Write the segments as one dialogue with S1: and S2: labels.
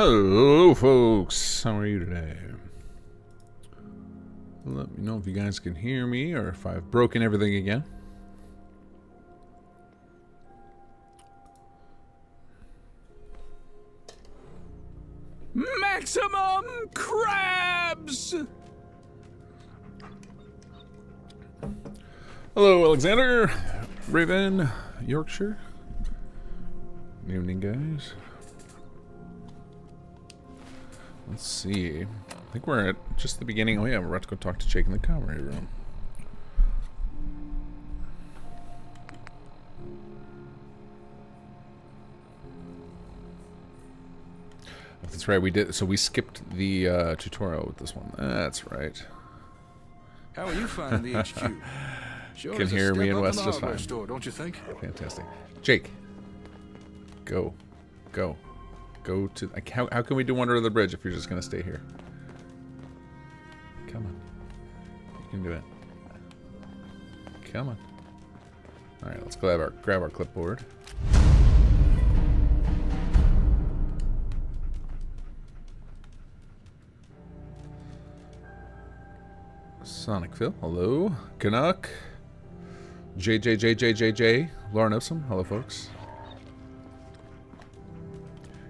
S1: Hello, folks. How are you today? Let me know if you guys can hear me or if I've broken everything again.
S2: Maximum crabs!
S1: Hello, Alexander. Raven, Yorkshire. Good evening, guys. Let's see. I think we're at just the beginning. Oh yeah, we're about to go talk to Jake in the comedy room. Oh, that's right, we did. So we skipped the tutorial with this one. That's right.
S2: How are you finding the HQ? Sure
S1: Can hear me and Wes just fine.
S2: Store, don't you think?
S1: Fantastic. Jake, go to. How can we do Wonder of the Bridge if you're just gonna stay here? Come on, you can do it. Come on. All right, let's grab our clipboard. Sonic Phil, hello. Canuck. JJ, Lauren Ipsum, hello, folks.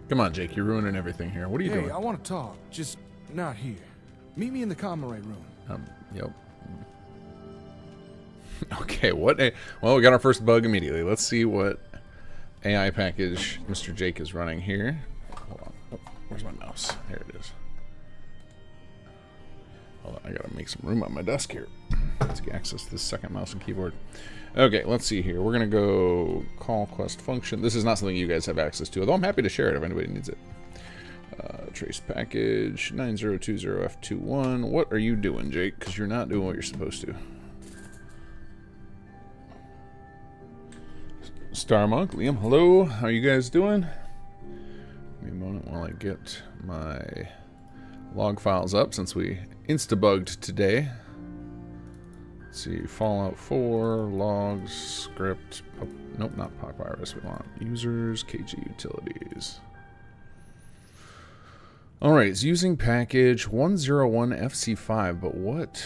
S1: Come on, Jake, you're ruining everything here. What are you doing?
S2: Hey, I want to talk, just not here. Meet me in the comrade room.
S1: Yep. Okay, well, we got our first bug immediately. Let's see what AI package Mr. Jake is running here. Hold on. Oh, where's my mouse? There it is. Hold on, I gotta make some room on my desk here to access this second mouse and keyboard. Okay, let's see here. We're gonna go call quest function. This is not something you guys have access to, although I'm happy to share it if anybody needs it. Trace package 9020F21. What are you doing, Jake? Because you're not doing what you're supposed to. Star Monk, Liam, hello. How are you guys doing? Give me a moment while I get my log files up since we insta-bugged today. Let's see, Fallout 4, logs, script, nope, not Papyrus, we want users, KG utilities. Alright, it's using package 101FC5, but what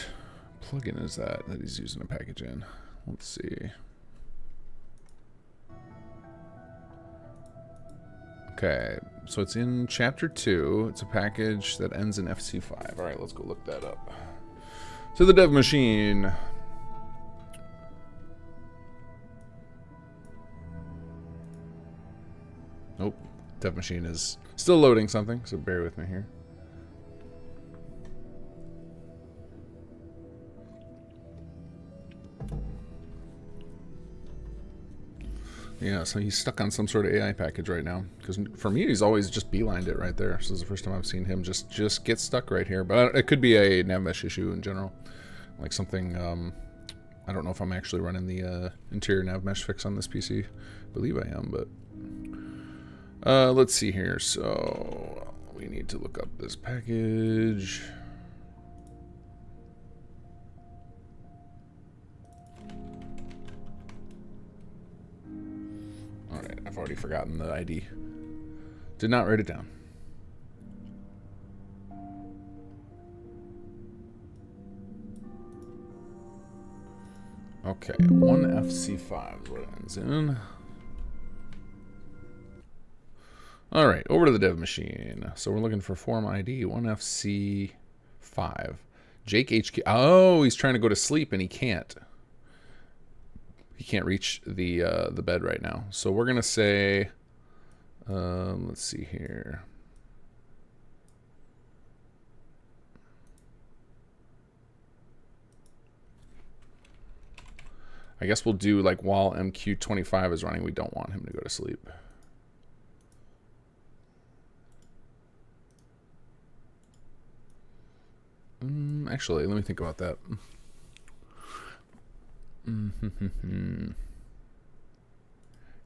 S1: plugin is that he's using a package in? Let's see. Okay, so it's in chapter 2, it's a package that ends in FC5. Alright, let's go look that up. To the dev machine. Nope. Dev machine is still loading something, so bear with me here. Yeah, so he's stuck on some sort of AI package right now. Because for me, he's always just beelined it right there. So this is the first time I've seen him just get stuck right here. But it could be a nav mesh issue in general. Like something, I don't know if I'm actually running the interior nav mesh fix on this PC. I believe I am, but... let's see here. So we need to look up this package. Alright, I've already forgotten the ID. Did not write it down. Okay, 1FC5 is what it ends in. Alright, over to the dev machine. So we're looking for form ID 1FC5. Jake HQ. Oh, he's trying to go to sleep and he can't. He can't reach the bed right now. So we're gonna say, let's see here. I guess we'll do like while MQ25 is running, we don't want him to go to sleep. Actually, let me think about that.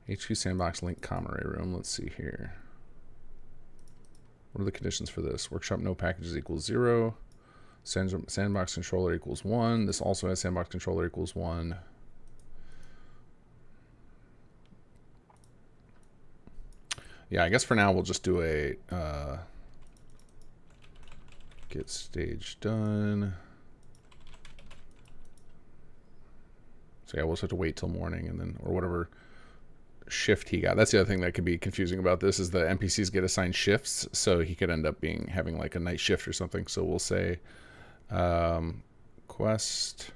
S1: HQ sandbox link comm array room. Let's see here. What are the conditions for this? Workshop no packages equals 0. Sandbox controller equals 1. This also has sandbox controller equals 1. Yeah, I guess for now we'll just do a get stage done. So yeah, we'll just have to wait till morning and then, or whatever shift he got. That's the other thing that could be confusing about this is the NPCs get assigned shifts, so he could end up having like a night shift or something. So we'll say quest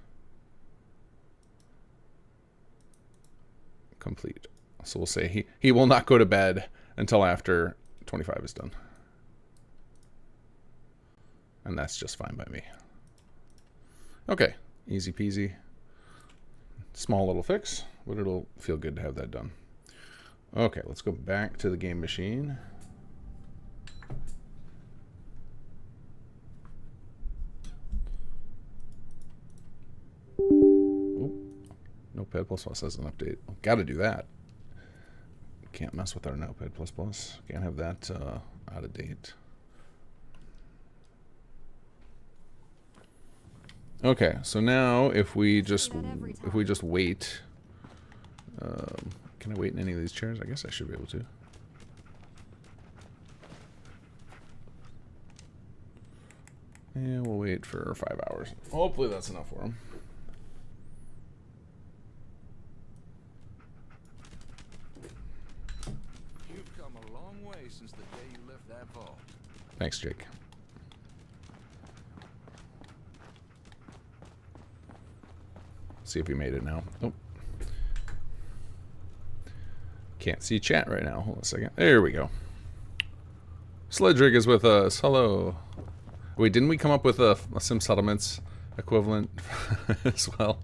S1: complete. So we'll say he will not go to bed until after 25 is done. And that's just fine by me. Okay, easy peasy. Small little fix, but it'll feel good to have that done. Okay, let's go back to the game machine. Oh, Notepad++ has an update. Gotta do that. Can't mess with our Notepad++. Can't have that out of date. Okay, so now if we just wait, can I wait in any of these chairs? I guess I should be able to. And we'll wait for 5 hours. Hopefully that's enough for him.
S2: You've come a long way since the day you left that vault.
S1: Thanks, Jake. See if we made it now. Nope. Can't see chat right now. Hold on a second. There we go. Sledrig is with us. Hello. Wait, didn't we come up with a Sim Settlements equivalent as well?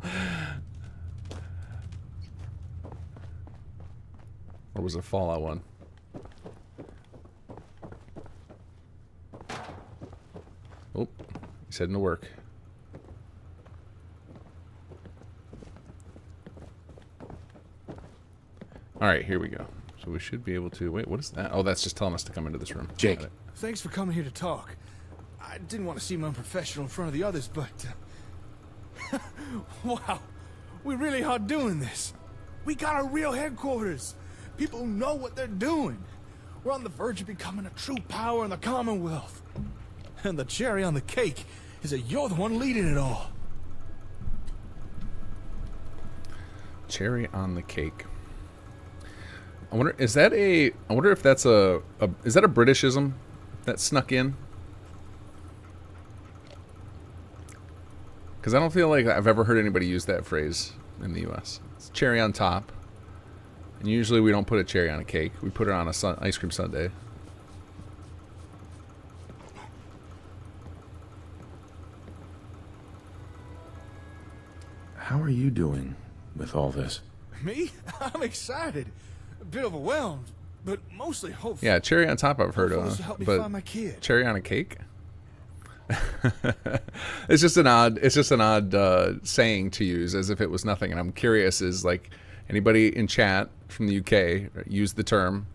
S1: Or was it a Fallout one? Oh, he's heading to work. All right, here we go. So we should be able to... Wait, what is that? Oh, that's just telling us to come into this room.
S3: Jake.
S2: Thanks for coming here to talk. I didn't want to seem unprofessional in front of the others, but... wow, we really are doing this. We got a real headquarters. People know what they're doing. We're on the verge of becoming a true power in the Commonwealth. And the cherry on the cake is that you're the one leading it all.
S1: Cherry on the cake. I wonder, is that a... I wonder if that's is that a Britishism that snuck in? Because I don't feel like I've ever heard anybody use that phrase in the U.S. It's cherry on top. And usually we don't put a cherry on a cake. We put it on a ice cream sundae.
S3: How are you doing with all this?
S2: Me? I'm excited. A bit overwhelmed, but mostly hopeful.
S1: Yeah, cherry on top I've heard
S2: Hopeful
S1: of,
S2: to help me
S1: but
S2: find my kid.
S1: cherry on a cake? It's just an odd saying to use, as if it was nothing. And I'm curious, is like anybody in chat from the UK use the term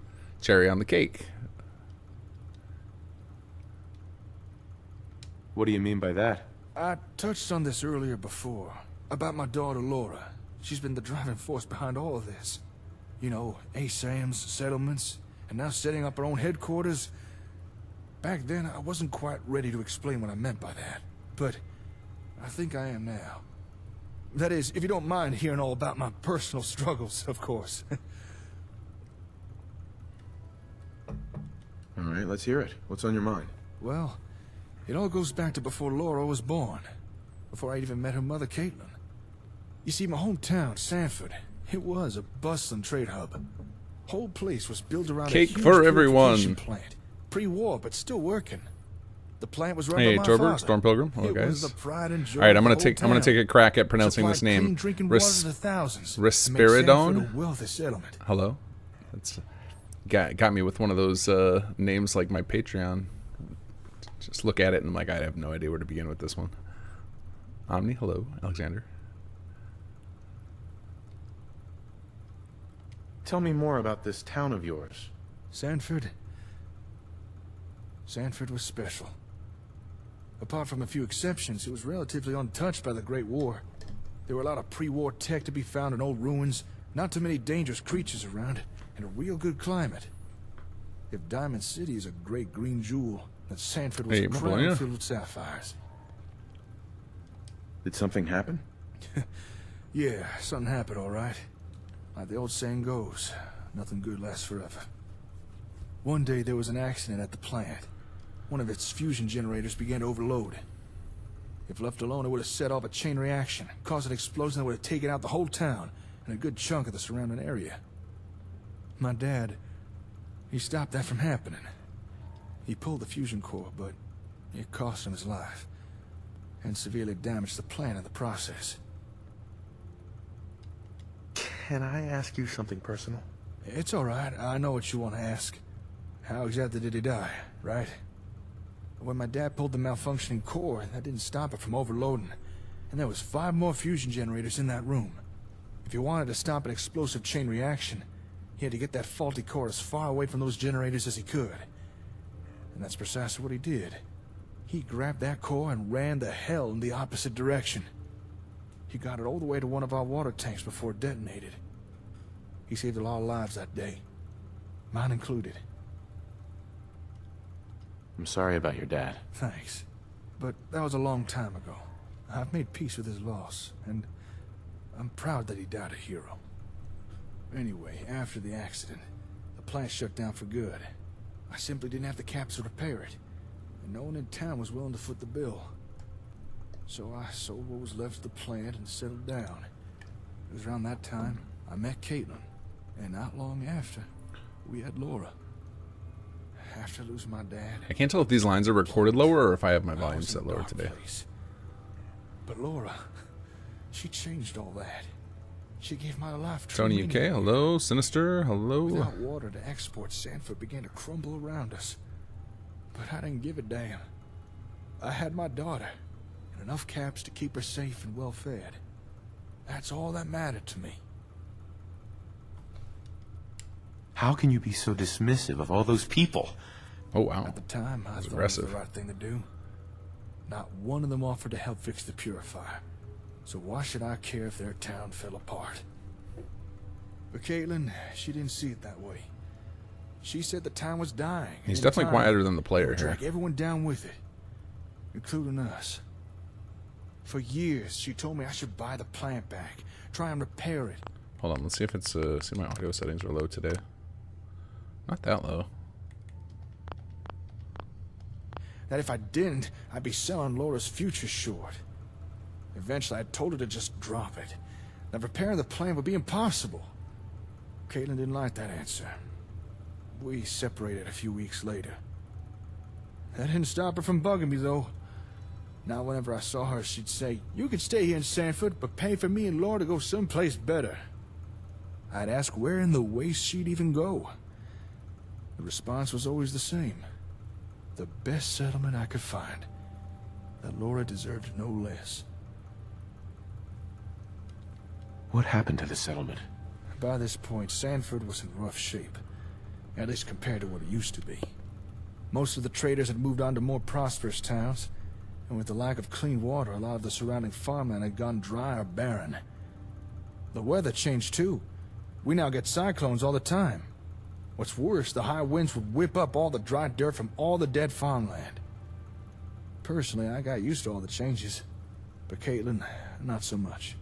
S1: cherry on the cake?
S3: What do you mean by that?
S2: I touched on this earlier before, about my daughter Laura. She's been the driving force behind all of this. You know, ASAM's, settlements, and now setting up our own headquarters. Back then, I wasn't quite ready to explain what I meant by that, but I think I am now. That is, if you don't mind hearing all about my personal struggles, of course.
S3: All right, let's hear it. What's on your mind?
S2: Well, it all goes back to before Laura was born, before I even met her mother, Caitlin. You see, my hometown, Sanford, it was a bustling trade hub. Whole place was built around
S1: Cake
S2: a huge
S1: for everyone.
S2: purification plant. Pre-war, but still working. The plant was run
S1: Hey,
S2: by my
S1: Torbert,
S2: father.
S1: Storm Pilgrim. Hello,
S2: It was
S1: guys.
S2: the pride and joy
S1: All right,
S2: of
S1: I'm
S2: the
S1: gonna
S2: whole
S1: take a crack at pronouncing
S2: Supplied
S1: this name.
S2: clean drinking water to the thousands. To make
S1: Respiridon?
S2: Sanford a wealthy settlement.
S1: Hello. That's got me with one of those names like my Patreon. Just look at it and I'm like, I have no idea where to begin with this one. Omni, hello, Alexander.
S3: Tell me more about this town of yours.
S2: Sanford was special. Apart from a few exceptions, it was relatively untouched by the Great War. There were a lot of pre-war tech to be found in old ruins, not too many dangerous creatures around, and a real good climate. If Diamond City is a great green jewel, then Sanford was
S1: Hey,
S2: a
S1: my
S2: crown
S1: boy, yeah.
S2: filled with sapphires.
S3: Did something happen?
S2: Yeah, something happened, all right. Like the old saying goes, nothing good lasts forever. One day there was an accident at the plant. One of its fusion generators began to overload. If left alone, it would have set off a chain reaction, caused an explosion that would have taken out the whole town and a good chunk of the surrounding area. My dad, he stopped that from happening. He pulled the fusion core, but it cost him his life and severely damaged the plant in the process.
S3: Can I ask you something personal?
S2: It's all right. I know what you want to ask. How exactly did he die, right? When my dad pulled the malfunctioning core, that didn't stop it from overloading. And there was 5 more fusion generators in that room. If he wanted to stop an explosive chain reaction, he had to get that faulty core as far away from those generators as he could. And that's precisely what he did. He grabbed that core and ran the hell in the opposite direction. He got it all the way to one of our water tanks before it detonated. He saved a lot of lives that day, mine included.
S3: I'm sorry about your dad.
S2: Thanks. But that was a long time ago. I've made peace with his loss, and I'm proud that he died a hero. Anyway, after the accident, the plant shut down for good. I simply didn't have the caps to repair it, and no one in town was willing to foot the bill. So I sold what was left of the plant and settled down. It was around that time I met Caitlin, and not long after, we had Laura. After losing my dad,
S1: I can't tell if these lines are recorded lower or if I have my
S2: I
S1: volume
S2: was in
S1: set
S2: a
S1: lower
S2: dark
S1: today.
S2: place. But Laura, she changed all that. She gave my life true
S1: Tony
S2: meaning.
S1: UK, hello. Sinister, hello.
S2: Without water to export, Sanford began to crumble around us. But I didn't give a damn. I had my daughter, and enough caps to keep her safe and well fed. That's all that mattered to me.
S3: How can you be so dismissive of all those people?
S1: Oh, wow.
S2: At the time, I thought
S1: aggressive.
S2: it was the right thing to do. Not one of them offered to help fix the purifier. So why should I care if their town fell apart? But Caitlin, she didn't see it that way. She said the town was dying.
S1: He's
S2: and in
S1: definitely
S2: time,
S1: quieter than the player
S2: it would
S1: here.
S2: drag everyone down with it, including us. For years, she told me I should buy the plant back, try and repair it.
S1: Hold on, let's see if it's, see my audio settings are low today. Not that low.
S2: That if I didn't, I'd be selling Laura's future short. Eventually, I told her to just drop it. That repairing the plant would be impossible. Caitlin didn't like that answer. We separated a few weeks later. That didn't stop her from bugging me, though. Now, whenever I saw her, she'd say, "You can stay here in Sanford, but pay for me and Laura to go someplace better." I'd ask where in the waste she'd even go. The response was always the same. The best settlement I could find. That Laura deserved no less.
S3: What happened to the settlement?
S2: By this point, Sanford was in rough shape, at least compared to what it used to be. Most of the traders had moved on to more prosperous towns, and with the lack of clean water, a lot of the surrounding farmland had gone dry or barren. The weather changed too. We now get cyclones all the time. What's worse, the high winds would whip up all the dry dirt from all the dead farmland. Personally, I got used to all the changes, but Caitlin, not so much.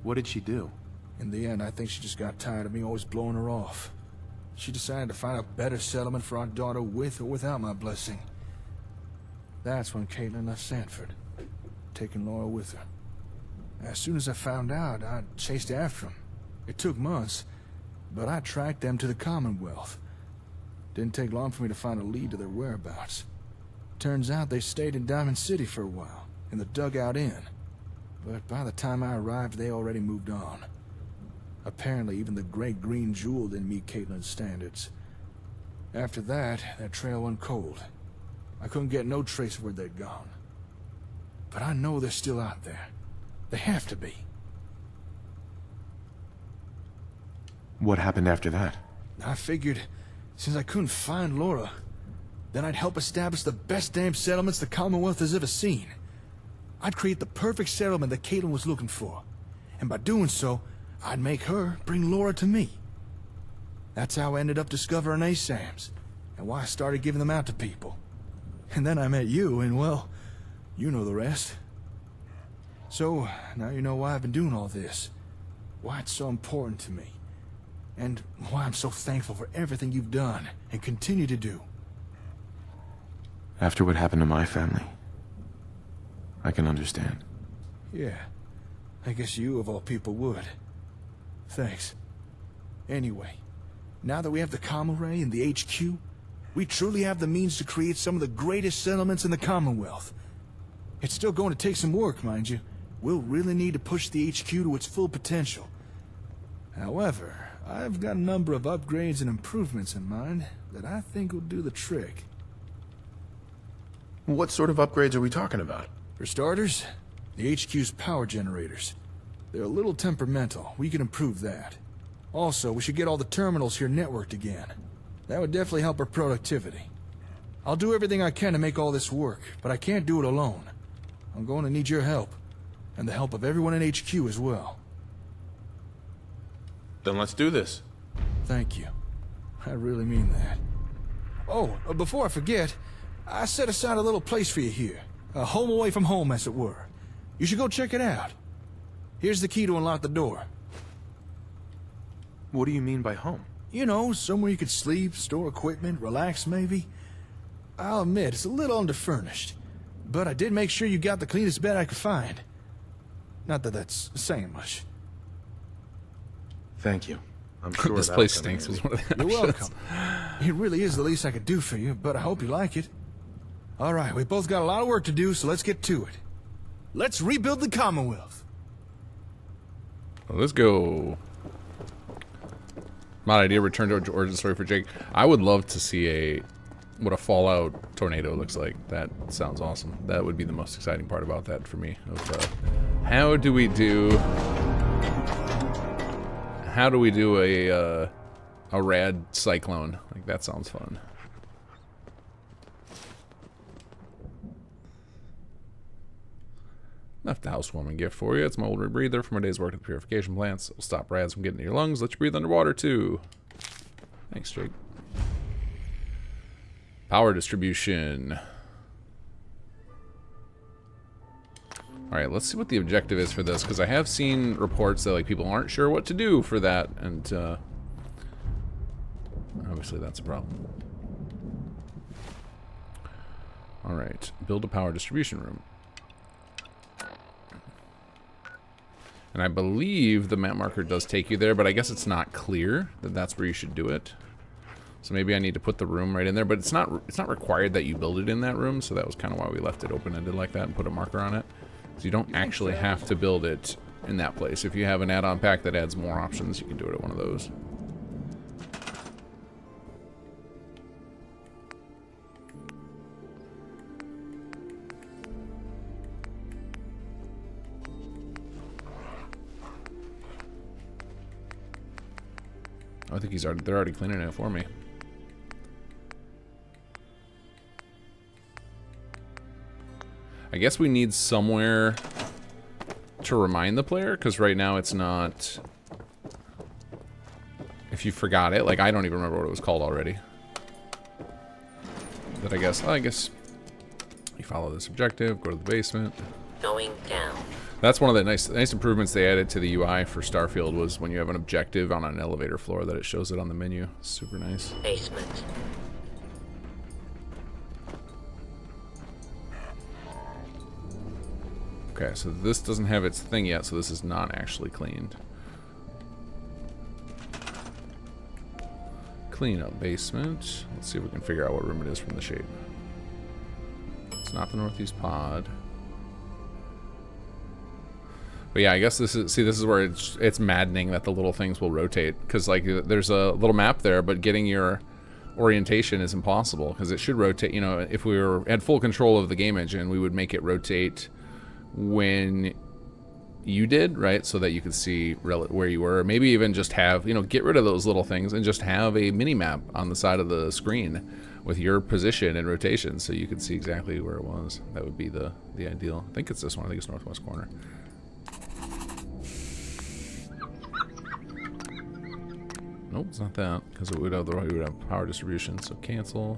S3: What did she do?
S2: In the end, I think she just got tired of me always blowing her off. She decided to find a better settlement for our daughter with or without my blessing. That's when Caitlin left Sanford, taking Laura with her. As soon as I found out, I chased after them. It took months, but I tracked them to the Commonwealth. Didn't take long for me to find a lead to their whereabouts. Turns out they stayed in Diamond City for a while, in the Dugout Inn. But by the time I arrived, they already moved on. Apparently, even the Great Green Jewel didn't meet Caitlin's standards. After that, that trail went cold. I couldn't get no trace of where they'd gone. But I know they're still out there. They have to be.
S3: What happened after that?
S2: I figured, since I couldn't find Laura, then I'd help establish the best damn settlements the Commonwealth has ever seen. I'd create the perfect settlement that Caitlin was looking for. And by doing so, I'd make her bring Laura to me. That's how I ended up discovering ASAMs, and why I started giving them out to people. And then I met you, and well, you know the rest. So, now you know why I've been doing all this. Why it's so important to me. And why I'm so thankful for everything you've done, and continue to do.
S3: After what happened to my family, I can understand.
S2: Yeah, I guess you of all people would. Thanks. Anyway, now that we have the Comm Array and the HQ, we truly have the means to create some of the greatest settlements in the Commonwealth. It's still going to take some work, mind you. We'll really need to push the HQ to its full potential. However, I've got a number of upgrades and improvements in mind that I think will do the trick.
S4: What sort of upgrades are we talking about?
S2: For starters, the HQ's power generators. They're a little temperamental. We can improve that. Also, we should get all the terminals here networked again. That would definitely help our productivity. I'll do everything I can to make all this work, but I can't do it alone. I'm going to need your help, and the help of everyone in HQ as well.
S4: Then let's do this.
S2: Thank you. I really mean that. Oh, before I forget, I set aside a little place for you here. A home away from home, as it were. You should go check it out. Here's the key to unlock the door.
S3: What do you mean by home?
S2: You know, somewhere you could sleep, store equipment, relax maybe. I'll admit, it's a little underfurnished. But I did make sure you got the cleanest bed I could find. Not that that's saying much.
S3: Thank you. I'm sure
S1: This place stinks was one of the
S2: You're
S1: options.
S2: welcome. It really is the least I could do for you, but I hope you like it. All right, we both got a lot of work to do, so let's get to it. Let's rebuild the Commonwealth.
S1: Well, let's go. Mod idea, return to origin story for Jake. I would love to see what a Fallout tornado looks like. That sounds awesome. That would be the most exciting part about that for me. How do we do a rad cyclone? Like, that sounds fun. Left the housewarming gift for you. It's my old rebreather from a day's work at the purification plants. It'll stop rads from getting to your lungs. Let you breathe underwater too. Thanks, Jake. Power distribution. Alright, let's see what the objective is for this, because I have seen reports that like people aren't sure what to do for that, and obviously that's a problem. Alright, build a power distribution room. And I believe the map marker does take you there, but I guess it's not clear that that's where you should do it. So maybe I need to put the room right in there, but it's not required that you build it in that room, so that was kind of why we left it open-ended like that and put a marker on it. So you don't actually have to build it in that place. If you have an add-on pack that adds more options, you can do it at one of those. I think they're already cleaning it for me. I guess we need somewhere to remind the player, because right now it's not. If you forgot it, like I don't even remember what it was called already. But I guess you follow this objective, go to the basement.
S5: Going down.
S1: That's one of the nice improvements they added to the UI for Starfield, was when you have an objective on an elevator floor that it shows it on the menu. Super nice.
S5: Basement.
S1: Okay, so this doesn't have its thing yet, so this is not actually cleaned. Clean up basement. Let's see if we can figure out what room it is from the shape. It's not the northeast pod. But yeah, I guess this is where it's maddening that the little things will rotate, because like there's a little map there, but getting your orientation is impossible, because it should rotate. You know, if we had full control of the game engine, we would make it rotate when you did, right, so that you could see where you were. Maybe even just have, you know, get rid of those little things and just have a mini map on the side of the screen with your position and rotation, so you could see exactly where it was. That would be the ideal. I think it's this one. I think it's northwest corner. Nope, it's not that, because it would otherwise we would have power distribution. So cancel.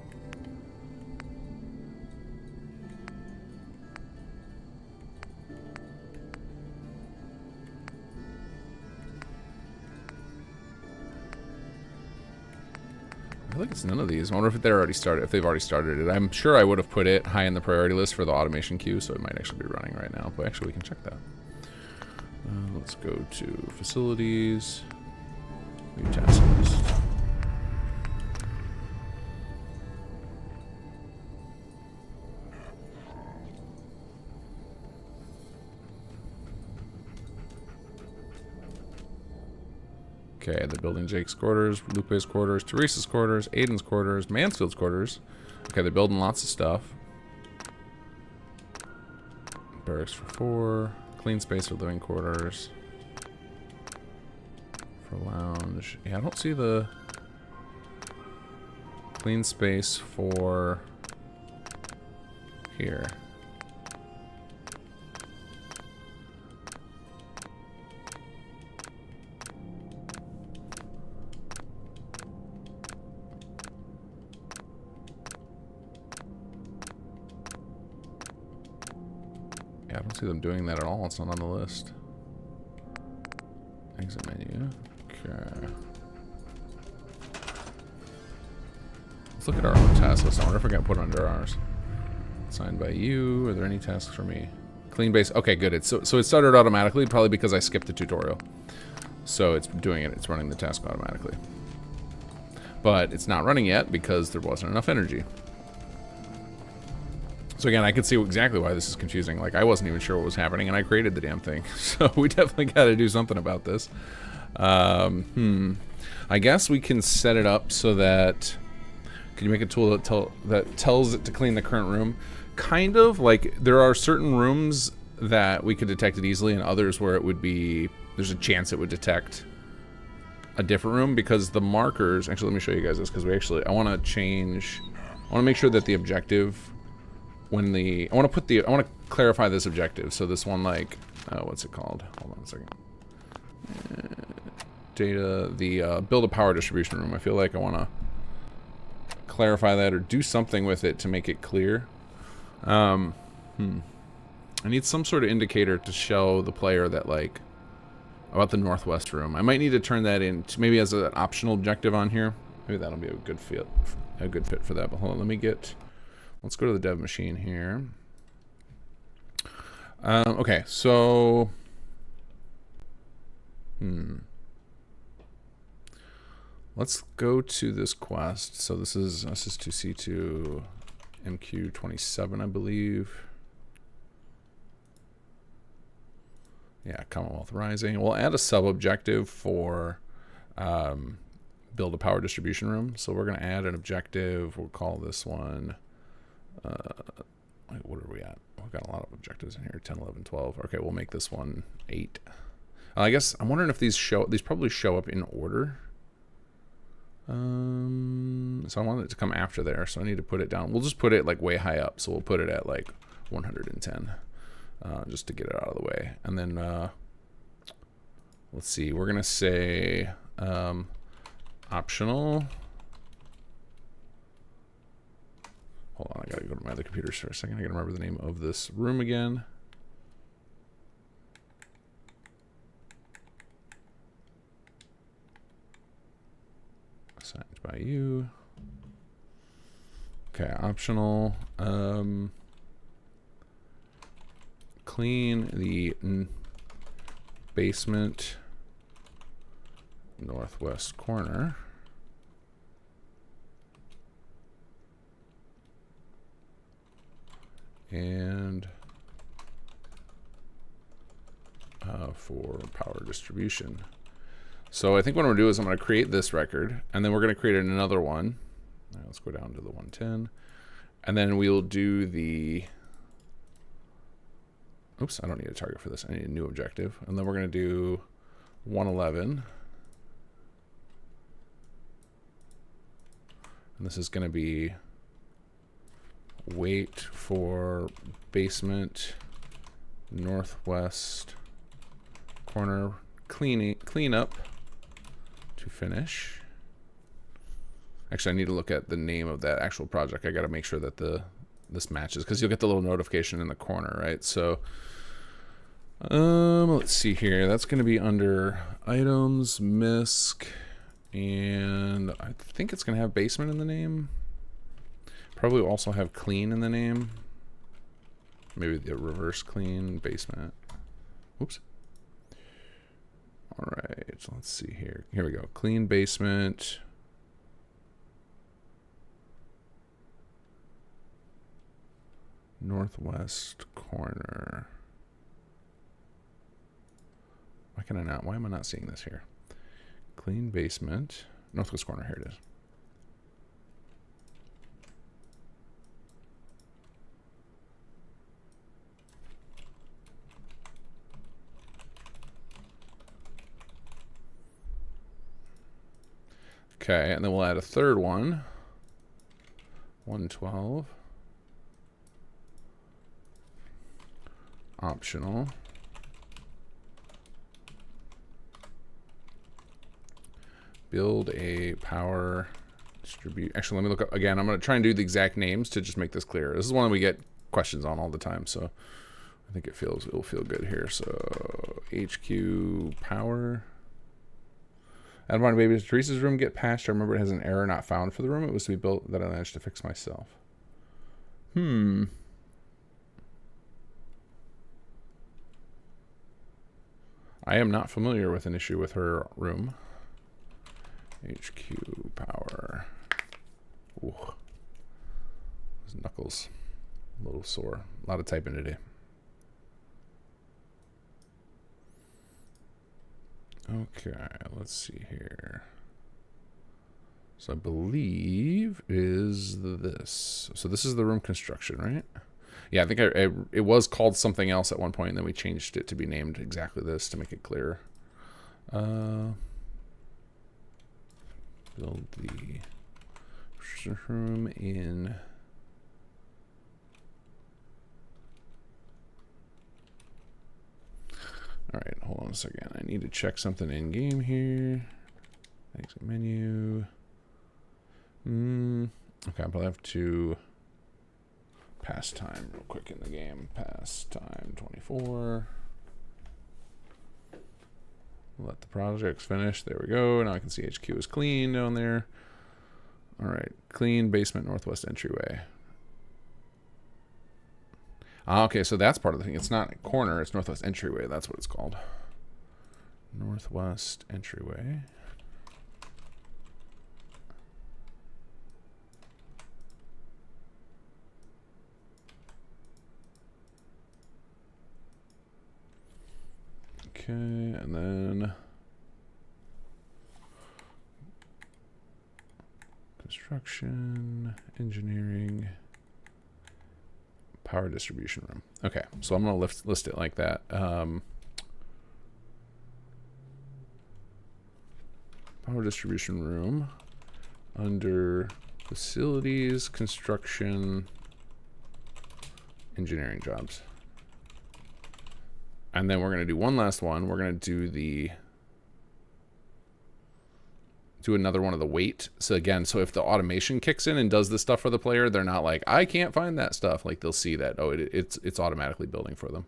S1: I feel like it's none of these. I wonder if they're already started. If they've already started it, I'm sure I would have put it high in the priority list for the automation queue, so it might actually be running right now. But actually, we can check that. Let's go to facilities. New task list. Okay, they're building Jake's quarters, Lupe's quarters, Teresa's quarters, Aiden's quarters, Mansfield's quarters. Okay, they're building lots of stuff. Barracks for 4. Clean space for living quarters. For lounge. Yeah, I don't see the clean space for here. Yeah, I don't see them doing that at all. It's not on the list. Exit menu. Okay. Let's look at our own task list. I wonder if we're going to put it under ours. Signed by you. Are there any tasks for me? Clean base. Okay, good. So it started automatically, probably because I skipped the tutorial. So it's doing it. It's running the task automatically. But it's not running yet because there wasn't enough energy. So again, I can see exactly why this is confusing. Like, I wasn't even sure what was happening, and I created the damn thing. So we definitely got to do something about this. I guess we can set it up so that... Can you make a tool that tells it to clean the current room? Kind of. Like, there are certain rooms that we could detect it easily, and others where it would be... There's a chance it would detect a different room, because the markers... Actually, let me show you guys this, because I want to change... I want to make sure that the objective... I want to clarify this objective. So this one, like, what's it called? Hold on a second. Data, build a power distribution room. I feel like I want to clarify that or do something with it to make it clear. I need some sort of indicator to show the player that, like, about the northwest room. I might need to turn that in to maybe as an optional objective on here. Maybe that'll be a good fit for that. But hold on, let's go to the dev machine here. Okay, so... Let's go to this quest. So this is SS2C2 MQ27, I believe. Yeah, Commonwealth Rising. We'll add a sub-objective for build a power distribution room. So we're going to add an objective. We'll call this one... what are we at? We've got a lot of objectives in here. 10, 11, 12. Okay, we'll make this one 8. I guess I'm wondering if these probably show up in order. So I want it to come after there, so I need to put it down. We'll just put it like way high up, so we'll put it at like 110, just to get it out of the way. And then let's see, we're gonna say optional. Hold on, I gotta go to my other computers for a second. I gotta remember the name of this room again. Assigned by you. Okay, optional. Clean the basement northwest corner. And for power distribution. So I think what I'm going to do is I'm going to create this record, and then we're going to create another one. All right, let's go down to the 110. And then we'll do the... Oops, I don't need a target for this. I need a new objective. And then we're going to do 111. And this is going to be wait for basement northwest corner clean up to finish. Actually, I need to look at the name of that actual project. I got to make sure that this matches, because you'll get the little notification in the corner, right? So, let's see here. That's going to be under items, misc, and I think it's going to have basement in the name. Probably also have clean in the name. Maybe the reverse clean basement. Whoops. All right, so let's see here. Here we go. Clean basement. Northwest corner. Why can I not? Why am I not seeing this here? Clean basement. Northwest corner. Here it is. Okay, and then we'll add a third one. 112. Optional. Build a power distribute. Actually, let me look up again. I'm going to try and do the exact names to just make this clear. This is one we get questions on all the time, so I think it'll feel good here. So HQ power. I don't want baby Teresa's room get patched. I remember it has an error not found for the room. It was to be built that I managed to fix myself. I am not familiar with an issue with her room. HQ power. Ooh. Those knuckles. A little sore. A lot of typing today. Okay, let's see here. So I believe is this. So this is the room construction, right? Yeah, I think it was called something else at one point, and then we changed it to be named exactly this to make it clear. Build the room in. All right, hold on a second. I need to check something in game here. Exit menu. Okay, I'll probably have to pass time real quick in the game. Pass time 24. Let the projects finish. There we go. Now I can see HQ is clean down there. All right, clean basement northwest entryway. Okay, so that's part of the thing. It's not corner, it's northwest entryway. That's what it's called. Northwest entryway. Okay, and then construction, engineering, power distribution room. Okay, so I'm going to list it like that. Power distribution room under facilities, construction, engineering jobs. And then we're going to do one last one. We're going to do another one of the wait. So again, so if the automation kicks in and does this stuff for the player, they're not like, I can't find that stuff. Like they'll see that, oh, it's automatically building for them.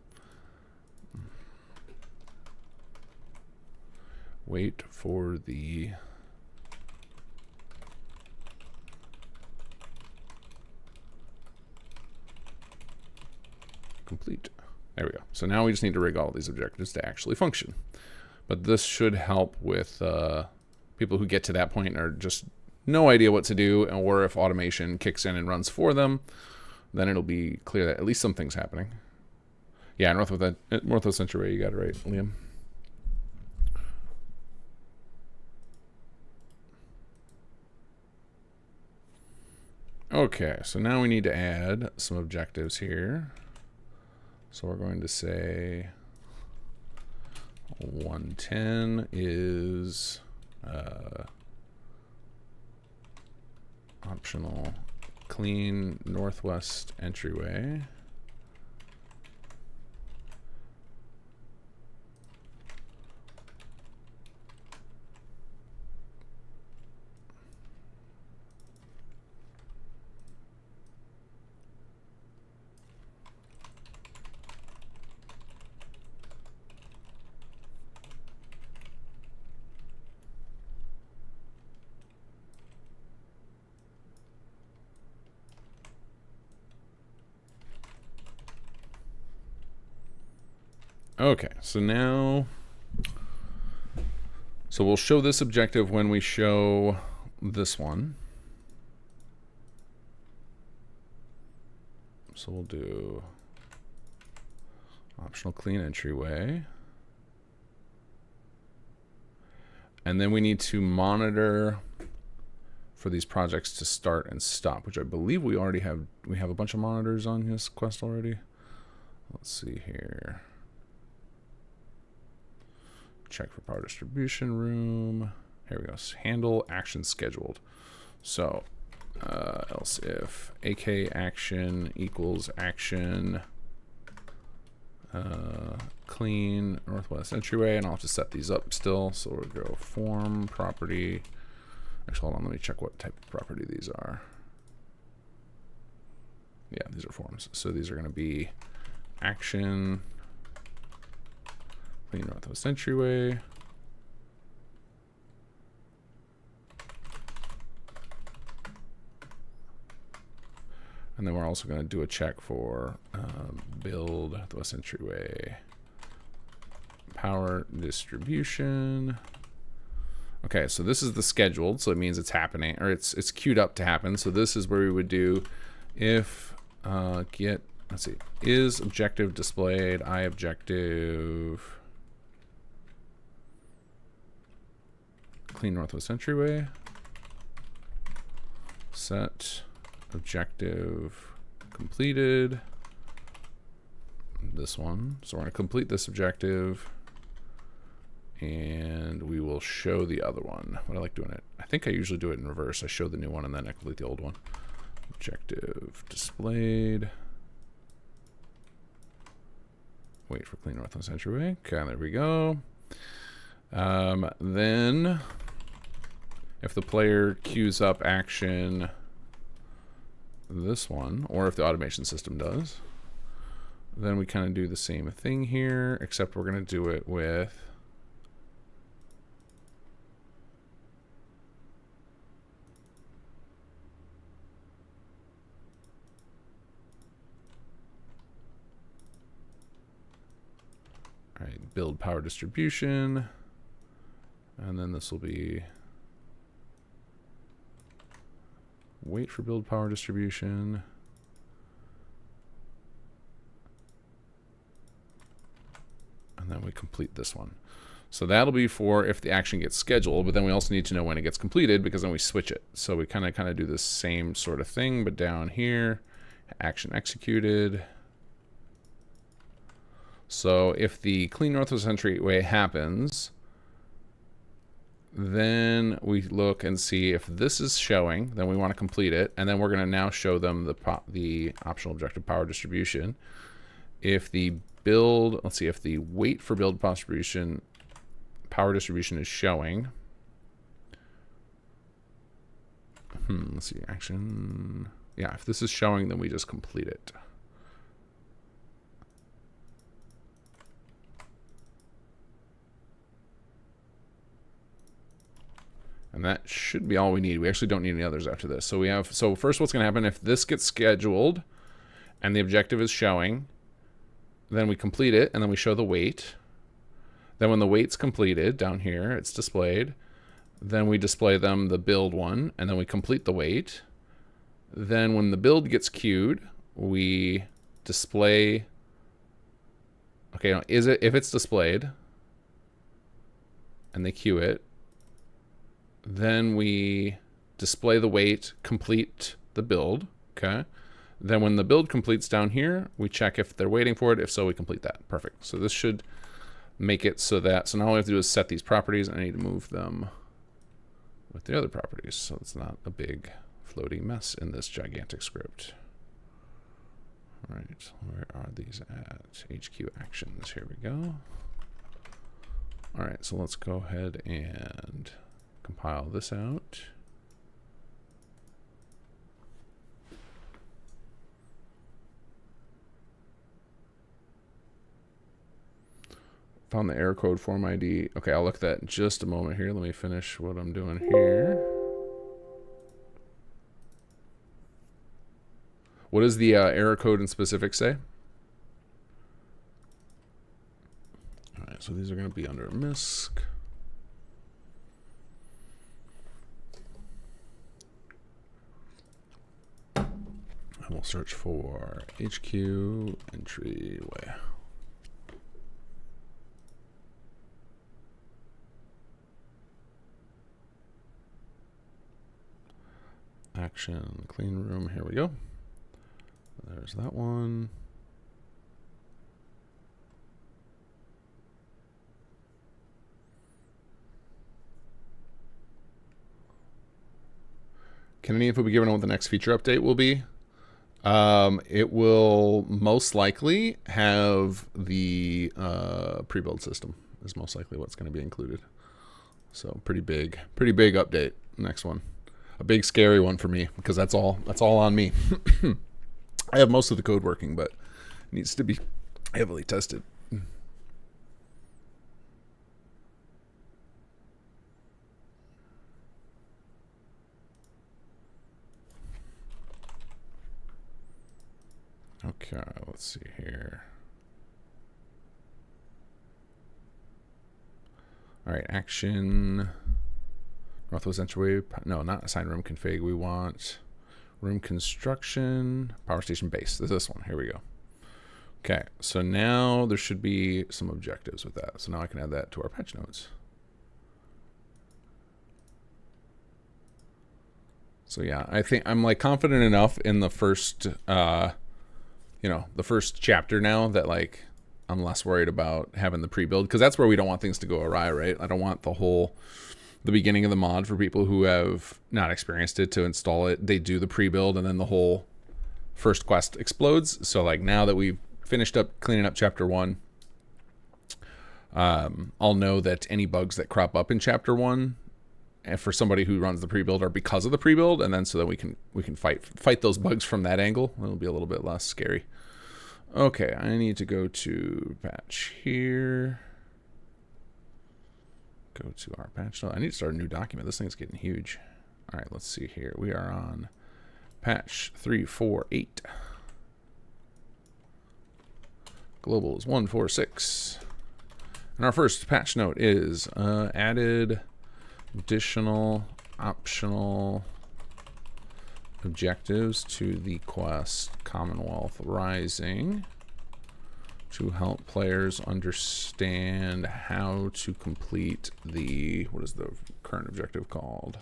S1: Wait for the complete. There we go. So now we just need to rig all these objectives to actually function. But this should help with people who get to that point and are just no idea what to do, or if automation kicks in and runs for them, then it'll be clear that at least something's happening. Yeah, Northwest Entryway, you got it right, Liam. Okay, so now we need to add some objectives here. So we're going to say 110 is optional clean northwest entryway. Okay, so now, so we'll show this objective when we show this one. So we'll do optional clean entryway. And then we need to monitor for these projects to start and stop, which I believe we already have. We have a bunch of monitors on this quest already. Let's see here. Check for power distribution room. Here we go. Handle action scheduled. So else if AK action equals action clean northwest entryway, and I'll have to set these up still. So we'll go form property. Actually, hold on, let me check what type of property these are. Yeah, these are forms. So these are going to be action clean northwest entryway. And then we're also going to do a check for build the west entryway power distribution. Okay, so this is the scheduled, so it means it's happening, or it's queued up to happen. So this is where we would do if get, let's see, is objective displayed, I objective clean northwest entryway, set objective completed, this one. So we're going to complete this objective, and we will show the other one. But I like doing it, I think I usually do it in reverse. I show the new one and then I complete the old one. Objective displayed, wait for clean northwest entryway. Okay, there we go. Then if the player queues up action this one, or if the automation system does, then we kind of do the same thing here, except we're going to do it with build power distribution, and then this will be wait for build power distribution, and then we complete this one. So that'll be for if the action gets scheduled, but then we also need to know when it gets completed, because then we switch it. So we kind of do the same sort of thing, but down here, action executed. So if the clean northwest entryway happens, then we look and see if this is showing, then we want to complete it, and then we're going to now show them the optional objective power distribution. If the build, let's see, if the wait for build power distribution is showing, let's see, action, yeah, if this is showing, then we just complete it. And that should be all we need. We actually don't need any others after this. So we have, so first what's going to happen if this gets scheduled and the objective is showing, then we complete it and then we show the wait. Then when the wait's completed down here, it's displayed. Then we display them the build one, and then we complete the wait. Then when the build gets queued, we display, okay, now is it, if it's displayed and they queue it, then we display the wait, complete the build, okay? Then when the build completes down here, we check if they're waiting for it. If so, we complete that. Perfect. So this should make it so that, so now all we have to do is set these properties, and I need to move them with the other properties so it's not a big floaty mess in this gigantic script. All right, where are these at? HQ actions, here we go. All right, so let's go ahead and compile this out. Found the error code form ID. Okay, I'll look at that in just a moment here. Let me finish what I'm doing here. What does the error code in specific say? these are going to be under MISC. And we'll search for HQ entryway. Action, clean room, here we go. There's that one. Can any info be given on what the next feature update will be? It will most likely have the pre-build system is most likely what's going to be included. So pretty big update. Next one. A big scary one for me because that's all on me. I have most of the code working, but it needs to be heavily tested. Okay, let's see here. All right, action. Northwest entryway. No, not assign room config. We want room construction, power station base. This one. Here we go. Okay, so now there should be some objectives with that. So now I can add that to our patch notes. So yeah, I think I'm like confident enough in the first, the first chapter now that like I'm less worried about having the pre-build because that's where we don't want things to go awry, right? I don't want the beginning of the mod for people who have not experienced it to install it. They do the pre-build and then the whole first quest explodes. So like now that we've finished up cleaning up chapter 1, I'll know that any bugs that crop up in chapter 1 and for somebody who runs the pre-build are because of the pre-build, and then so that we can fight those bugs from that angle. It'll be a little bit less scary. Okay, I need to go to patch here. Go to our patch note. I need to start a new document. This thing's getting huge. All right, let's see here. We are on patch 348. Global is 146. And our first patch note is added additional optional objectives to the quest Commonwealth Rising to help players understand how to complete the, what is the current objective called?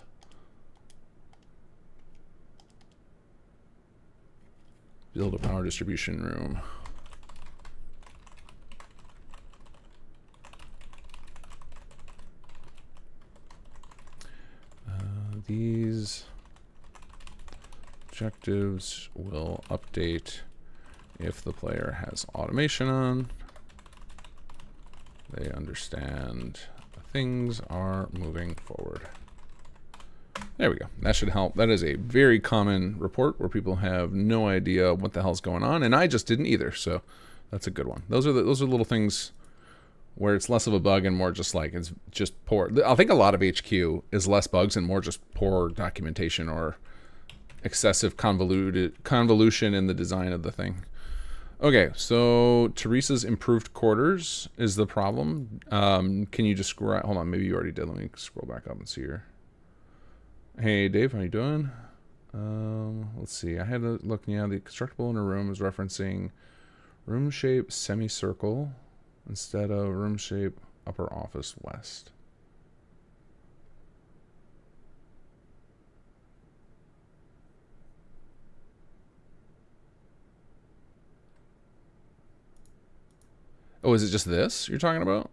S1: Build a power distribution room. These objectives will update if the player has automation on. They understand things are moving forward. There we go. That should help. That is a very common report where people have no idea what the hell's going on, and I just didn't either. So that's a good one. Those are little things where it's less of a bug and more just like it's just poor. I think a lot of HQ is less bugs and more just poor documentation or excessive convolution in the design of the thing. Okay, so Teresa's improved quarters is the problem. Can you describe? Hold on, maybe you already did. Let me scroll back up and see here. Hey, Dave, how you doing? Let's see. I had a look. Yeah, the constructible in a room is referencing room shape semicircle instead of room shape upper office west. Oh, is it just this you're talking about?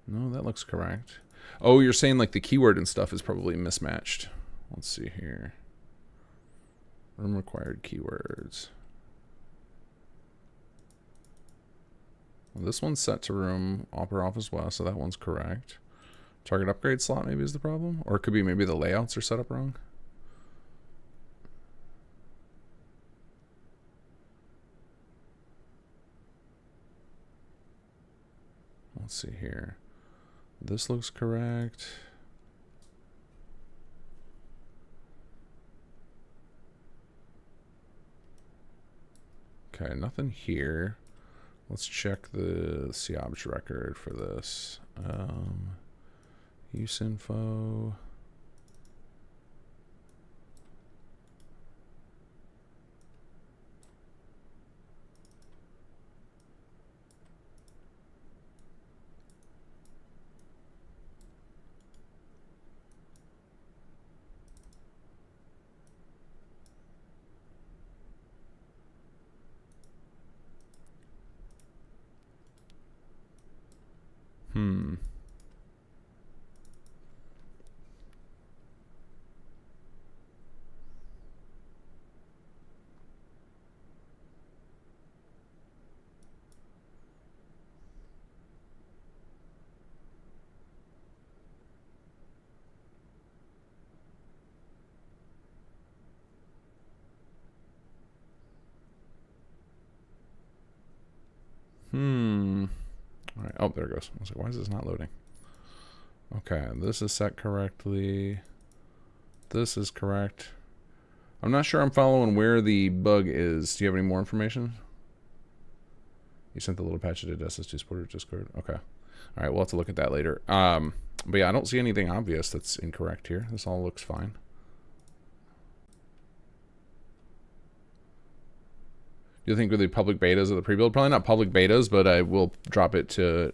S1: No, that looks correct. Oh, you're saying like the keyword and stuff is probably mismatched. Let's see here. Room required keywords. Well, this one's set to room upper office west, so that one's correct. Target upgrade slot maybe is the problem, or it could be maybe the layouts are set up wrong. Let's see here. This looks correct. Okay, nothing here. Let's check the COBS record for this. Use info. Hmm. All right. Oh, there it goes. I was like, why is this not loading? Okay, this is set correctly. This is correct. I'm not sure I'm following where the bug is. Do you have any more information? You sent the little patch to SS2 supporter Discord. Okay. All right, we'll have to look at that later. But yeah, I don't see anything obvious that's incorrect here. This all looks fine. Do you think with the public betas of the pre-build? Probably not public betas, but I will drop it to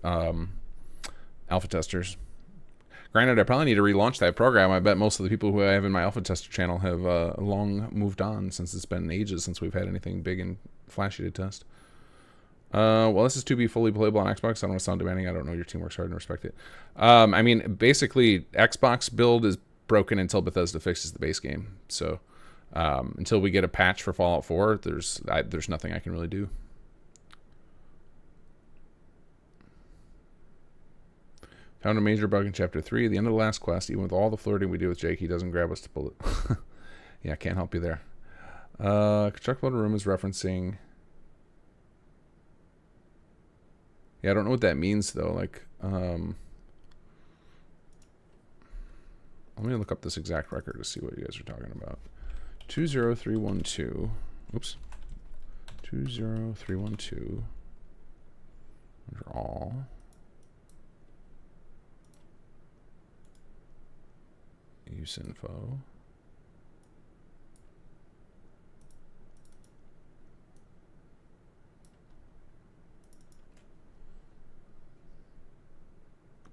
S1: alpha testers. Granted, I probably need to relaunch that program. I bet most of the people who I have in my alpha tester channel have long moved on, since it's been ages since we've had anything big and flashy to test. Well, this is to be fully playable on Xbox. I don't want to sound demanding. I don't know. Your team works hard and respect it. I mean, basically, Xbox build is broken until Bethesda fixes the base game. So until we get a patch for Fallout 4, there's nothing I can really do. Found a major bug in Chapter 3. At the end of the last quest, even with all the flirting we do with Jake, he doesn't grab us to pull it. Yeah, can't help you there. Constructable room is referencing... Yeah, I don't know what that means, though. Like, let me look up this exact record to see what you guys are talking about. 20312. Oops. 20312. Those are all. Use info.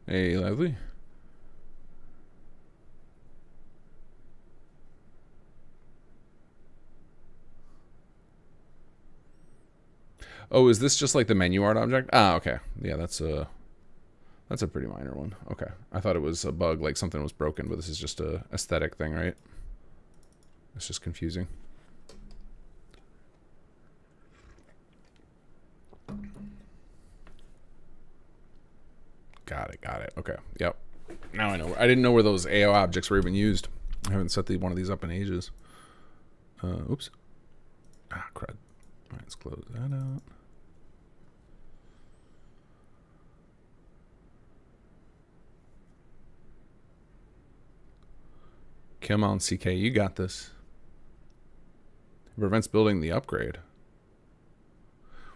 S1: Hey, Lively. Oh, is this just like the menu art object? Ah, okay. Yeah, that's a pretty minor one. Okay. I thought it was a bug, like something was broken, but this is just a aesthetic thing, right? It's just confusing. Got it. Okay. Yep. Now I know. I didn't know where those AO objects were even used. I haven't set one of these up in ages. Oops. Ah, crud. All right, let's close that out. Come on, CK. You got this. It prevents building the upgrade.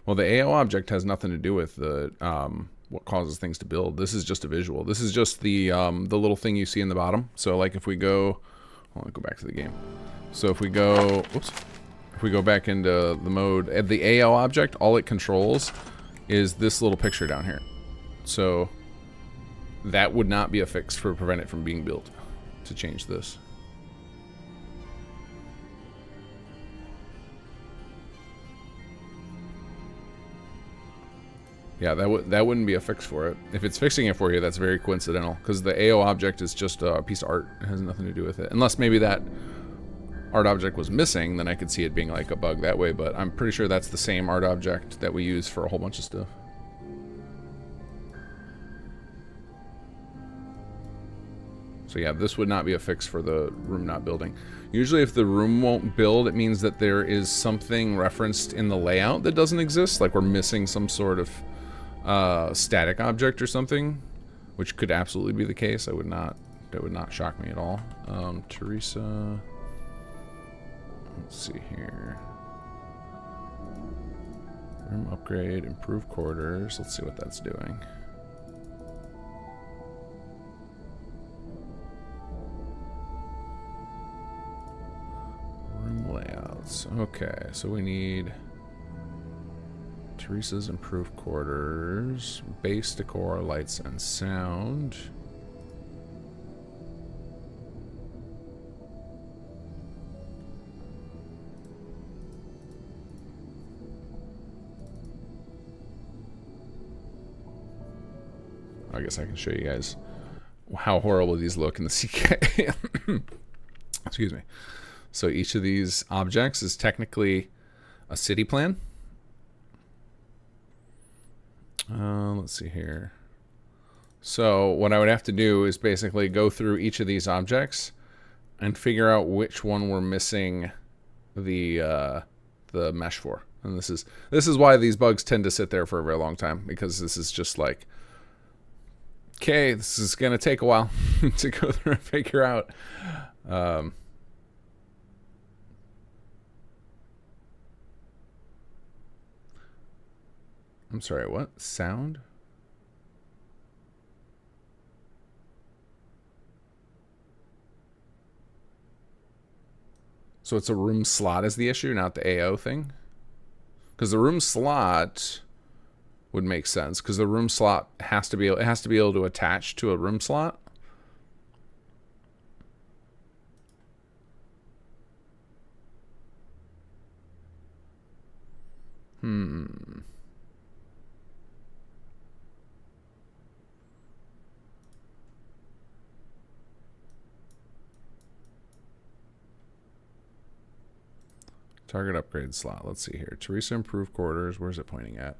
S1: Well, the AO object has nothing to do with the what causes things to build. This is just a visual. This is just the little thing you see in the bottom. So like if we go, I'll go back to the game. So if we go, oops, if we go back into the mode, at the AO object, all it controls is this little picture down here. So that would not be a fix for prevent it from being built to change this. Yeah, that wouldn't be a fix for it. If it's fixing it for you, that's very coincidental, because the AO object is just a piece of art. It has nothing to do with it. Unless maybe that art object was missing, then I could see it being like a bug that way, but I'm pretty sure that's the same art object that we use for a whole bunch of stuff. So yeah, this would not be a fix for the room not building. Usually if the room won't build, it means that there is something referenced in the layout that doesn't exist, like we're missing some sort of static object or something, which could absolutely be the case. That would not shock me at all. Teresa, let's see here. Room upgrade, improve quarters. Let's see what that's doing. Room layouts. Okay, so we need Teresa's improved quarters, base decor, lights and sound. I guess I can show you guys how horrible these look in the CK. Excuse me. So each of these objects is technically a city plan. Let's see here. So what I would have to do is basically go through each of these objects and figure out which one we're missing the mesh for. And this is why these bugs tend to sit there for a very long time, because this is just like, okay, this is gonna take a while to go through and figure out. I'm sorry, what? Sound? So it's a room slot is the issue, not the AO thing? Because the room slot would make sense, because the room slot has to be able to attach to a room slot. Target upgrade slot. Let's see here. Teresa improved quarters. Where's it pointing at?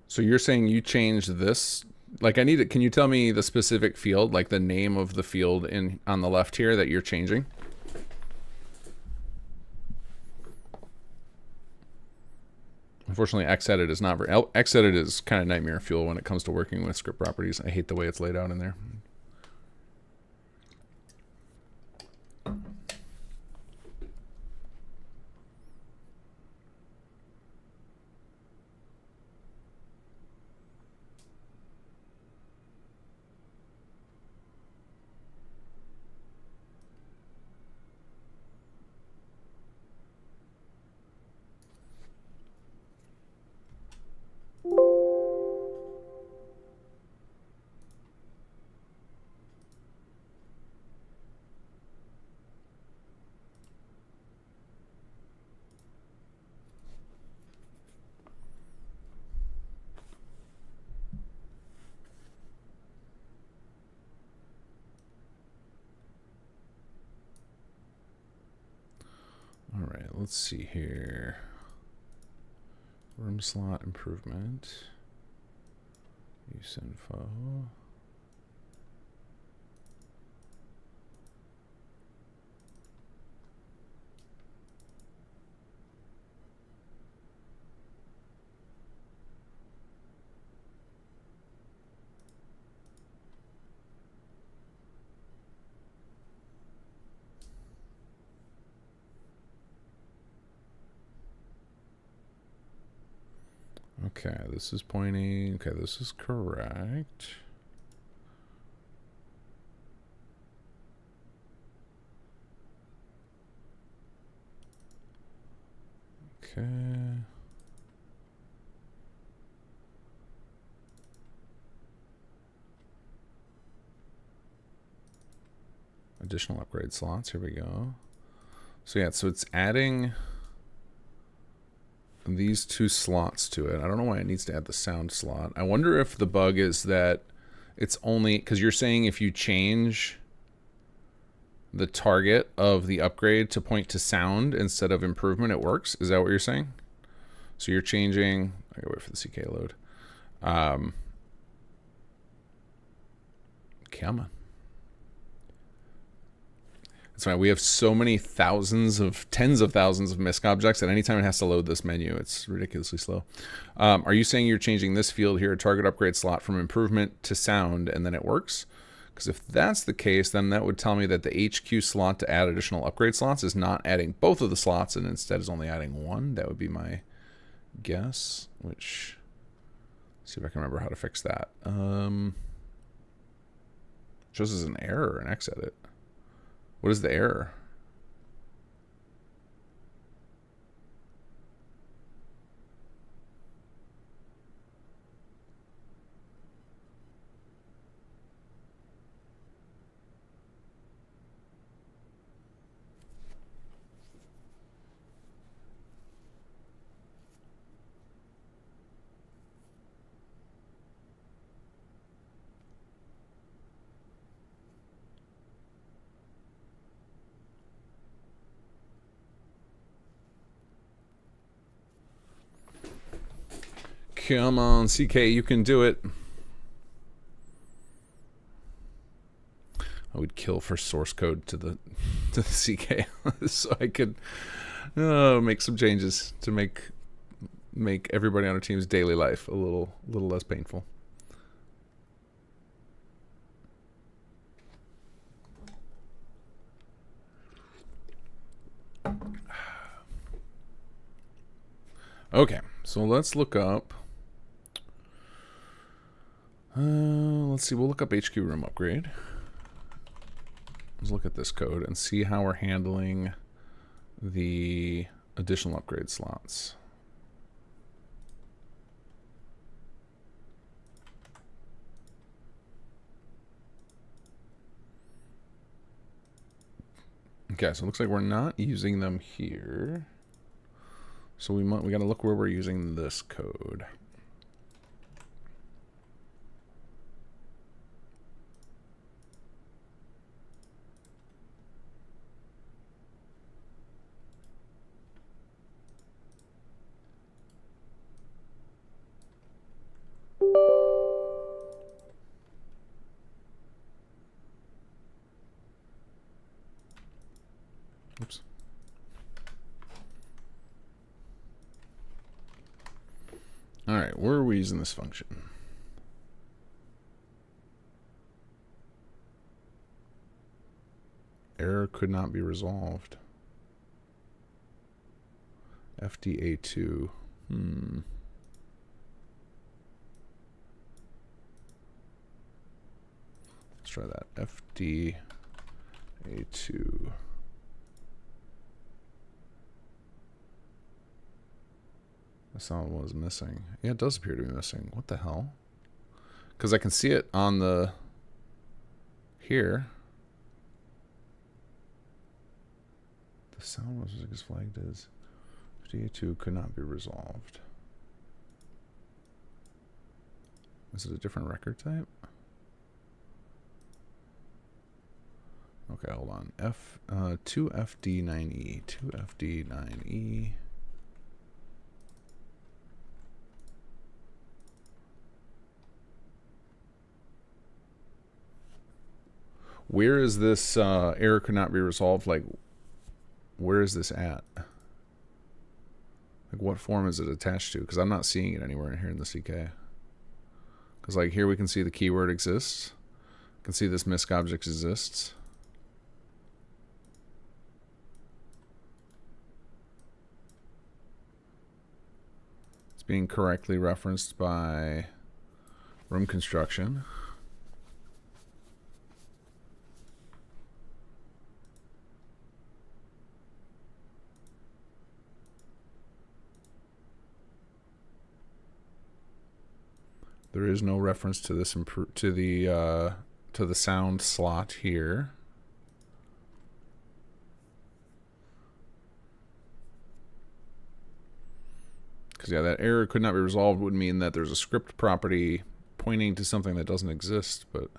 S1: So you're saying you changed this? Like, I need it. Can you tell me the specific field, like the name of the field in on the left here that you're changing? Unfortunately, Xedit is not very... Xedit is kind of nightmare fuel when it comes to working with script properties. I hate the way it's laid out in there. All right, let's see here. Room slot improvement. Use info. Okay, this is pointing. Okay, this is correct. Okay. Additional upgrade slots. Here we go. So yeah, so it's adding these two slots to it. I don't know why it needs to add the sound slot. I wonder if the bug is that it's only because you're saying if you change the target of the upgrade to point to sound instead of improvement, it works. Is that what you're saying? So you're changing. I gotta wait for the CK load. Come on. That's right. We have so many tens of thousands of MISC objects that anytime it has to load this menu, it's ridiculously slow. Are you saying you're changing this field here, target upgrade slot, from improvement to sound, and then it works? Because if that's the case, then that would tell me that the HQ slot to add additional upgrade slots is not adding both of the slots and instead is only adding one. That would be my guess, which, let's see if I can remember how to fix that. Shows as an error in Xedit. What is the error? Come on, CK, you can do it. I would kill for source code to the CK so I could make some changes to make everybody on our team's daily life a little less painful. Okay, so let's look up. Let's see. We'll look up HQ room upgrade. Let's look at this code and see how we're handling the additional upgrade slots. Okay, so it looks like we're not using them here. So we got to look where we're using this code. Oops. All right, where are we using this function? Error could not be resolved. FDA2. Let's try that. FDA2. The sound was missing. Yeah, it does appear to be missing. What the hell? Because I can see it on the here. The sound was flagged as FDA2 could not be resolved. Is it a different record type? Okay, hold on. 2FD9E. 2FD9E. Where is this error could not be resolved? Like, where is this at? Like, what form is it attached to? Because I'm not seeing it anywhere in here in the CK. Because, like, here we can see the keyword exists. You can see this MISC object exists. It's being correctly referenced by room construction. There is no reference to this to the sound slot here. Because yeah, that error could not be resolved would mean that there's a script property pointing to something that doesn't exist, but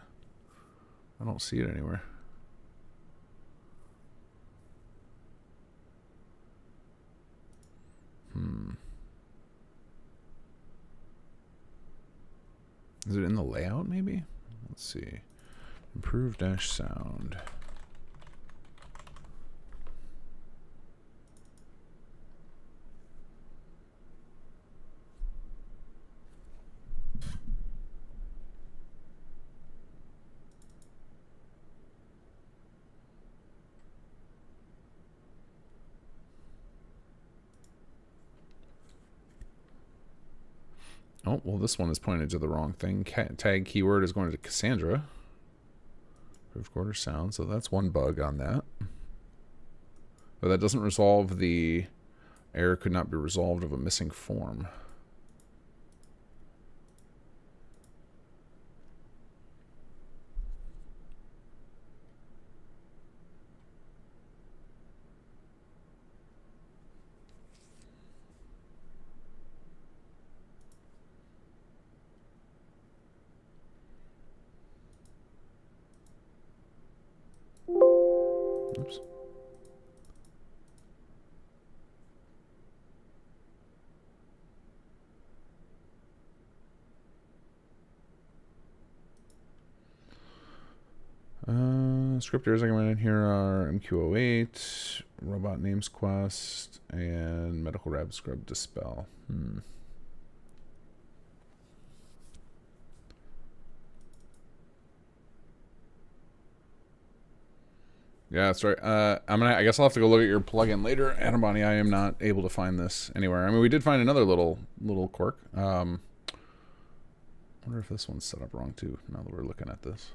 S1: I don't see it anywhere. Is it in the layout, maybe? Let's see. Improve dash sound. Oh, well, this one is pointed to the wrong thing. Tag keyword is going to Cassandra. Proof quarter sound, so that's one bug on that. But that doesn't resolve the error could not be resolved of a missing form. Oops. Script errors I can run in here are MQ08, Robot Names Quest, and Medical Rab Scrub Dispel. Yeah, that's right. I guess I'll have to go look at your plugin later, Adam Bonnie. I am not able to find this anywhere. I mean, we did find another little quirk. Wonder if this one's set up wrong too. Now that we're looking at this.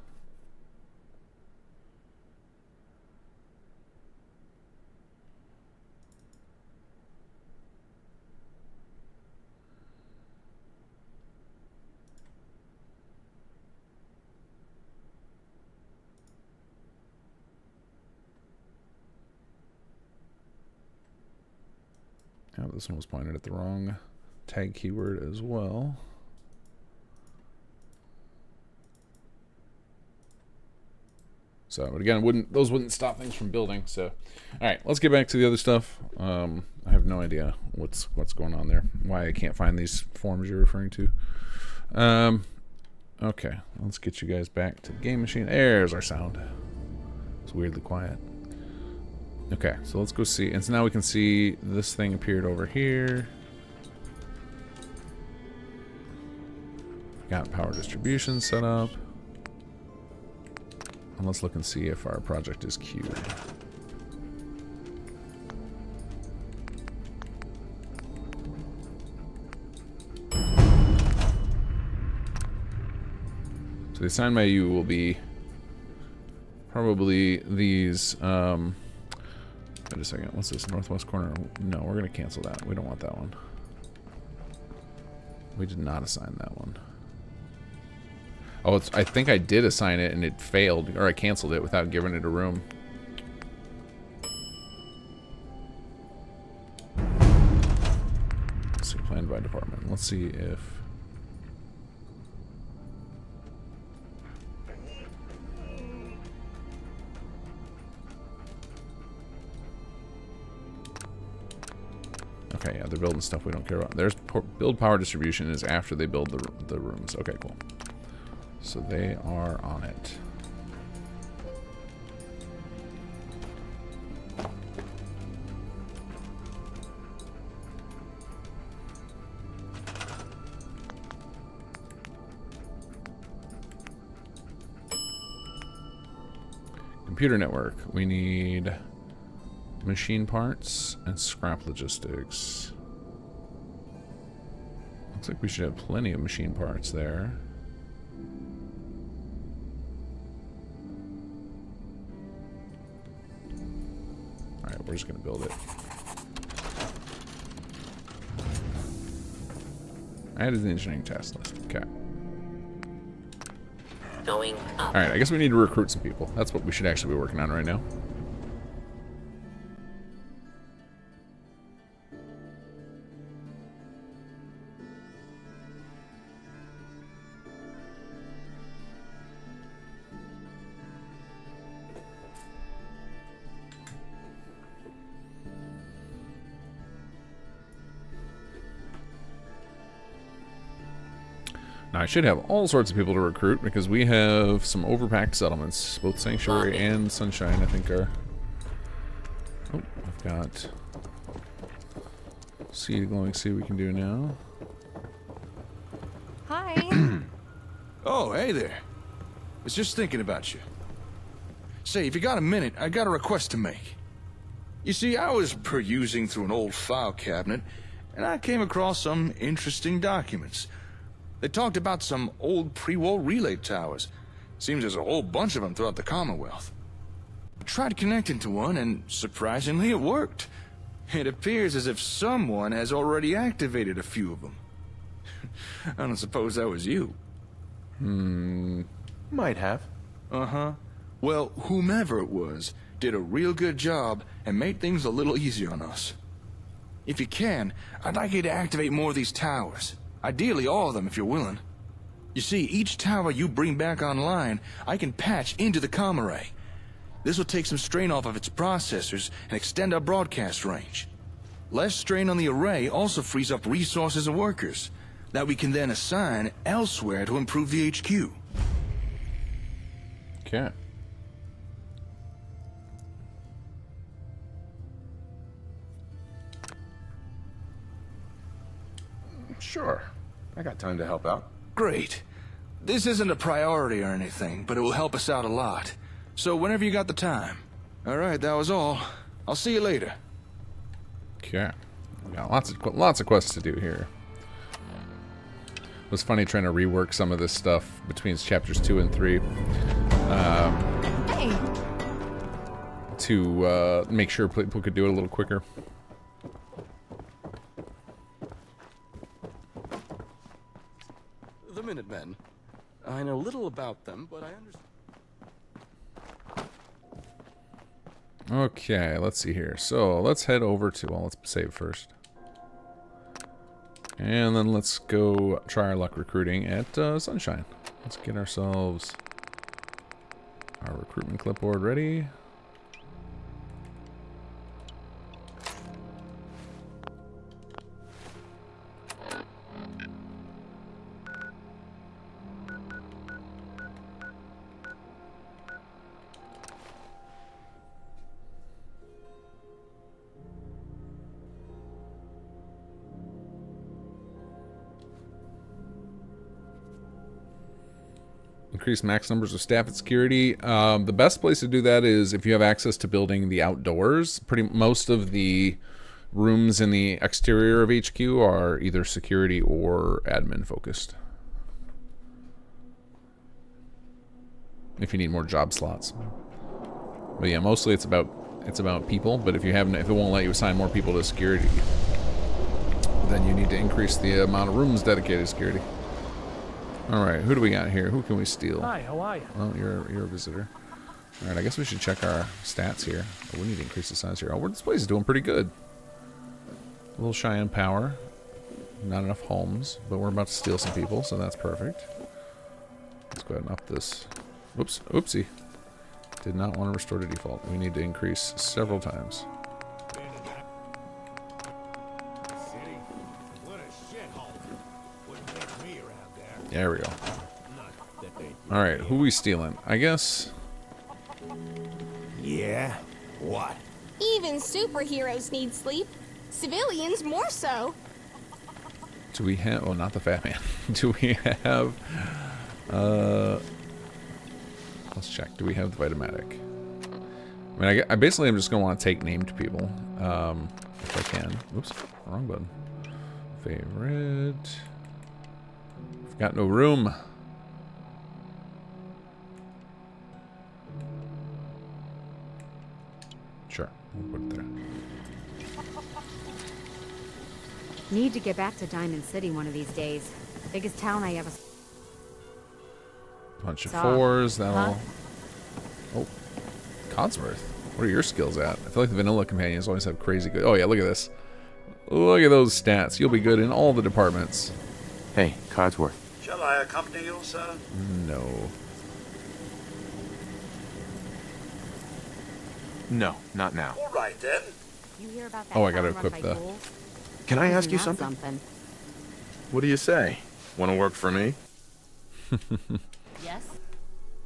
S1: Yeah, this one was pointed at the wrong tag keyword as well. So, but again, those wouldn't stop things from building. So, all right, let's get back to the other stuff. I have no idea what's going on there. Why I can't find these forms you're referring to. Okay, let's get you guys back to the game machine. There's our sound. It's weirdly quiet. Okay, so let's go see. And so now we can see this thing appeared over here. Got power distribution set up. And let's look and see if our project is queued. So the assigned by you will be probably these. Wait a second. What's this? Northwest corner? No, we're going to cancel that. We don't want that one. We did not assign that one. Oh, I think I did assign it and it failed, or I canceled it without giving it a room. Let's see, planned by department. Let's see if... Okay, yeah, they're building stuff we don't care about. There's build power distribution is after they build the rooms. Okay, cool. So they are on it. Computer network. We need machine parts and scrap logistics. Looks like we should have plenty of machine parts there. Alright, we're just going to build it. Added the engineering task list. Okay.
S5: Going up.
S1: Alright, I guess we need to recruit some people. That's what we should actually be working on right now. Now, I should have all sorts of people to recruit because we have some overpacked settlements. Both Sanctuary and Sunshine, I think, are... Oh, I've got... Sea glowing sea we can do now.
S6: Hi.
S2: Oh, hey there. Was just thinking about you. Say, if you got a minute, I got a request to make. You see, I was perusing through an old file cabinet, and I came across some interesting documents. They talked about some old pre-war relay towers. Seems there's a whole bunch of them throughout the Commonwealth. Tried connecting to one, and surprisingly it worked. It appears as if someone has already activated a few of them. I don't suppose that was you.
S3: Might have.
S2: Uh-huh. Well, whomever it was did a real good job and made things a little easier on us. If you can, I'd like you to activate more of these towers. Ideally all of them if you're willing. You see, each tower you bring back online, I can patch into the comm array. This will take some strain off of its processors and extend our broadcast range. Less strain on the array also frees up resources and workers that we can then assign elsewhere to improve the HQ.
S1: Okay.
S4: Sure. I got time to help out.
S2: Great. This isn't a priority or anything, but it will help us out a lot. So whenever you got the time. All right, that was all. I'll see you later.
S1: Okay. We got lots of quests to do here. It was funny trying to rework some of this stuff between chapters 2 and 3.
S6: Hey.
S1: To make sure people could do it a little quicker.
S7: The Minutemen. I know little about them, but I understand.
S1: Okay, let's see here. So let's head over to, well, let's save first. And then let's go try our luck recruiting at Sunshine. Let's get ourselves our recruitment clipboard ready. Increase max numbers of staff at security. The best place to do that is if you have access to building the outdoors. Most of the rooms in the exterior of HQ are either security or admin focused. If you need more job slots. But yeah, mostly it's about people. But if it won't let you assign more people to security, then you need to increase the amount of rooms dedicated to security. All right, who do we got here? Who can we steal?
S8: Hi, how are you?
S1: Oh, you're a visitor. All right, I guess we should check our stats here. Oh, we need to increase the size here. Oh, this place is doing pretty good. A little shy on power. Not enough homes, but we're about to steal some people, so that's perfect. Let's go ahead and up this. Oops, oopsie. Did not want to restore to default. We need to increase several times. There we go. Alright, who we stealing? I guess.
S9: Yeah? What?
S6: Even superheroes need sleep. Civilians more so.
S1: Do we have... Oh, not the fat man. Do we have... Let's check. Do we have the Vitamatic? I mean, I basically am just going to want to take named people. If I can. Oops. Wrong button. Favorite... Got no room. Sure, we'll put it there.
S10: Need to get back to Diamond City one of these days. Biggest town I ever
S1: Bunch of
S10: saw.
S1: 4s. That'll.
S10: Huh?
S1: Oh, Codsworth. What are your skills at? I feel like the vanilla companions always have crazy good. Oh yeah, look at this. Look at those stats. You'll be good in all the departments.
S3: Hey, Codsworth.
S9: Shall I accompany you, sir?
S1: No.
S3: No, not now.
S9: All right, then.
S10: You hear about that
S1: Oh, I gotta
S10: town run
S1: equip
S10: by
S1: the-
S10: ghouls?
S4: Can I ask you
S10: Isn't that
S4: something? What do you say? Want to work for me?
S10: Yes.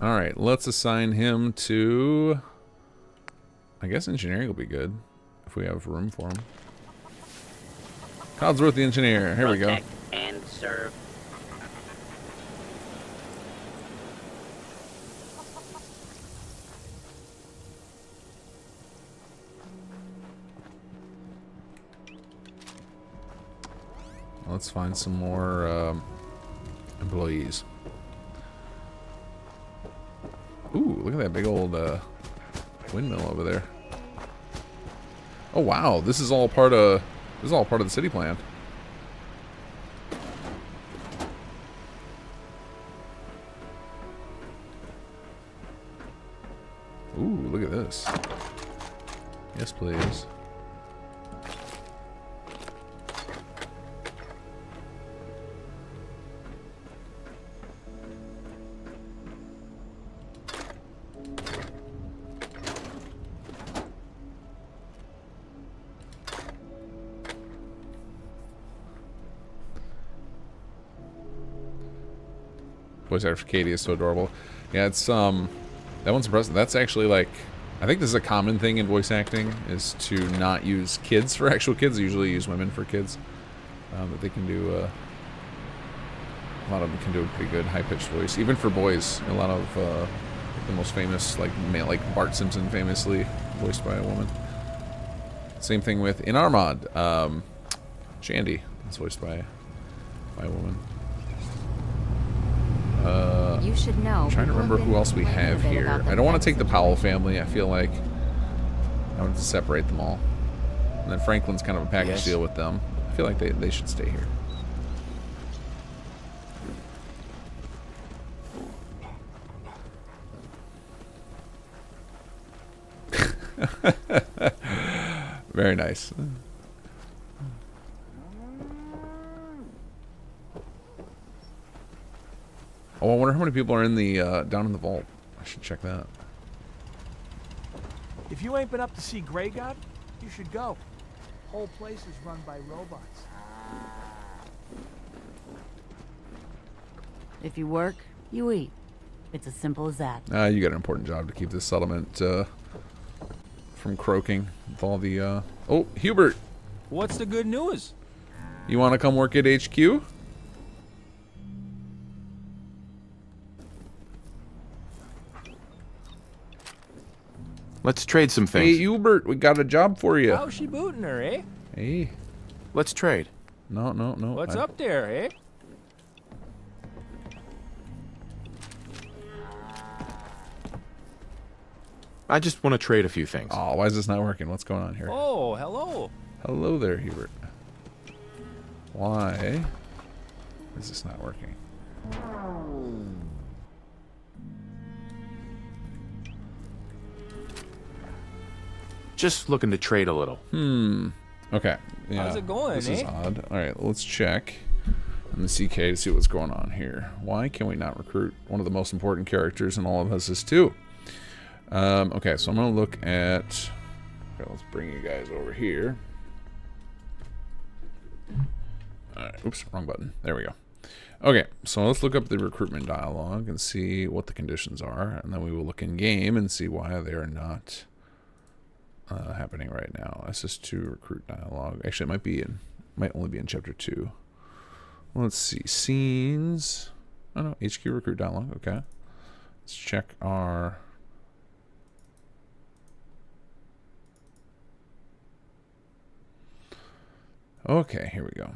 S1: All right, let's assign him to. I guess engineering will be good if we have room for him. Codsworth, the engineer. Here we go.
S5: Protect and serve.
S1: Let's find some more employees. Ooh, look at that big old windmill over there. Oh wow, this is all part of the city plan. Ooh, look at this. Yes, please. Voice actor for Katie is so adorable. Yeah, it's that one's impressive. That's actually like, I think this is a common thing in voice acting, is to not use kids for actual kids. They usually use women for kids. But they can do a lot of them can do a pretty good high-pitched voice, even for boys. A lot of the most famous, like Bart Simpson, famously voiced by a woman. Same thing with in Armad, Shandy. It's voiced by a woman.
S10: You should know.
S1: I'm trying to remember who else we have here. I don't want to take the Powell family. I feel like I want to separate them all. And then Franklin's kind of a package deal with them. I feel like they should stay here. Very nice. Oh, I wonder how many people are in the down in the vault. I should check that.
S8: If you ain't been up to see Grey God, you should go. Whole place is run by robots.
S11: If you work, you eat. It's as simple as that.
S1: You got an important job to keep this settlement from croaking with all the. Oh, Hubert.
S8: What's the good news?
S1: You want to come work at HQ?
S3: Let's trade some things.
S1: Hey, Hubert, we got a job for you.
S8: How's she booting her, eh?
S1: Hey.
S3: Let's trade.
S1: No.
S8: What's up there, eh?
S3: I just want to trade a few things.
S1: Oh, why is this not working? What's going on here?
S8: Oh, hello.
S1: Hello there, Hubert. Why is this not working?
S3: Just looking to trade a little.
S1: Okay. Yeah,
S8: how's it going,
S1: this is odd. All right, let's check on the CK to see what's going on here. Why can we not recruit one of the most important characters in all of us is too? Okay, so I'm going to look at... Okay, let's bring you guys over here. Alright, oops, wrong button. There we go. Okay, so let's look up the recruitment dialogue and see what the conditions are, and then we will look in game and see why they are not happening right now. SS2 recruit dialogue. Actually, it might only be in chapter 2. Let's see, scenes. Oh no, HQ recruit dialogue. Okay, let's check our. Okay, here we go.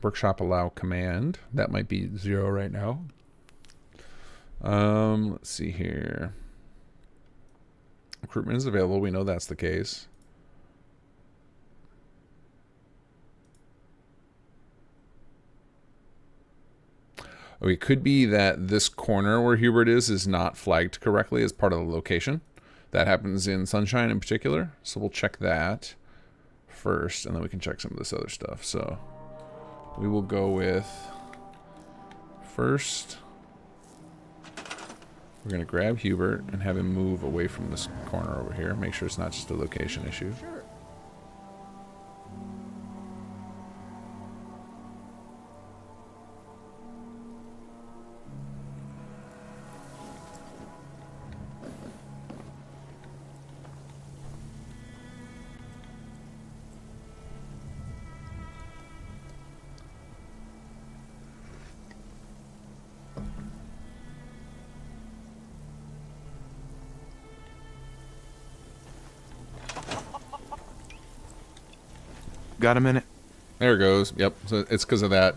S1: Workshop allow command. That might be 0 right now. Let's see here. Recruitment is available. We know that's the case. Oh, it could be that this corner where Hubert is not flagged correctly as part of the location. That happens in Sunshine in particular. So we'll check that first, and then we can check some of this other stuff. So we will go with first. We're going to grab Hubert and have him move away from this corner over here. Make sure it's not just a location issue.
S8: Sure.
S3: Got a minute?
S1: There it goes. Yep. So it's because of that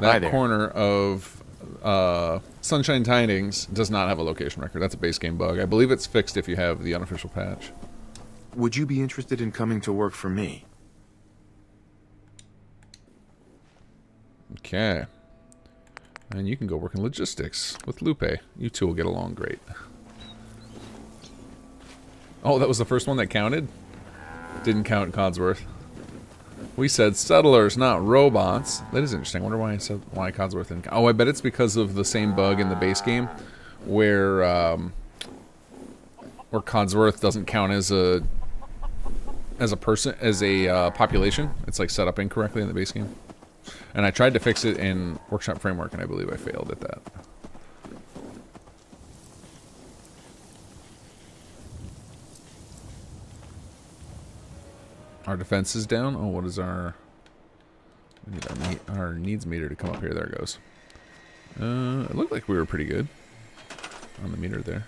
S3: Hi
S1: That
S3: there.
S1: corner of Sunshine Tidings does not have a location record. That's a base game bug. I believe it's fixed if you have the unofficial patch.
S3: Would you be interested in coming to work for me?
S1: Okay. And you can go work in logistics with Lupe. You two will get along great. Oh, that was the first one that counted? Didn't count Codsworth. We said settlers, not robots. That is interesting. I wonder why I said why Codsworth didn't count. Oh, I bet it's because of the same bug in the base game where Codsworth doesn't count as a person, as a population. It's like set up incorrectly in the base game. And I tried to fix it in Workshop Framework, and I believe I failed at that. Our defense is down. Oh, what is our... We need our needs meter to come up here. There it goes. It looked like we were pretty good on the meter there.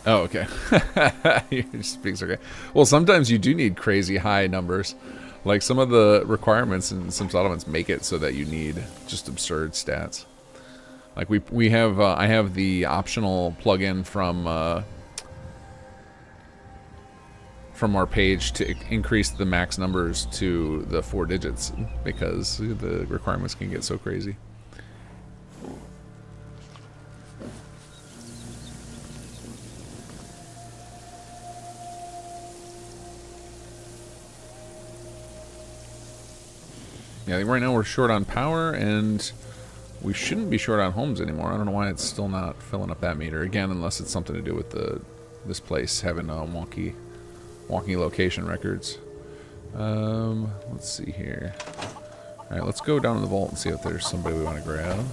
S1: Oh, okay. Your speaks okay. Well, sometimes you do need crazy high numbers. Like some of the requirements in some settlements make it so that you need just absurd stats. Like we have I have the optional plugin from our page to increase the max numbers to the 4 digits because the requirements can get so crazy. Yeah, I think right now we're short on power, and we shouldn't be short on homes anymore. I don't know why it's still not filling up that meter. Again, unless it's something to do with this place having wonky location records. Let's see here. Alright, let's go down to the vault and see if there's somebody we want to grab.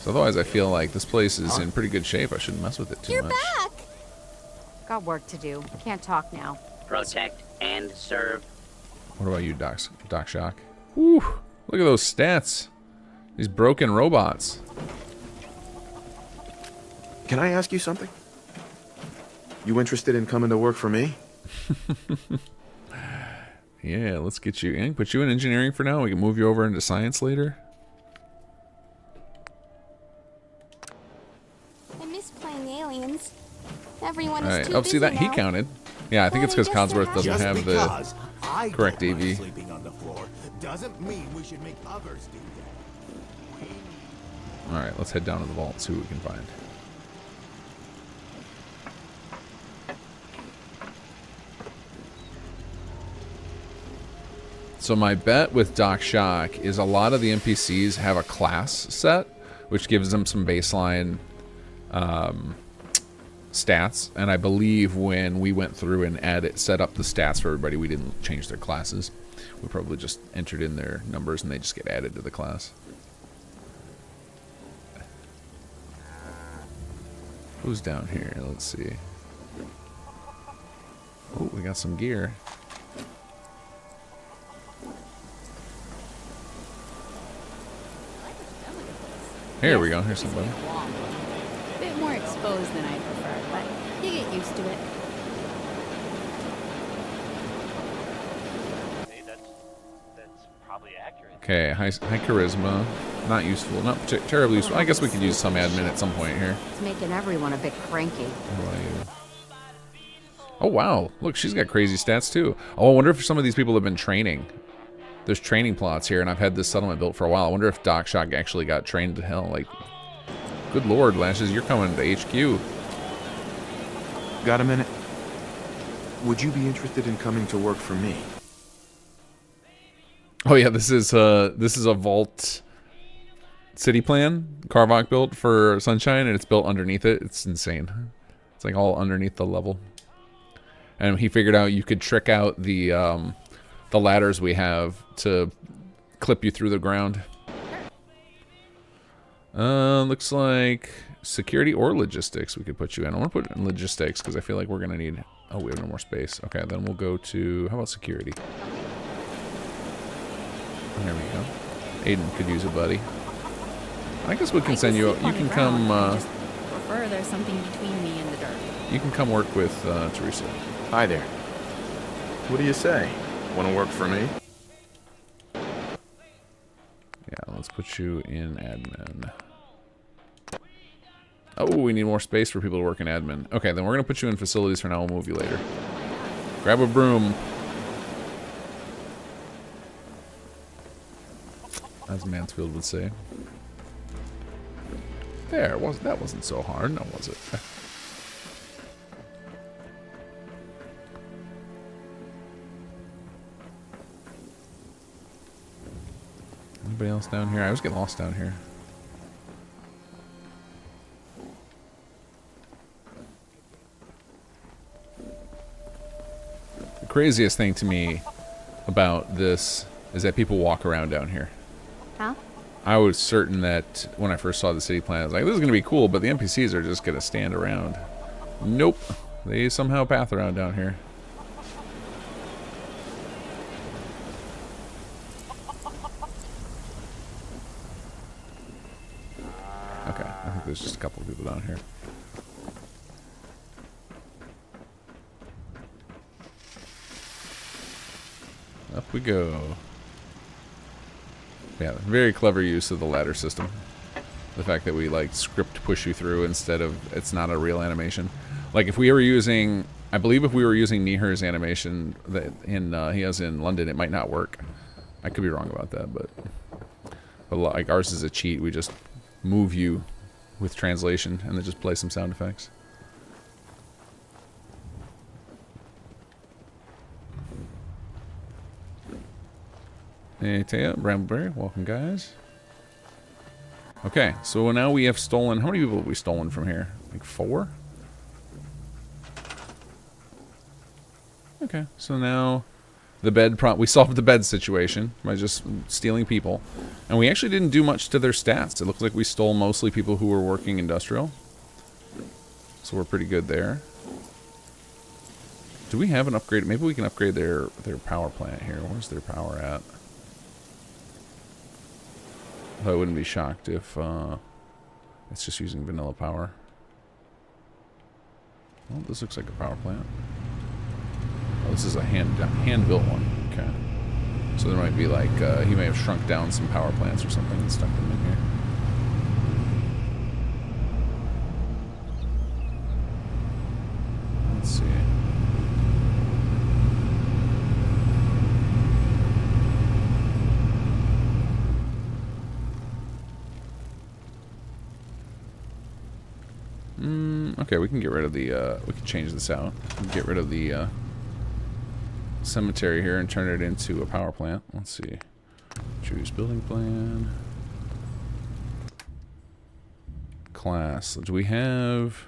S1: So otherwise I feel like this place is in pretty good shape. I shouldn't mess with it too much.
S6: You're back!
S10: Got work to do. Can't talk now.
S5: Protect and serve.
S1: What about you, Doc Shock? Whew, look at those stats. These broken robots.
S3: Can I ask you something? You interested in coming to work for me?
S1: Yeah, let's get you in. Put you in engineering for now. We can move you over into science later.
S6: I miss playing aliens. Everyone
S1: All
S6: is
S1: right.
S6: too
S1: Oh,
S6: busy
S1: see that? He
S6: now.
S1: counted. Yeah, I think it's because Codsworth doesn't have the correct AV.
S9: Sleeping on the floor doesn't mean we should make others do that.
S1: Alright, let's head down to the vault and see what we can find. So my bet with Doc Shock is a lot of the NPCs have a class set, which gives them some baseline stats. And I believe when we went through and set up the stats for everybody, we didn't change their classes. We probably just entered in their numbers and they just get added to the class. Who's down here? Let's see. Oh, we got some gear. Here we go. Here's somebody.
S12: A bit more exposed than I prefer, but you get used to it.
S13: That's probably accurate.
S1: Okay, high charisma. Not useful. Not terribly useful. I guess we could use some admin at some point here.
S10: It's making everyone a bit cranky.
S1: How about you? Oh, wow. Look, she's got crazy stats, too. Oh, I wonder if some of these people have been training. There's training plots here, and I've had this settlement built for a while. I wonder if Doc Shock actually got trained to hell. Like, good lord, Lashes, you're coming to HQ.
S3: Got a minute? Would you be interested in coming to work for me?
S1: Oh yeah, this is a vault city plan Carvok built for Sunshine, and it's built underneath it. It's insane. It's like all underneath the level. And he figured out you could trick out the ladders we have to clip you through the ground. Looks like security or logistics we could put you in. I want to put in logistics because I feel like we're gonna need. Oh, we have no more space. Okay, then we'll go to, how about security? There we go. Aiden could use a buddy. I guess we can send you. You can come.
S12: Just prefer there's something between me and the dirt.
S1: you can come work with Teresa.
S4: Hi there. What do you say? Want to work for me?
S1: Yeah, let's put you in admin. Oh, we need more space for people to work in admin. Okay, then we're going to put you in facilities for now. We'll move you later. Grab a broom. As Mansfield would say. There, that wasn't so hard, now was it? Anybody else down here? I always get lost down here. The craziest thing to me about this is that people walk around down here.
S10: Huh?
S1: I was certain that when I first saw the city plan, I was like, this is going to be cool, but the NPCs are just going to stand around. Nope. They somehow path around down here. Okay, I think there's just a couple of people down here. Up we go. Yeah, very clever use of the ladder system. The fact that we like script push you through instead of it's not a real animation. Like if we were using, I believe if we were using Nihir's animation that he has in London, it might not work. I could be wrong about that, but like ours is a cheat. We just move you with translation and then just play some sound effects. Hey, Taya, Brambleberry, welcome, guys. Okay, so now we have stolen. How many people have we stolen from here? Like 4? Okay, so now the bed. We solved the bed situation by just stealing people, and we actually didn't do much to their stats. It looked like we stole mostly people who were working industrial, so we're pretty good there. Do we have an upgrade? Maybe we can upgrade their power plant here. Where's their power at? I wouldn't be shocked if it's just using vanilla power. Well, this looks like a power plant. Oh, this is a hand-built one. Okay. So there might be like, he may have shrunk down some power plants or something and stuck them in here. Let's see. Okay, we can get rid of the, we can change this out. We can get rid of the, cemetery here and turn it into a power plant. Let's see. Choose building plan. Class. Do we have...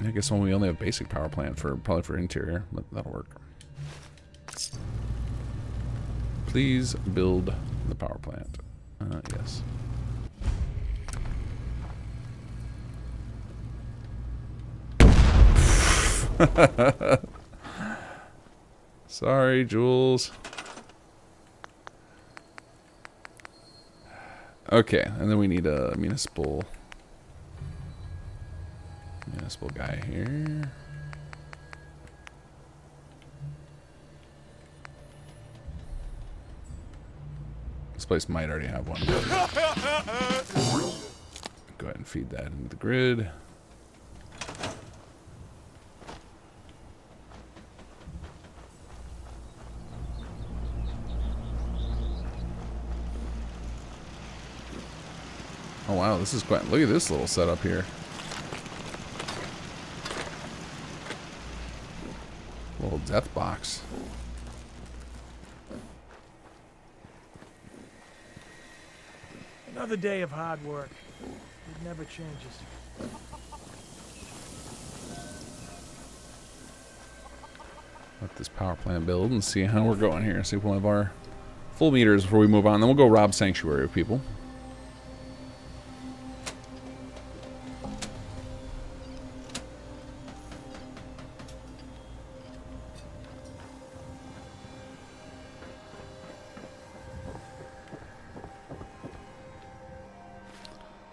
S1: I guess we only have basic power plant for probably for interior, but that'll work. Please build the power plant. Yes. Sorry, Jules. Okay, and then we need a municipal guy here. This place might already have one. Go ahead and feed that into the grid. Oh wow, this is quite... Look at this little setup here. Little death box.
S8: Another day of hard work. It never changes.
S1: Let this power plant build and see how we're going here. See if we'll have our full meters before we move on. Then we'll go rob Sanctuary of people.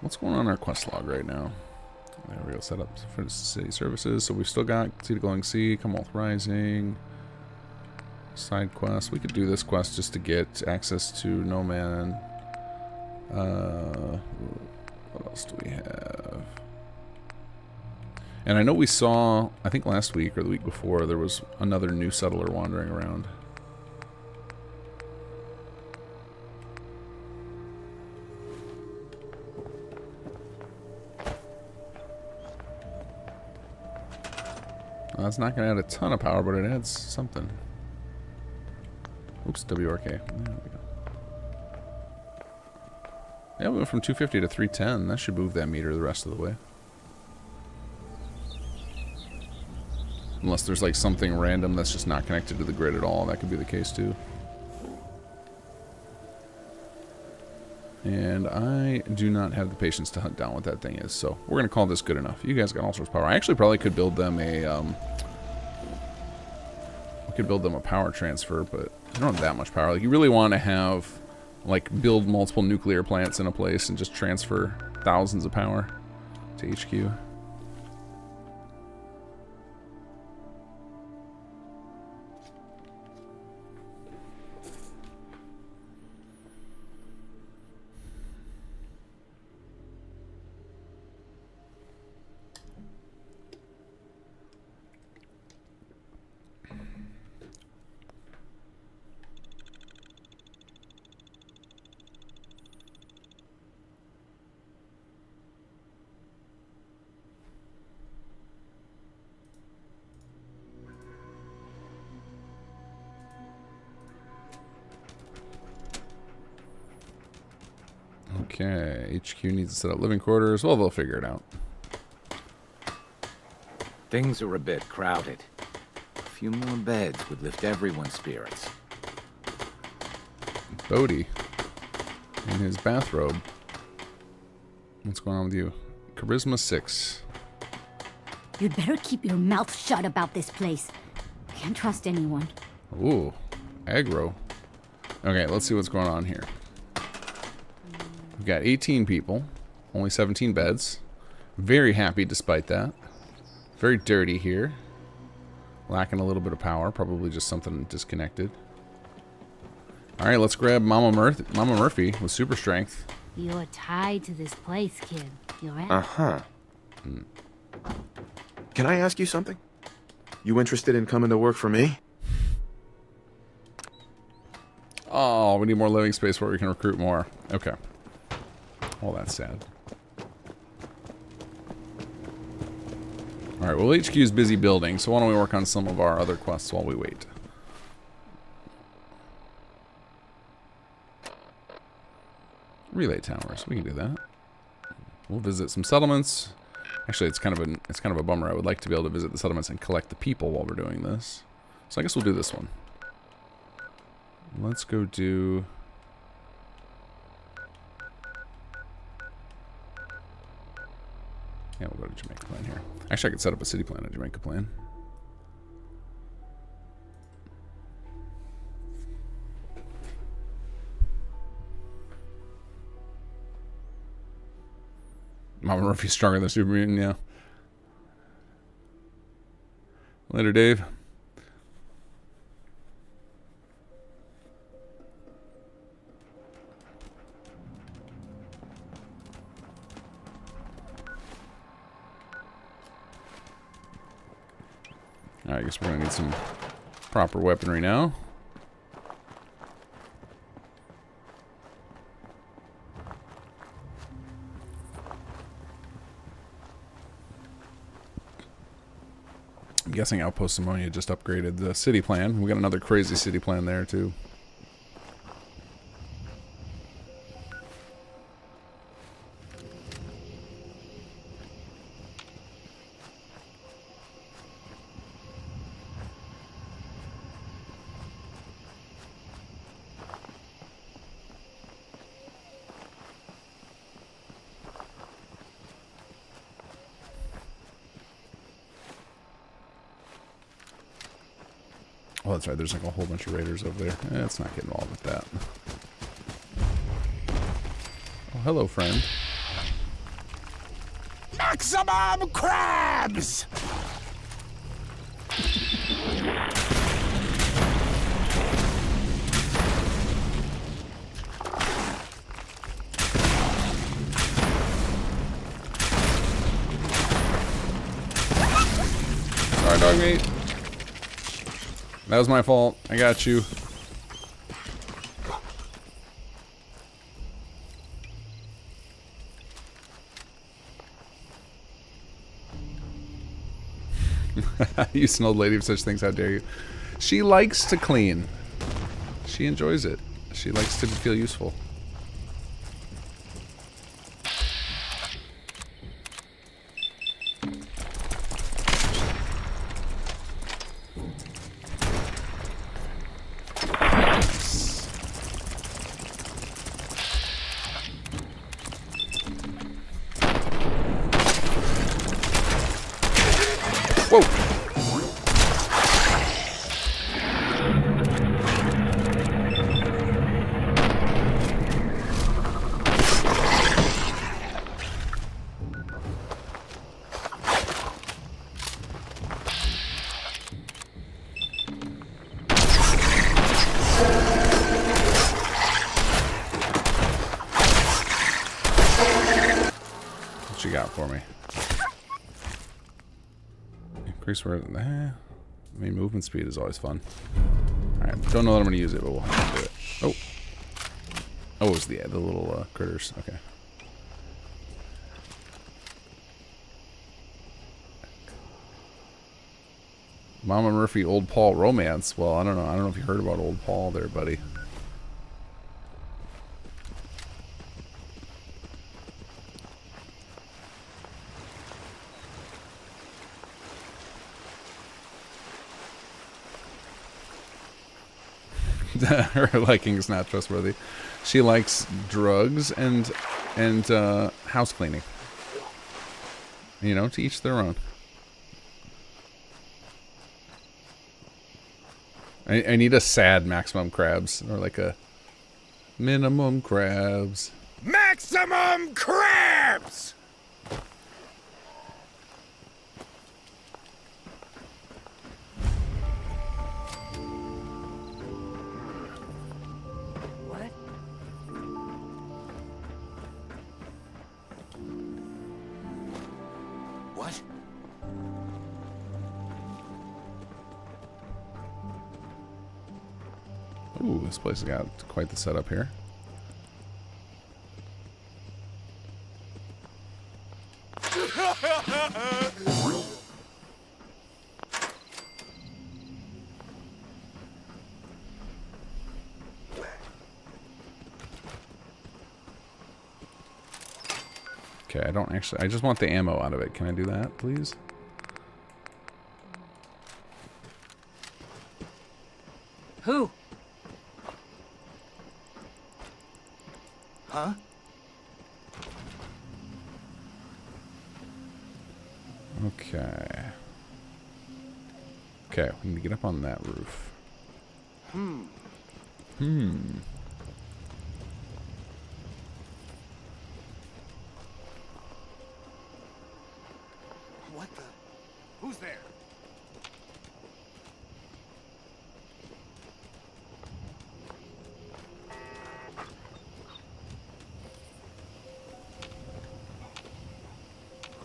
S1: What's going on in our quest log right now? There we go. Set up for city services. So we've still got Sea to Glowing Sea, Commonwealth Rising, side quest. We could do this quest just to get access to No Man. What else do we have? And I know we saw, I think last week or the week before, there was another new settler wandering around. That's not going to add a ton of power, but it adds something. Oops, WRK. There we go. Yeah, we went from 250 to 310. That should move that meter the rest of the way. Unless there's like something random that's just not connected to the grid at all. That could be the case too. And I do not have the patience to hunt down what that thing is. So we're going to call this good enough. You guys got all sorts of power. I actually probably could build them a... we could build them a power transfer, but I don't have that much power. Like, you really want to have... like, build multiple nuclear plants in a place and just transfer thousands of power to HQ. Okay, HQ needs to set up living quarters. Well, they'll figure it out.
S14: Things are a bit crowded. A few more beds would lift everyone's spirits.
S1: Bodhi in his bathrobe. What's going on with you? Charisma 6.
S10: You'd better keep your mouth shut about this place. Can't trust anyone.
S1: Ooh, aggro. Okay, let's see what's going on here. We've got 18 people, only 17 beds. Very happy despite that. Very dirty here. Lacking a little bit of power, probably just something disconnected. Alright, let's grab Mama Murphy with super strength.
S11: You're tied to this place, kid. You're right.
S3: Uh-huh. Can I ask you something? You interested in coming to work for me?
S1: Oh, we need more living space where we can recruit more. Okay. Well, that's sad. Alright, well, HQ is busy building, so why don't we work on some of our other quests while we wait. Relay towers, we can do that. We'll visit some settlements. Actually, it's kind of a bummer. I would like to be able to visit the settlements and collect the people while we're doing this. So I guess we'll do this one. Let's go do... yeah, we'll go to Jamaica Plan here. Actually, I could set up a city plan at Jamaica Plan. Mama Murphy's stronger than Super Mutant, yeah. Later, Dave. Alright, I guess we're going to need some proper weaponry now. I'm guessing Outpost Ammonia just upgraded the city plan. We got another crazy city plan there, too. Oh, that's right. There's like a whole bunch of raiders over there. Let's not get involved with that. Oh, hello, friend.
S9: Maximum crabs!
S1: Sorry, dog meat. That was my fault. I got you. You old lady of such things, how dare you. She likes to clean. She enjoys it. She likes to feel useful. Whoa! What you got for me? Increase where, I mean, movement speed is always fun. Alright, don't know that I'm going to use it, but we'll have to do it. Oh. Oh, it was the little critters. Okay. Mama Murphy, Old Paul romance. Well, I don't know. I don't know if you heard about Old Paul there, buddy. Her liking is not trustworthy. She likes drugs and house cleaning. You know, to each their own. I need a sad maximum crabs, or like a minimum crabs.
S9: Maximum crabs!
S7: What?
S1: Ooh, this place has got quite the setup here. Okay, I don't actually... I just want the ammo out of it. Can I do that, please?
S11: Who?
S7: Huh?
S1: Okay. Okay, we need to get up on that roof. Hmm.
S7: What the? Who's there?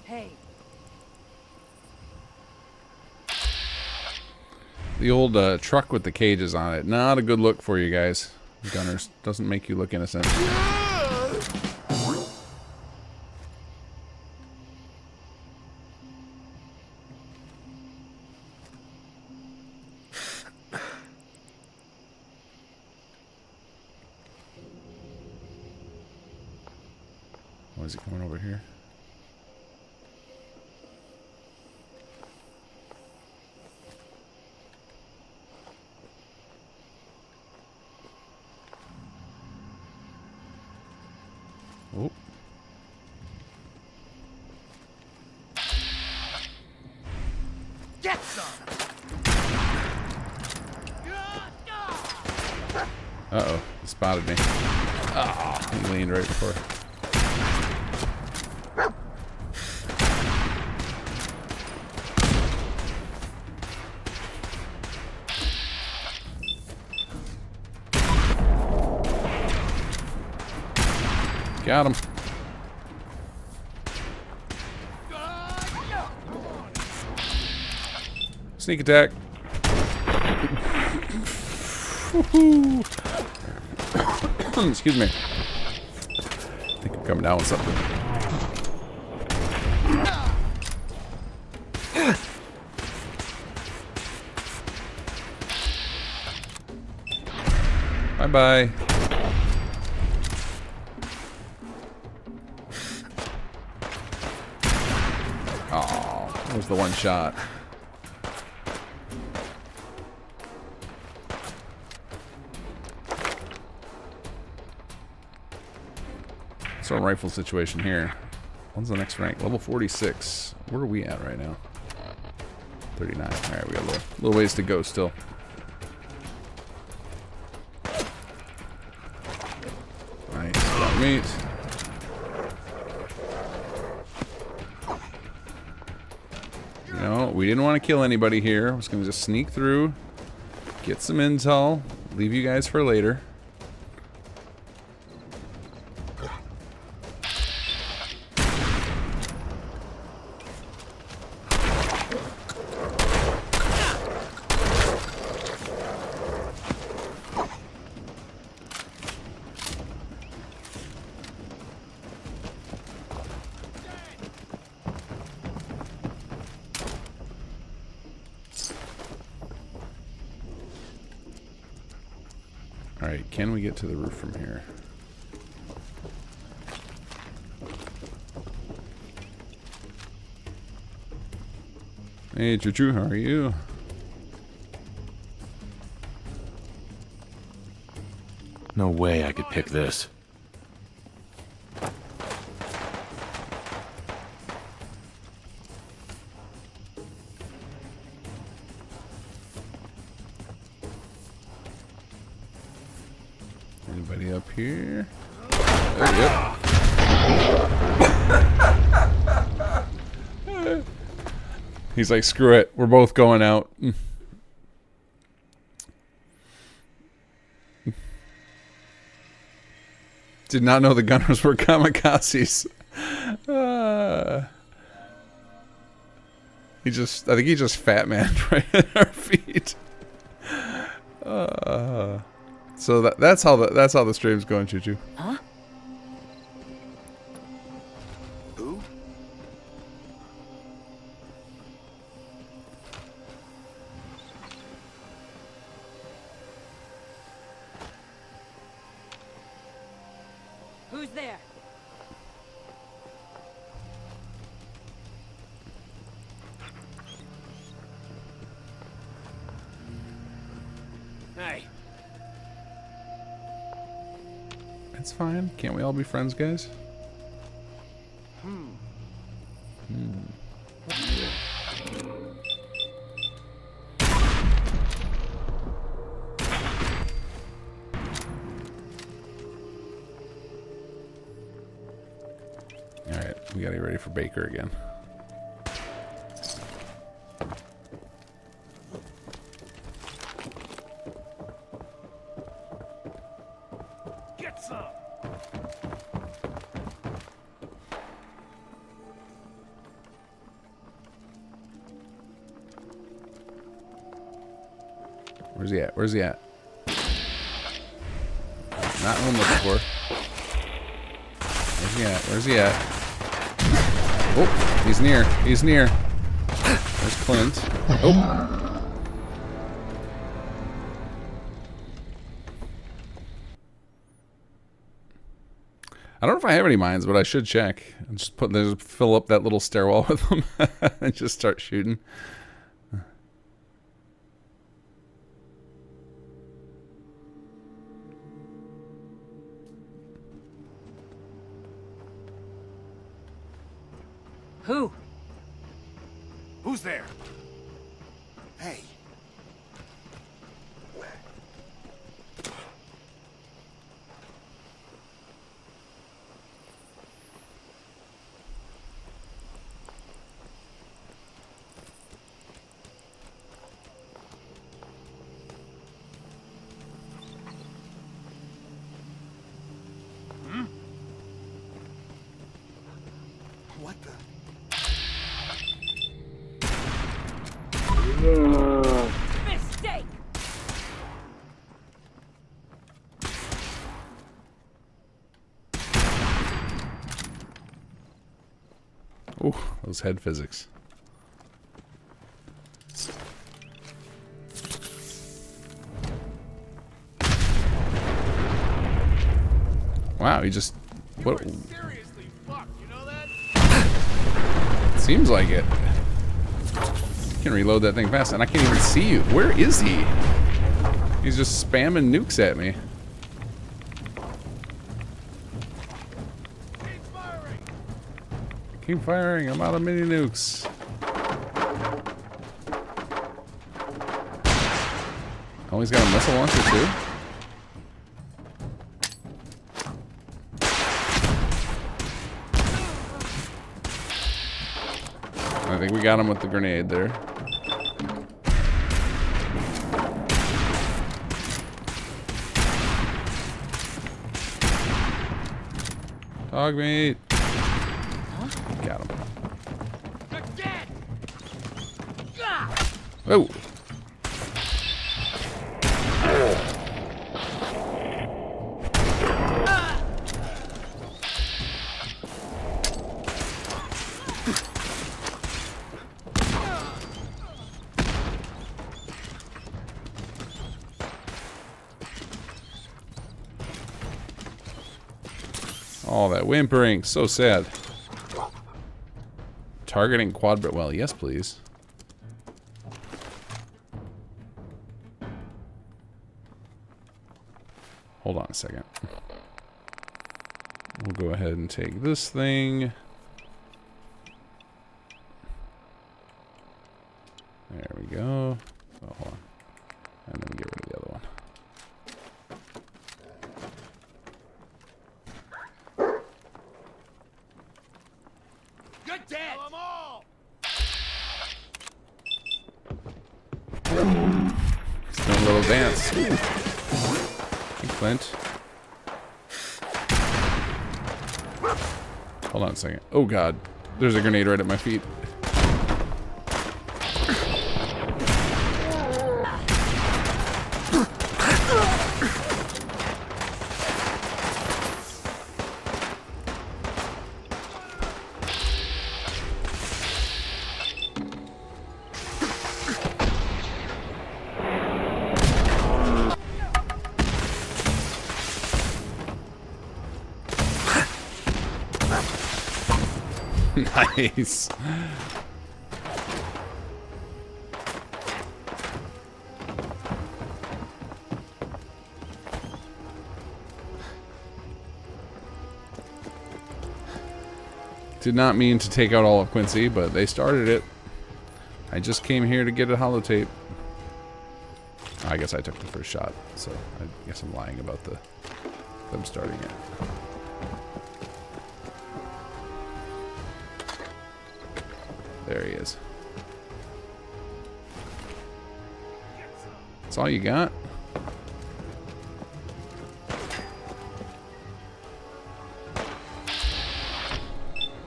S11: Hey.
S1: The old truck with the cages on it. Not a good look for you guys. Gunners. Doesn't make you look innocent. Why is he coming over here? Oh.
S9: Get some!
S1: Uh-oh. He spotted me. Ah, he leaned right before. Got him. Sneak attack. Excuse me. I think I'm coming down with something. Bye-bye. Oh, that was the one shot. So rifle situation here. When's the next rank? Level 46. Where are we at right now? 39. Alright, we got a little ways to go still. Nice. Got meat. No, we didn't want to kill anybody here. I was going to just sneak through, get some intel, leave you guys for later. Alright, can we get to the roof from here? Hey, Choo-Choo, how are you?
S4: No way I could pick this.
S1: Anybody up here? Oh, yep. He's like, screw it. We're both going out. Did not know the gunners were kamikazes. I think he just fat maned right at our feet. So that's how the stream's going, Choo-Choo.
S11: Huh?
S3: Who?
S11: Who's there?
S7: Hey.
S1: It's fine. Can't we all be friends, guys? Alright, we gotta get ready for Baker again.
S7: Get some.
S1: Where's he at? Where's he at? Not who I'm looking for. Where's he at? Where's he at? Oh, he's near. He's near. There's Clint. Oh. I don't know if I have any mines, but I should check. And just fill up that little stairwell with them and just start shooting.
S11: Who?
S7: Who's there? Hey.
S9: What the?
S12: Mistake!
S1: Ooh, those head physics. Wow, he just... What?
S9: Seriously, fuck, you know that?
S1: Seems like it. Can reload that thing fast, and I can't even see you. Where is he? He's just spamming nukes at me. Keep firing. I'm out of mini nukes. Oh, he's got a missile launcher too. I think we got him with the grenade there. Dog meat. Got him. Whoa. Oh, that whimpering. So sad. Targeting quad... Well, yes, please. Hold on a second. We'll go ahead and take this thing. There we go. Oh, hold on. And then we get rid of the other one.
S9: You're dead! Kill 'em all!
S1: Let's do a little dance. Hey, Clint. Hold on a second. Oh god. There's a grenade right at my feet. Nice. Did not mean to take out all of Quincy, but they started it. I just came here to get a holotape. I guess I took the first shot, so I guess I'm lying about them starting it. There he is. That's all you got?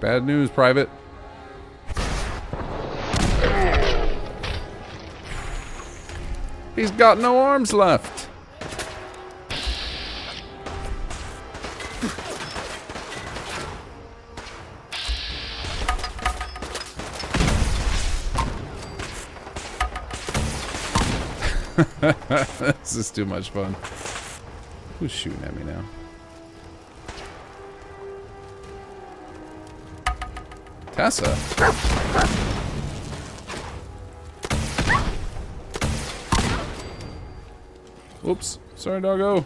S1: Bad news, Private. He's got no arms left. This is too much fun. Who's shooting at me now? Tessa. Oops. Sorry, doggo.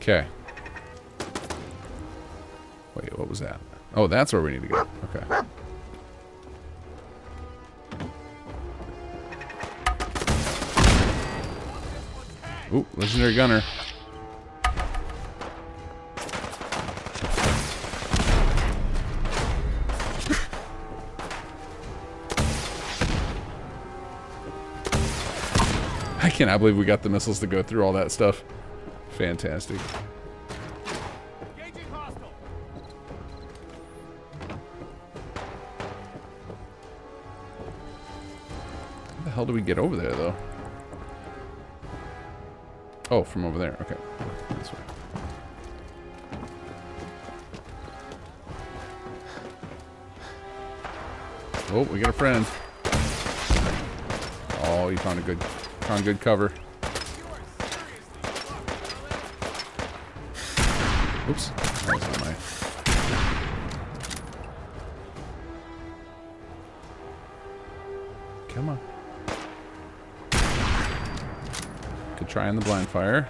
S1: Okay. Wait, what was that? Oh, that's where we need to go. Okay. Ooh, legendary gunner. I cannot believe we got the missiles to go through all that stuff. Fantastic. How the hell do we get over there, though? Oh, from over there. Okay. This way. Oh, we got a friend. Oh, you found good cover. Oops. That was not my... Come on. Could try on the blind fire.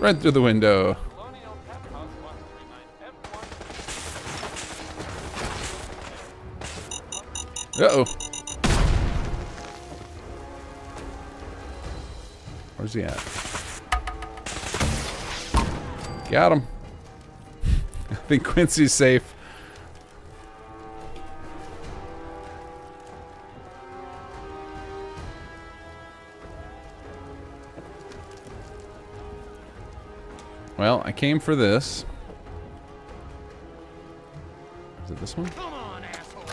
S1: Right through the window. Uh-oh. Where's he at? Got him. I think Quincy's safe. Well, I came for this. Is it this one?
S9: Come on, asshole.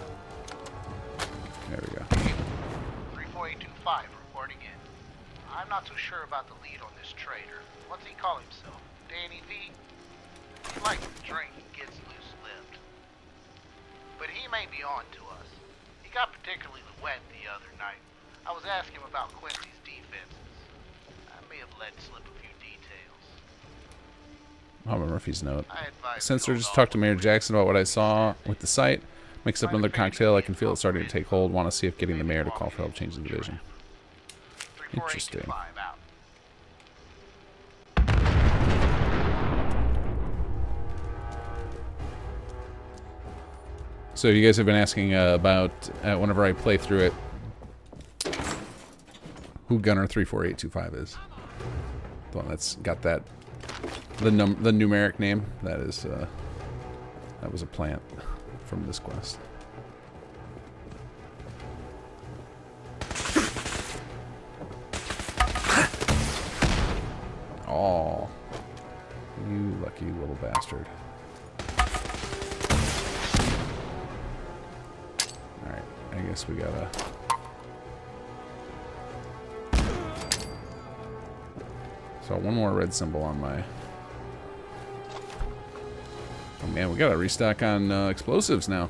S1: There we go.
S15: 34825 reporting in. I'm not too sure about the lead on this trader. What's he call himself? Danny V? He likes to drink and gets loose-lipped. But he may be on to us. He got particularly wet the other night. I was asking him about Quincy's defenses. I may have let slip a few details.
S1: I'll have Murphy's note. Sensor just talked to Mayor Jackson about what I saw with the site. Mixed up another cocktail. I can feel it starting to take hold. Want to see if getting the mayor to call for help changes the vision. Interesting. So you guys have been asking about whenever I play through it, who Gunner 34825 is. The one that's got that. The numeric name, that is, that was a plant from this quest. Oh, you lucky little bastard. Alright, I guess we gotta... So one more red symbol on my... Oh man, we gotta restock on explosives now.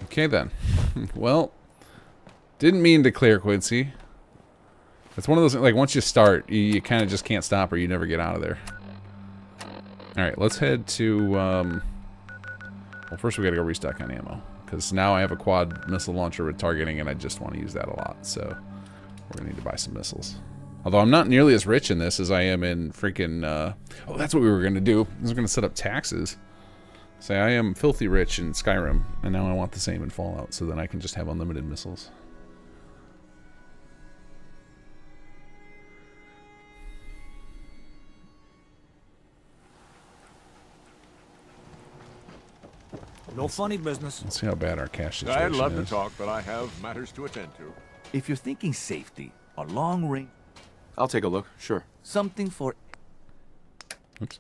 S1: Okay then. Well, didn't mean to clear Quincy. It's one of those, like, once you start, you kind of just can't stop or you never get out of there. Alright, let's head to, well, first we gotta go restock on ammo. Because now I have a quad missile launcher with targeting and I just want to use that a lot. So, we're gonna need to buy some missiles. Although I'm not nearly as rich in this as I am in freaking, oh, that's what we were gonna do. I was gonna set up taxes. Say, I am filthy rich in Skyrim, and now I want the same in Fallout, so then I can just have unlimited missiles.
S2: No funny business.
S1: Let's see how bad our cash situation is.
S16: I'd love to talk, but I have matters to attend to.
S17: If you're thinking safety, a long range...
S3: I'll take a look, sure.
S17: Something for...
S1: Oops.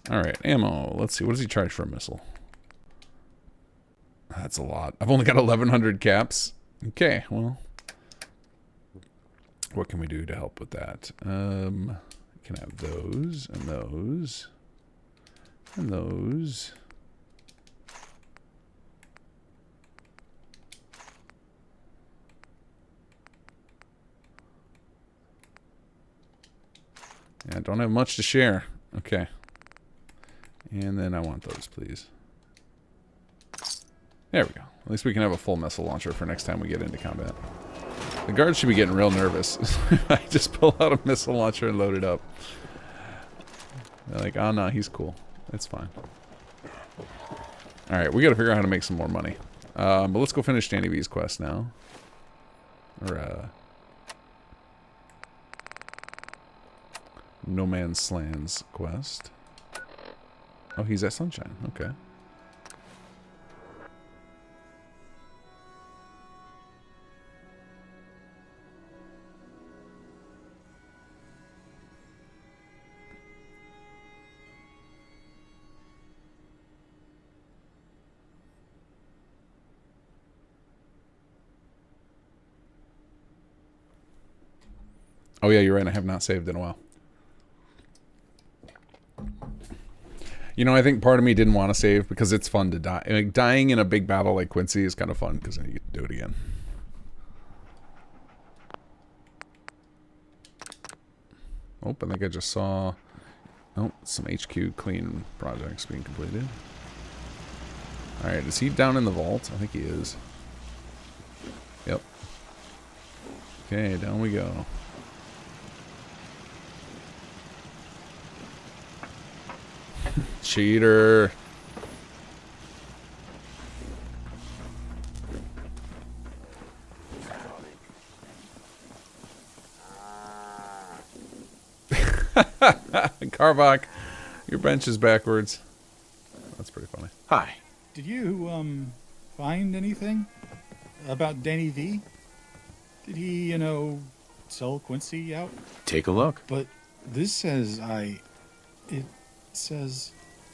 S1: Alright, ammo. Let's see. What does he charge for a missile? That's a lot. I've only got 1,100 caps. Okay, well, what can we do to help with that? Can have those and those and those. Yeah, I don't have much to share. Okay. And then I want those, please. There we go. At least we can have a full missile launcher for next time we get into combat. The guards should be getting real nervous. I just pull out a missile launcher and load it up. They're like, oh no, he's cool. It's fine. Alright, we gotta figure out how to make some more money. But let's go finish Danny V's quest now. Or, No Man's Land's quest. Oh, he's at Sunshine. Okay. Oh yeah, you're right. I have not saved in a while. You know, I think part of me didn't want to save because it's fun to die. Like, dying in a big battle like Quincy is kind of fun because then you get to do it again. Oh, I think I just saw... Oh, some HQ clean projects being completed. Alright, is he down in the vault? I think he is. Yep. Okay, down we go. Cheater. Carvok, your bench is backwards. That's pretty funny.
S3: Hi.
S18: Did you, find anything about Danny V? Did he, sell Quincy out?
S3: Take a look.
S18: But this says it says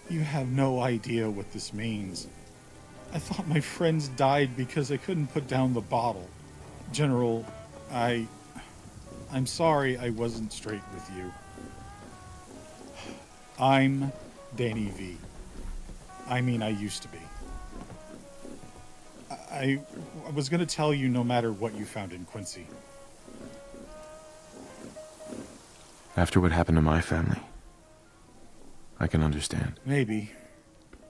S18: you have no idea what this means. I thought my friends died because I couldn't put down the bottle. General, I'm sorry I wasn't straight with you. I'm Danny V. I mean, I used to be. I was going to tell you no matter what you found in Quincy.
S3: After what happened to my family, I can understand.
S18: Maybe.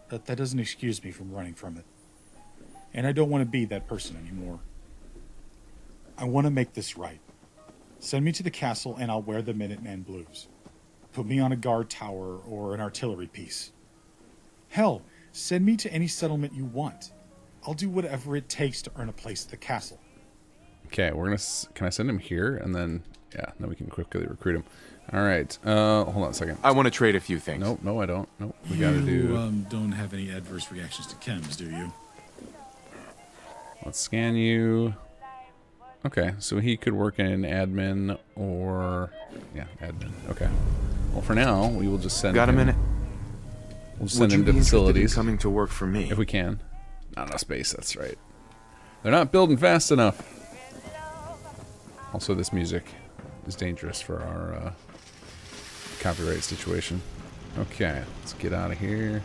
S18: But that doesn't excuse me from running from it. And I don't want to be that person anymore. I want to make this right. Send me to the castle and I'll wear the Minuteman blues. Put me on a guard tower or an artillery piece. Hell, send me to any settlement you want. I'll do whatever it takes to earn a place at the castle.
S1: Okay, we're gonna... Can I send him here? And then... Yeah, then we can quickly recruit him. Alright, hold on a second.
S3: I want to trade a few things.
S1: Nope, no I don't. Nope, we gotta do...
S18: You, don't have any adverse reactions to chems, do you?
S1: Let's scan you. Okay, so he could work in admin or... Yeah, admin. Okay. Well, for now, we will just send
S3: Got
S1: him...
S3: a minute?
S1: We'll just send him to facilities.
S3: Coming to work for me?
S1: If we can. Not enough space, that's right. They're not building fast enough. Also, this music is dangerous for our copyright situation. Okay, let's get out of here.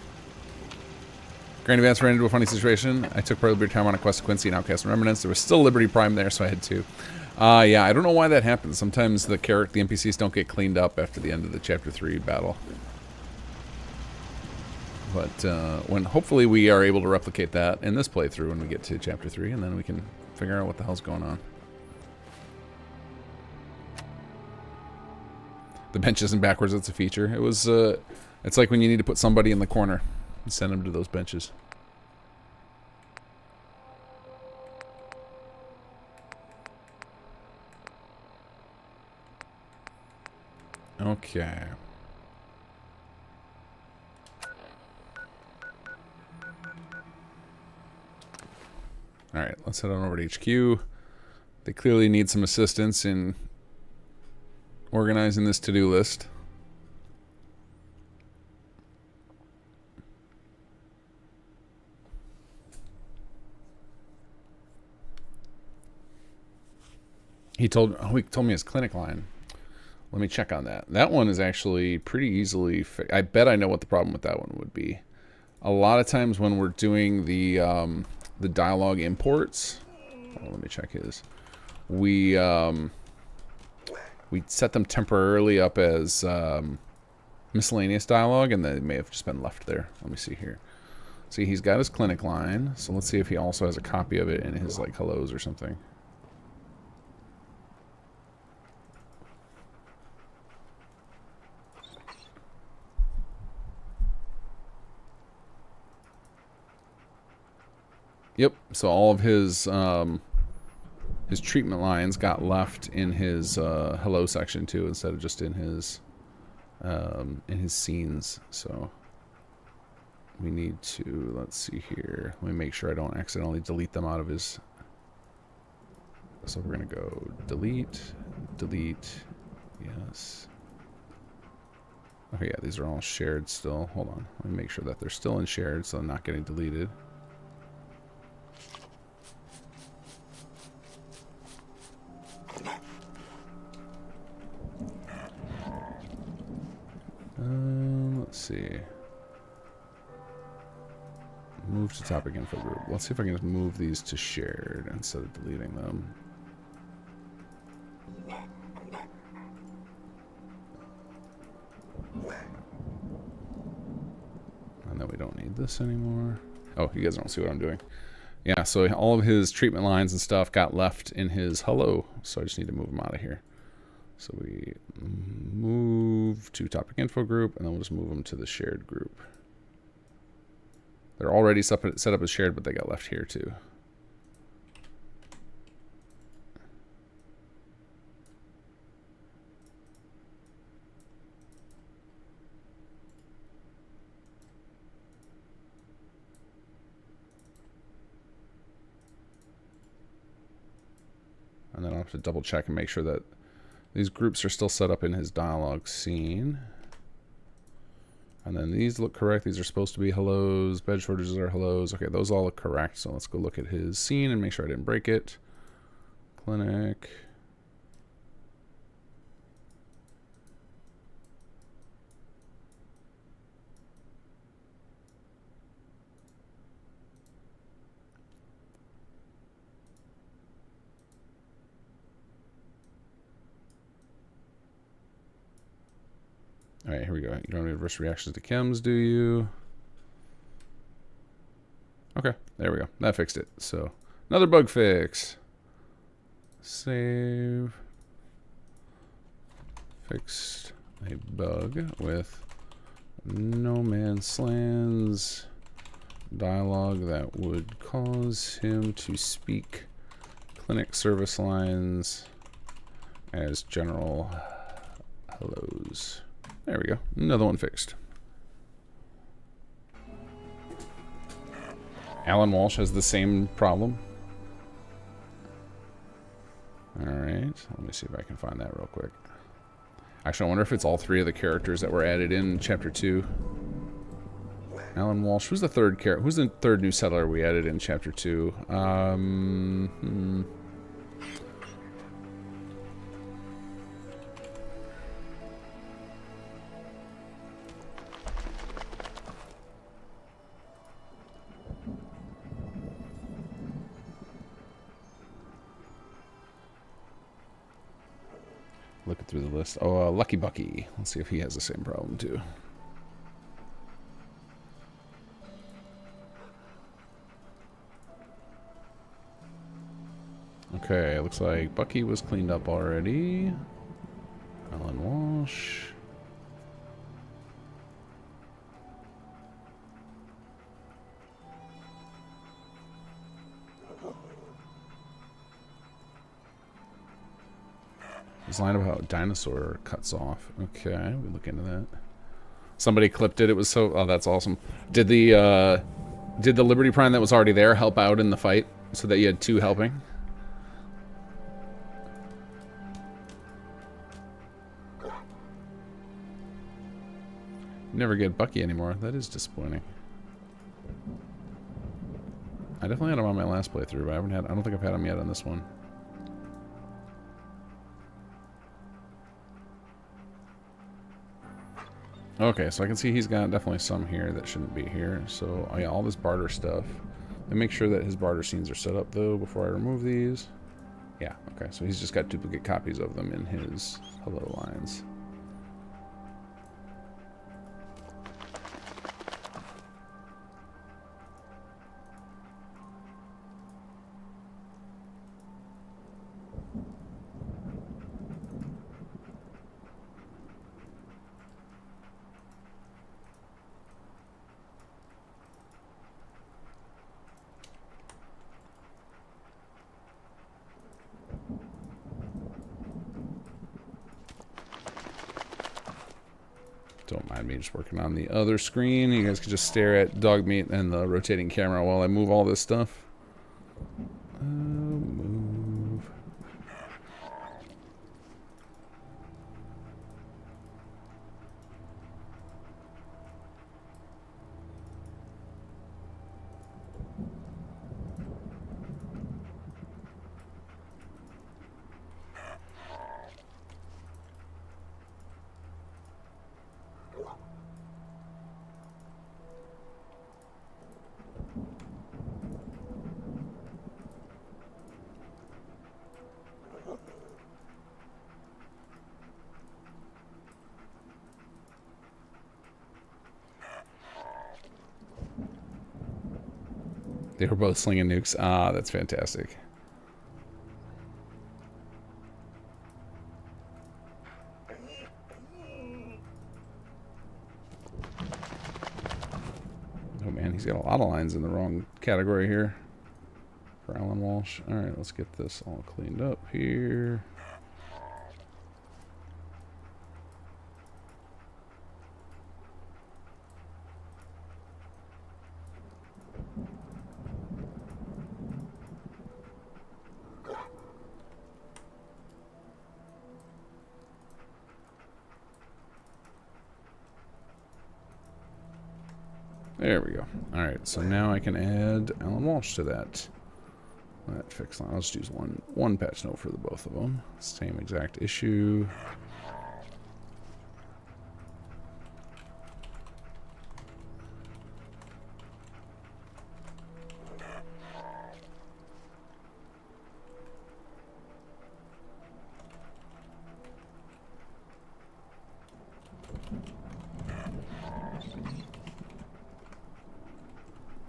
S1: Granny Vance ran into a funny situation. I took part of the Liberty Time on a quest to Quincy and Outcast and Remnants. There was still Liberty Prime there, so I had to. Yeah, I don't know why that happens. Sometimes the NPCs don't get cleaned up after the end of the Chapter 3 battle. But when hopefully we are able to replicate that in this playthrough when we get to Chapter 3, and then we can figure out what the hell's going on. The bench isn't backwards, it's a feature. It was, it's like when you need to put somebody in the corner and send them to those benches. Okay. Alright, let's head on over to HQ. They clearly need some assistance in organizing this to-do list. He told me his clinic line. Let me check on that. That one is actually pretty easily I bet I know what the problem with that one would be. A lot of times when we're doing the dialogue imports, let me check his. We set them temporarily up as miscellaneous dialogue, and they may have just been left there. Let me see here. See, he's got his clinic line, so let's see if he also has a copy of it in his like hellos or something. Yep. So all of his treatment lines got left in his hello section too, instead of just in his scenes. So we need to, let's see here. Let me make sure I don't accidentally delete them out of his. So we're gonna go delete, yes. Okay, yeah, these are all shared still. Hold on. Let me make sure that they're still in shared, so they're not getting deleted. Let's see. Move to topic info group. Let's see if I can just move these to shared instead of deleting them. And then we don't need this anymore. Oh, you guys don't see what I'm doing. Yeah, so all of his treatment lines and stuff got left in his hello, so I just need to move them out of here. So we move to topic info group, and then we'll just move them to the shared group. They're already set up as shared, but they got left here too. And then I'll have to double check and make sure that these groups are still set up in his dialogue scene. And then these look correct. These are supposed to be hellos. Bed shortages are hellos. Okay, those all look correct. So let's go look at his scene and make sure I didn't break it. Clinic. All right, here we go. You don't have adverse reactions to chems, do you? Okay, there we go. That fixed it. So, another bug fix. Save. Fixed a bug with No Man's Land's dialogue that would cause him to speak clinic service lines as general hellos. There we go. Another one fixed. Alan Walsh has the same problem. Alright. Let me see if I can find that real quick. Actually, I wonder if it's all three of the characters that were added in Chapter 2. Alan Walsh. Who's the third character? Who's the third new settler we added in Chapter 2? Looking through the list. Oh, Lucky Bucky. Let's see if he has the same problem too. Okay, looks like Bucky was cleaned up already. Alan Walsh. This line about dinosaur cuts off. Okay, we look into that. Somebody clipped it. It was so. Oh, that's awesome. Did the Liberty Prime that was already there help out in the fight so that you had two helping? Never get Bucky anymore. That is disappointing. I definitely had him on my last playthrough, but I don't think I've had him yet on this one. Okay, so I can see he's got definitely some here that shouldn't be here. So, oh yeah, all this barter stuff. And make sure that his barter scenes are set up, though, before I remove these. Yeah, okay, so he's just got duplicate copies of them in his hello lines. Don't mind me just working on the other screen. You guys can just stare at dog meat and the rotating camera while I move all this stuff. Move. They were both slinging nukes. Ah, that's fantastic. Oh man, he's got a lot of lines in the wrong category here for Alan Walsh. All right, let's get this all cleaned up here. There we go. All right, so now I can add Alan Walsh to that. That fix line. I'll just use one patch note for the both of them. Same exact issue.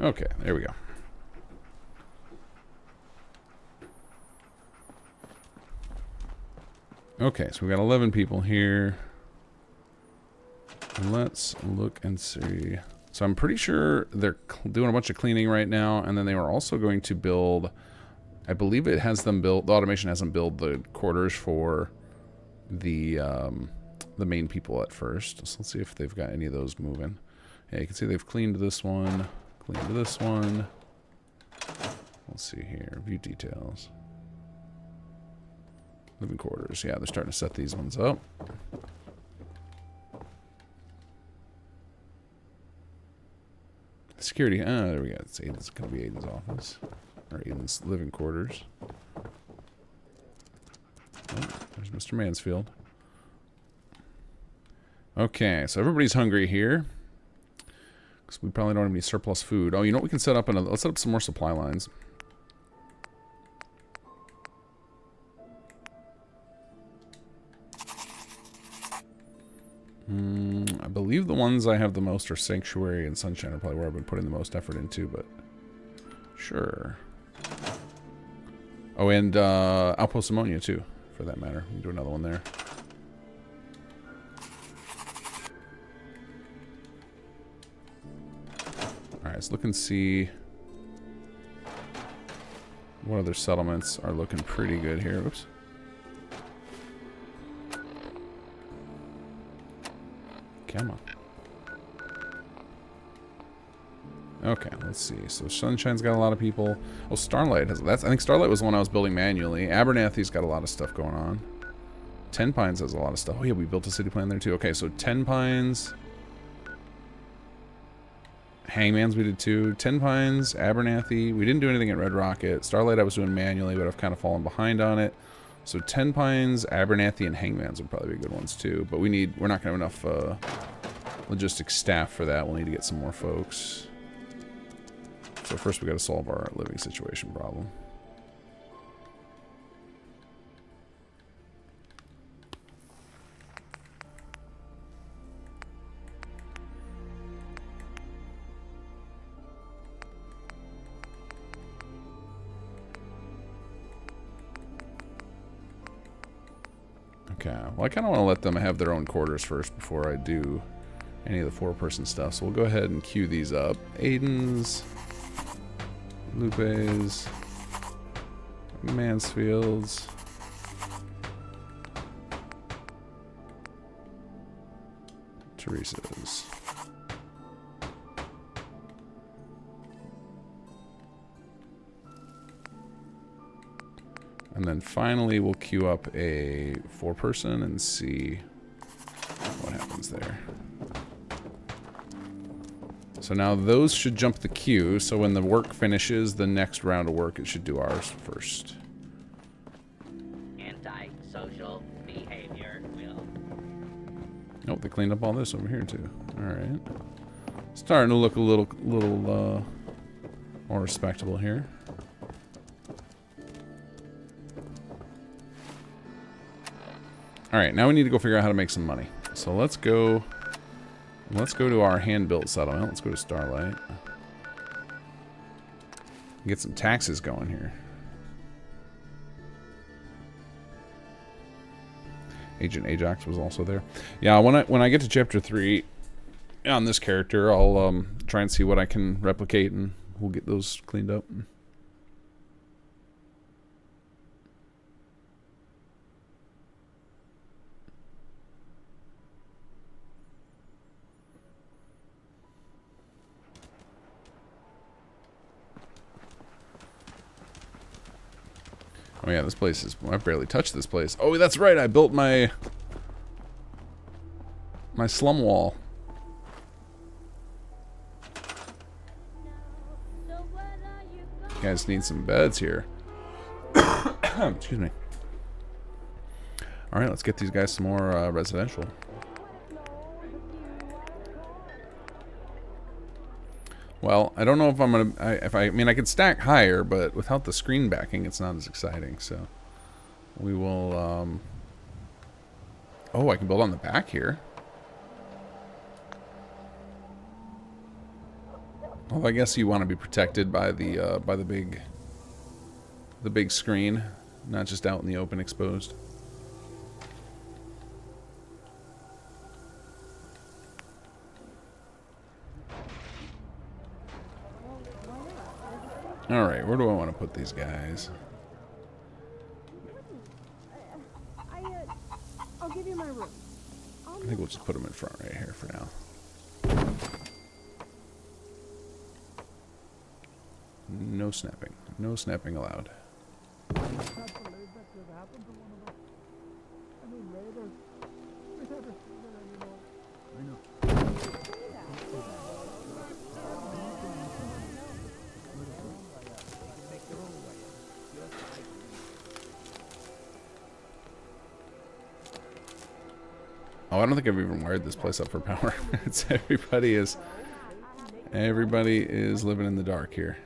S1: Okay, there we go. Okay, so we got 11 people here. Let's look and see. So I'm pretty sure they're doing a bunch of cleaning right now, and then they were also going to build, I believe it has them build, the automation has them build the quarters for the main people at first. So let's see if they've got any of those moving. Yeah, you can see they've cleaned this one. Clean to this one. Let's see here. View details. Living quarters. Yeah, they're starting to set these ones up. Security. Ah, there we go. It's Aiden's going to be Aiden's office. Or Aiden's living quarters. Oh, there's Mr. Mansfield. Okay, so everybody's hungry here. We probably don't have any surplus food. Oh, you know what we can set up? Let's set up some more supply lines. I believe the ones I have the most are Sanctuary and Sunshine are probably where I've been putting the most effort into, but sure. Oh, and Outpost Ammonia too, for that matter. We can do another one there. Alright, let's look and see what other settlements are looking pretty good here. Oops. Come on. Okay, let's see. So Sunshine's got a lot of people. Oh, Starlight has. I think Starlight was the one I was building manually. Abernathy's got a lot of stuff going on. Ten Pines has a lot of stuff. Oh yeah, we built a city plan there too. Okay, so Ten Pines. Hangman's we did too. Ten Pines, Abernathy. We didn't do anything at Red Rocket. Starlight I was doing manually, but I've kind of fallen behind on it. So Ten Pines, Abernathy, and Hangman's would probably be good ones too. But we're not gonna have enough logistics staff for that. We'll need to get some more folks. So first we got to solve our living situation problem. Okay, well I kind of want to let them have their own quarters first before I do any of the 4-person stuff. So we'll go ahead and queue these up. Aiden's, Lupe's, Mansfield's, Teresa's. And then finally we'll queue up a 4-person and see what happens there. So now those should jump the queue, so when the work finishes, the next round of work, it should do ours first.
S5: Anti-social behavior will.
S1: Nope, they cleaned up all this over here too. Alright. Starting to look a little more respectable here. Alright, now we need to go figure out how to make some money. So let's go to our hand-built settlement. Let's go to Starlight. Get some taxes going here. Agent Ajax was also there. Yeah, when I get to chapter 3 on this character, I'll try and see what I can replicate, and we'll get those cleaned up. Oh yeah, this place is... I've barely touched this place. Oh, that's right, I built my slum wall. You guys need some beds here. Excuse me. Alright, let's get these guys some more residential. Well, I don't know if I'm gonna. I mean, I could stack higher, but without the screen backing, it's not as exciting. So we will. Oh, I can build on the back here. Well, I guess you want to be protected by the big screen, not just out in the open, exposed. Alright, where do I want to put these guys?
S19: I'll give you my room.
S1: I think we'll just put them in front right here for now. No snapping. No snapping allowed. Oh, I don't think I've even wired this place up for power. It's everybody is living in the dark here.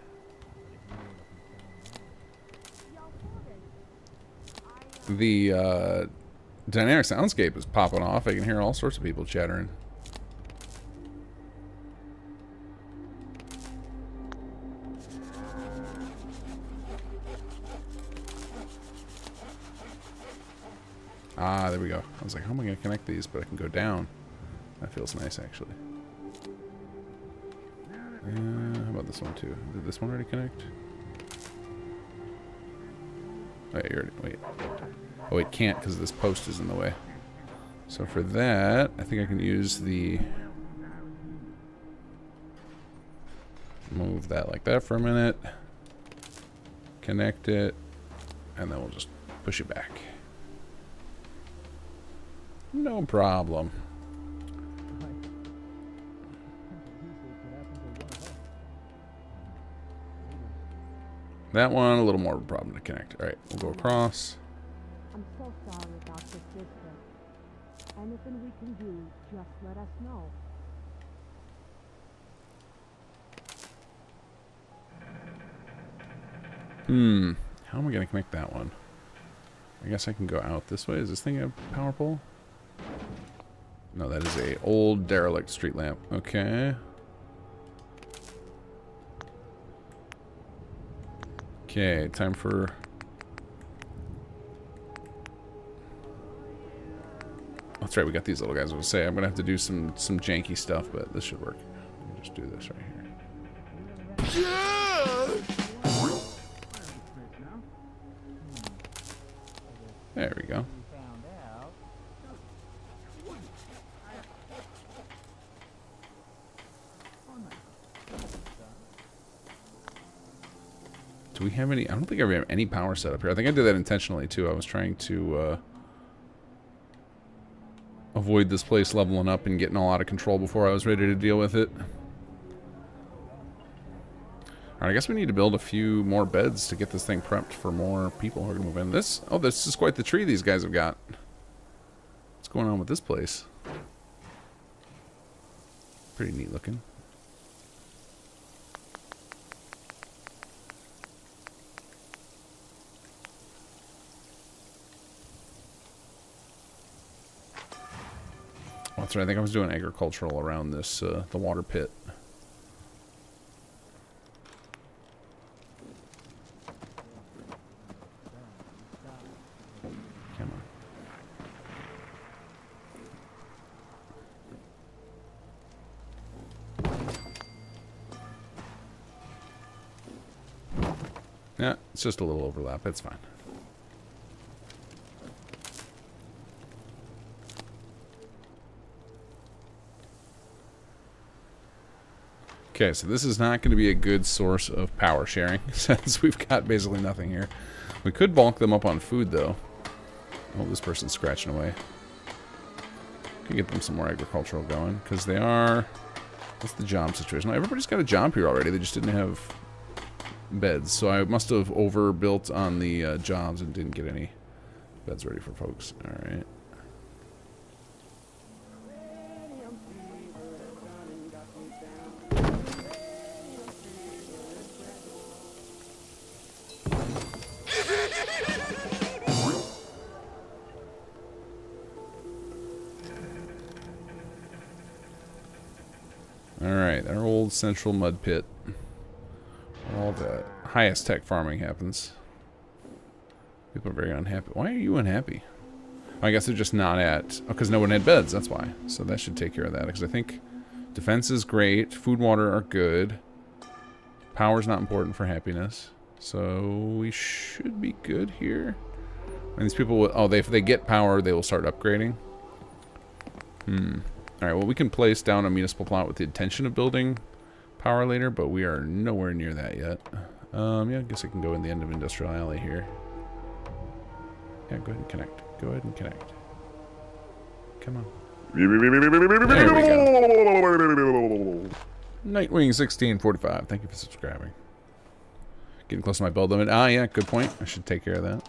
S1: The dynamic soundscape is popping off. I can hear all sorts of people chattering. Ah, there we go. I was like, how am I going to connect these? But I can go down. That feels nice, actually. How about this one, too? Did this one already connect? Wait, you already, wait. Oh, it can't because this post is in the way. So for that, I think I can use the... Move that like that for a minute. Connect it. And then we'll just push it back. No problem. That one, a little more of a problem to connect. Alright, we'll go across.
S19: I'm so sorry about this district. Anything we can do, just let us know.
S1: How am I going to connect that one? I guess I can go out this way. Is this thing a power pole? No, that is a old derelict street lamp. Okay. Okay, time for... That's right, we got these little guys. I was say I'm gonna have to do some janky stuff, but this should work. Let me just do this right here. There we go. Do we have any? I don't think I have any power set up here. I think I did that intentionally too. I was trying to avoid this place leveling up and getting all out of control before I was ready to deal with it. Alright, I guess we need to build a few more beds to get this thing prepped for more people who are going to move in. This is quite the tree these guys have got. What's going on with this place? Pretty neat looking. Oh, that's right. I think I was doing agricultural around this, the water pit. Come on. Yeah, it's just a little overlap. It's fine. Okay, so this is not going to be a good source of power sharing, since we've got basically nothing here. We could bulk them up on food, though. Oh, this person's scratching away. Could get them some more agricultural going, because they are... What's the job situation? Everybody's got a job here already, they just didn't have beds. So I must have overbuilt on the jobs and didn't get any beds ready for folks. Alright. Alright, our old central mud pit. All the highest tech farming happens. People are very unhappy. Why are you unhappy? I guess they're just not at... Oh, because no one had beds, that's why. So that should take care of that. Because I think defense is great. Food, water are good. Power's not important for happiness. So we should be good here. And these people will... Oh, if they get power, they will start upgrading. Alright, well, we can place down a municipal plot with the intention of building power later, but we are nowhere near that yet. Yeah, I guess I can go in the end of Industrial Alley here. Yeah, go ahead and connect. Go ahead and connect. Come on. There we go. Nightwing1645, thank you for subscribing. Getting close to my build limit. Ah, yeah, good point. I should take care of that.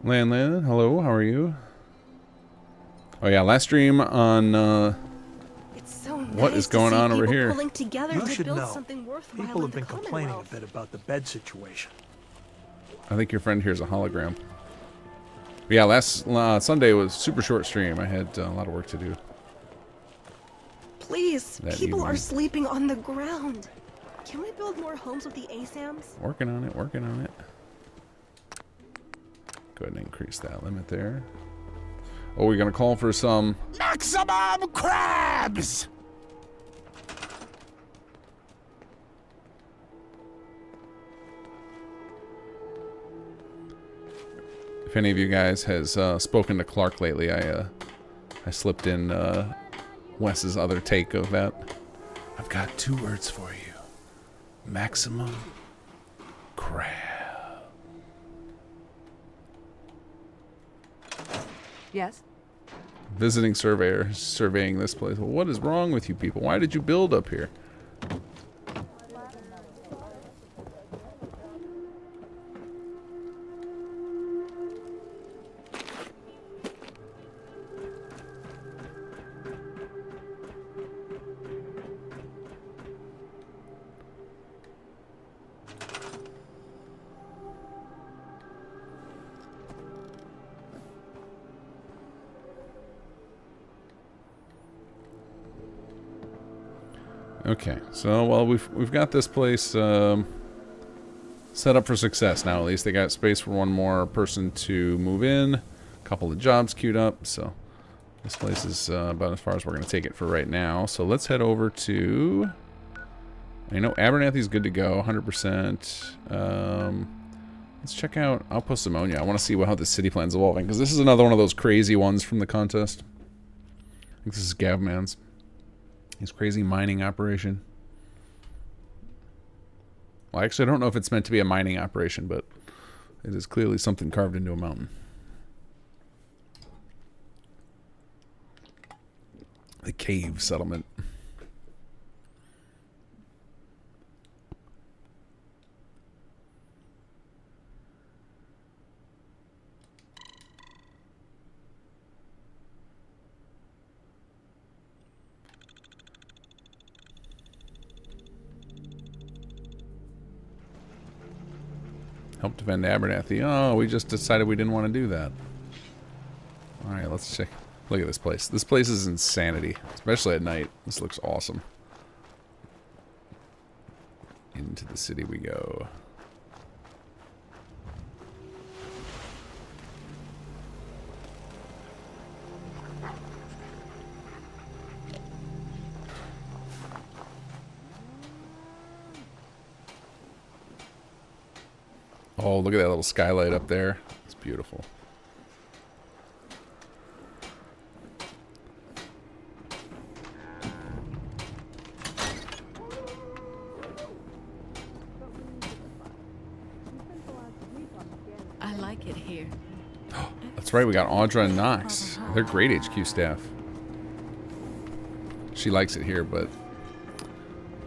S1: Landland, hello, how are you? Oh yeah, last stream on
S6: It's so
S1: what
S6: nice
S1: is going
S6: to see
S1: on over
S6: people
S1: here?
S6: pulling together
S8: You
S6: to
S8: should
S6: build
S8: know.
S6: something worthwhile
S8: People have
S6: in
S8: been
S6: the
S8: complaining a
S6: Commonwealth.
S8: bit about the bed situation.
S1: I think your friend here is a hologram. But yeah, last Sunday was super short stream. I had a lot of work to do.
S6: Please,
S1: That
S6: people are
S1: evening.
S6: sleeping on the ground. Can we build more homes with the ASAMs?
S1: Working on it, working on it. Go ahead and increase that limit there. Oh, we're gonna call for some
S9: Maximum crabs!
S1: If any of you guys has spoken to Clark lately, I slipped in Wes's other take of that. I've got 2 words for you. Maximum crab.
S11: Yes?
S1: Visiting surveyor surveying this place. Well, what is wrong with you people? Why did you build up here? Okay, so well we've got this place set up for success now. At least they got space for one more person to move in. A couple of jobs queued up, so this place is about as far as we're going to take it for right now. So let's head over to. I know Abernathy's good to go, 100%. Let's check out Outpost Ammonia. I want to see how the city plan's evolving, because this is another one of those crazy ones from the contest. I think this is Gavman's. His crazy mining operation. Well, actually, I don't know if it's meant to be a mining operation, but it is clearly something carved into a mountain. The cave settlement. Help defend Abernathy. Oh, we just decided we didn't want to do that. Alright, let's check. Look at this place. This place is insanity. Especially at night. This looks awesome. Into the city we go. Oh, look at that little skylight up there. It's beautiful.
S12: I like it here.
S1: That's right, we got Audra and Knox. They're great HQ staff. She likes it here, but...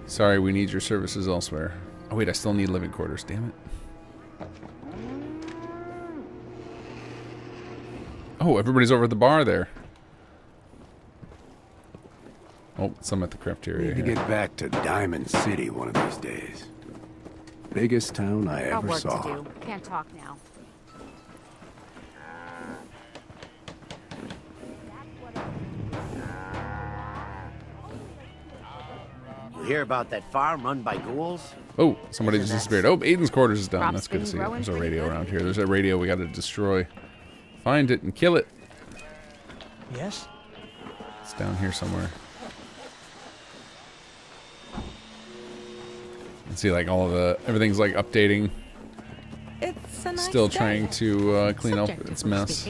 S1: Sorry, we need your services elsewhere. Oh wait, I still need living quarters, damn it. Oh, everybody's over at the bar there. Oh, some at the cafeteria.
S20: Need to get back to Diamond City one of these days. Biggest town I
S10: Got
S20: ever
S10: work
S20: saw.
S10: to do. Can't talk now.
S21: You hear about that farm run by ghouls?
S1: Oh, somebody just disappeared. Oh, Aiden's quarters is done. That's good to see. There's a radio around here. There's a radio we got to destroy. Find it and kill it.
S8: Yes?
S1: It's down here somewhere. And see, like, all of the... Everything's, like, updating.
S12: It's a nice
S1: Still
S12: day.
S1: trying to clean up its mess.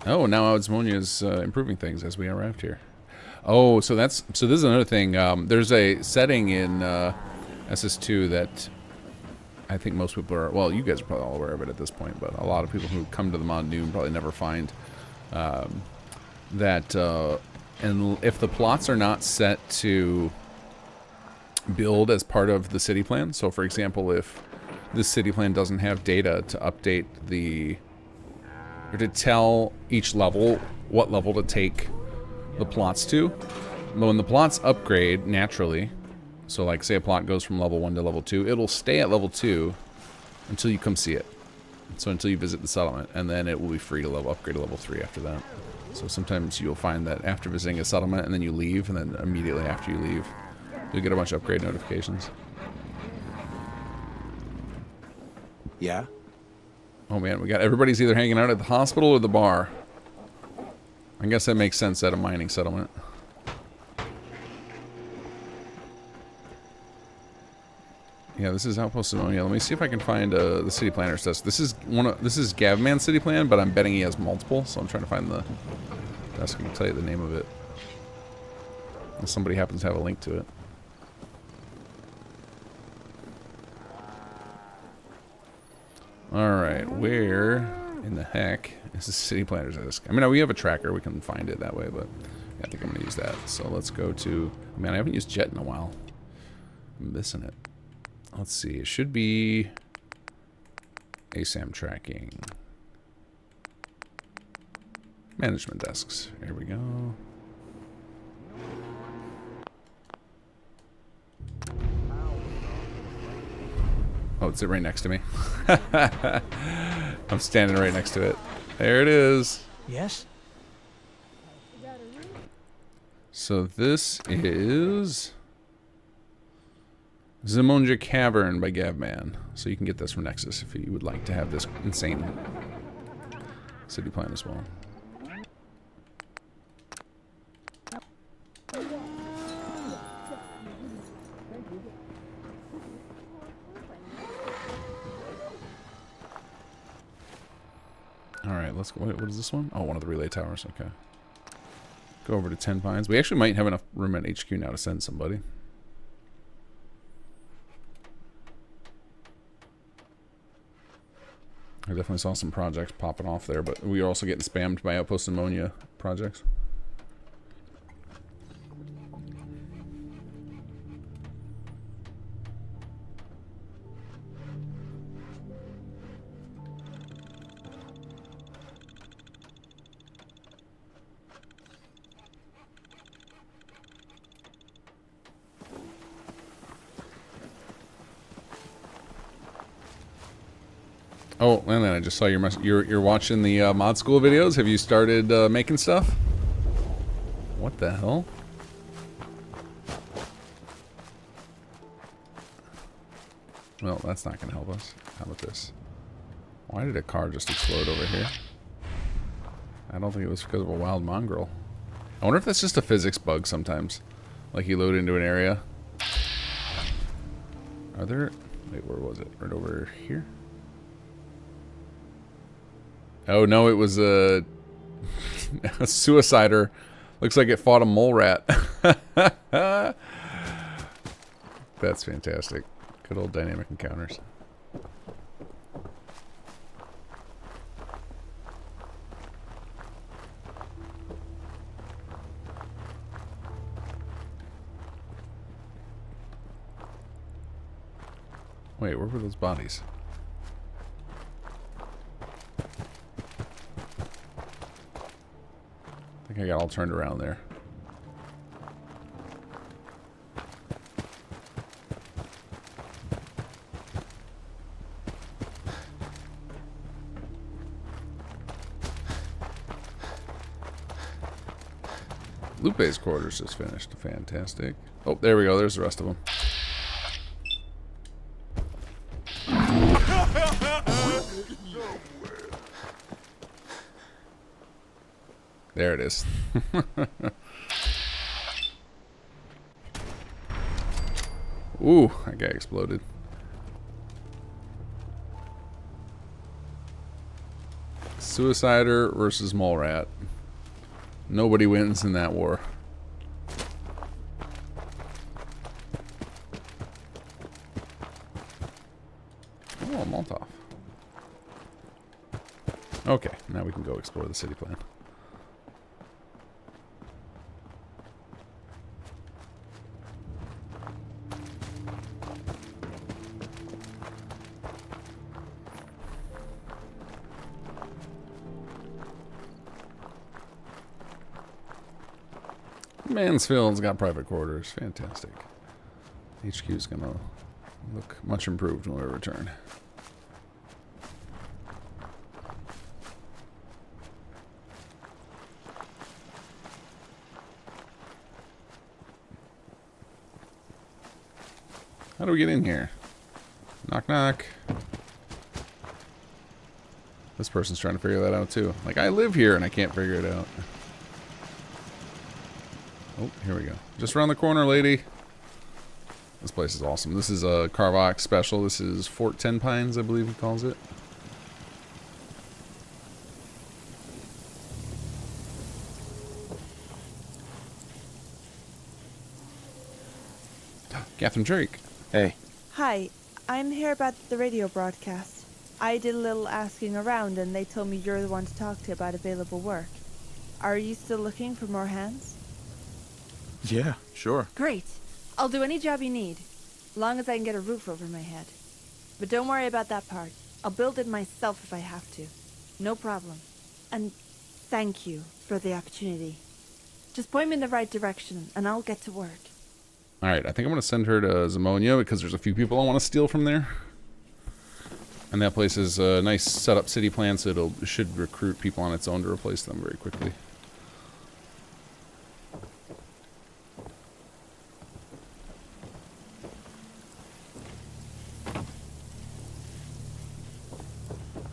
S1: Oh, now Osmonia is improving things as we arrived here. Oh, so that's... So this is another thing. There's a setting in SS2 that... I think most people are, well, you guys are probably all aware of it at this point, but a lot of people who come to the mod noon probably never find that, and if the plots are not set to build as part of the city plan, so for example, if this city plan doesn't have data to update the, or to tell each level what level to take the plots to, when the plots upgrade naturally, so like say a plot goes from level 1 to level 2, it'll stay at level 2 until you come see it. So until you visit the settlement, and then it will be free to upgrade to level 3 after that. So sometimes you'll find that after visiting a settlement and then you leave, and then immediately after you leave, you'll get a bunch of upgrade notifications.
S20: Yeah?
S1: Oh man, we got everybody's either hanging out at the hospital or the bar. I guess that makes sense at a mining settlement. Yeah, this is Outpost Ammonia. Let me see if I can find the city planner's desk. This is Gavman's city plan, but I'm betting he has multiple, so I'm trying to find the desk. I can tell you the name of it. If somebody happens to have a link to it. Alright, where in the heck is the city planner's desk? I mean, we have a tracker, we can find it that way, but yeah, I think I'm going to use that. So let's go to... Man, I haven't used Jet in a while. I'm missing it. Let's see, it should be ASAM tracking. Management desks. Here we go. Oh, it's right next to me. I'm standing right next to it. There it is.
S8: Yes?
S1: So this is Zimonja Cavern by Gavman. So you can get this from Nexus if you would like to have this insane city plan as well. Alright, let's go. Wait, what is this one? Oh, one of the relay towers. Okay. Go over to 10 Pines. We actually might have enough room at HQ now to send somebody. I definitely saw some projects popping off there, but we are also getting spammed by Outpost Ammonia projects. Oh, and then I just saw you're watching the mod school videos. Have you started making stuff? What the hell? Well, that's not going to help us. How about this? Why did a car just explode over here? I don't think it was because of a wild mongrel. I wonder if that's just a physics bug sometimes. Like you load into an area. Are there... Wait, where was it? Right over here? Oh no, it was a suicider. Looks like it fought a mole rat. That's fantastic. Good old dynamic encounters. Wait, where were those bodies? I think I got all turned around there. Lupe's quarters just finished. Fantastic. Oh, there we go. There's the rest of them. There it is. Ooh, that guy exploded. Suicider versus mole rat. Nobody wins in that war. Oh, Molotov. Okay, now we can go explore the city plan. Mansfield's got private quarters. Fantastic. HQ's gonna look much improved when we return. How do we get in here? Knock knock. This person's trying to figure that out too. Like, I live here and I can't figure it out. Oh, here we go. Just around the corner, lady. This place is awesome. This is a Carvox special. This is Fort 10 Pines, I believe he calls it. Catherine Drake.
S3: Hey.
S19: Hi, I'm here about the radio broadcast. I did a little asking around and they told me you're the one to talk to about available work. Are you still looking for more hands?
S3: Yeah, sure.
S19: Great. I'll do any job you need, long as I can get a roof over my head. But don't worry about that part. I'll build it myself if I have to. No problem. And thank you for the opportunity. Just point me in the right direction and I'll get to work.
S1: Alright, I think I'm going to send her to Zimonia because there's a few people I want to steal from there. And that place is a nice setup city plan, so it should recruit people on its own to replace them very quickly.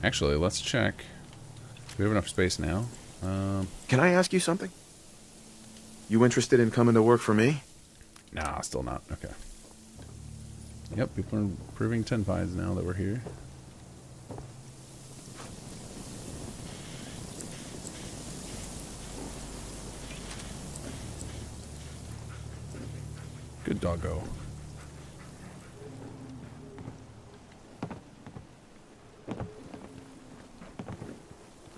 S1: Actually, let's check. Do we have enough space now?
S3: Can I ask you something? You interested in coming to work for me?
S1: Nah, still not. Okay. Yep, people are proving 10 pies now that we're here. Good doggo.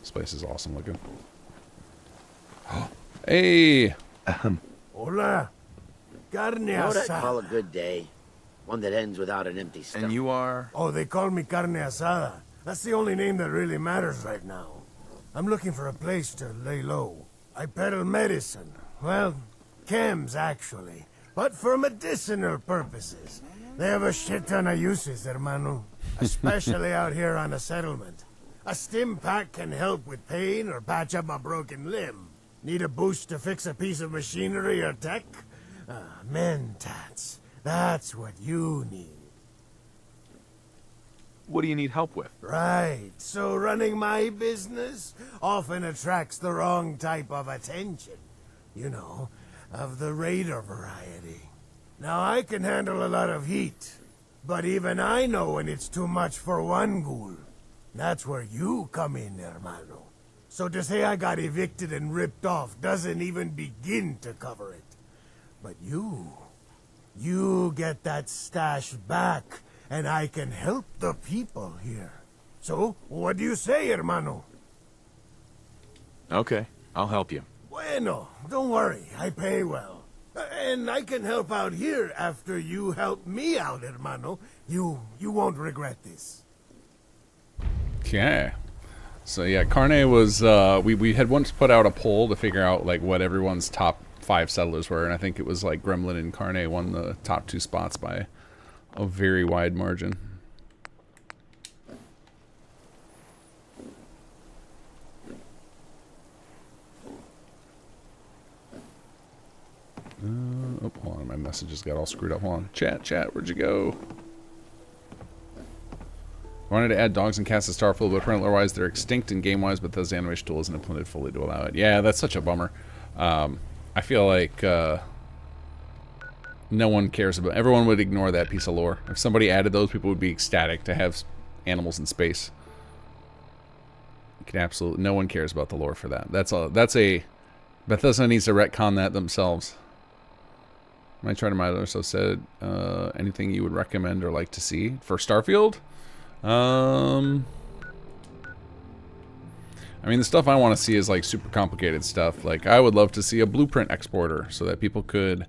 S1: This place is awesome looking. Hey!
S21: Hola.
S9: Carne
S21: You know what I
S9: asada.
S21: call a good day? One that ends without an empty stomach.
S3: And you are?
S9: Oh, they call me carne asada. That's the only name that really matters right now. I'm looking for a place to lay low. I peddle medicine. Well, chems, actually. But for medicinal purposes. They have a shit ton of uses, hermano. Especially out here on a settlement. A stim pack can help with pain or patch up a broken limb. Need a boost to fix a piece of machinery or tech? Mentats. That's what you need.
S3: What do you need help with?
S9: Right. So running my business often attracts the wrong type of attention. You know, of the raider variety. Now, I can handle a lot of heat, but even I know when it's too much for one ghoul. That's where you come in, hermano. So to say I got evicted and ripped off doesn't even begin to cover it. But you get that stash back, and I can help the people here. So, what do you say, hermano?
S3: Okay, I'll help you.
S9: Bueno, don't worry, I pay well. And I can help out here after you help me out, hermano. You won't regret this.
S1: Okay. So yeah, Carne was, we had once put out a poll to figure out like what everyone's top 5 settlers were, and I think it was like Gremlin and Carne won the top 2 spots by a very wide margin. Oh, hold on, my messages got all screwed up. Hold on. Chat, where'd you go? I wanted to add dogs and cats to Starfield, but apparently they're extinct in game-wise, but the animation tool isn't implemented fully to allow it. Yeah, that's such a bummer. I feel like no one cares about. Everyone would ignore that piece of lore. If somebody added those, people would be ecstatic to have animals in space. You can absolutely. No one cares about the lore for that. That's a. Bethesda needs to retcon that themselves. I tried to my other so said anything you would recommend or like to see for Starfield. I mean, the stuff I want to see is like super complicated stuff. Like, I would love to see a blueprint exporter so that people could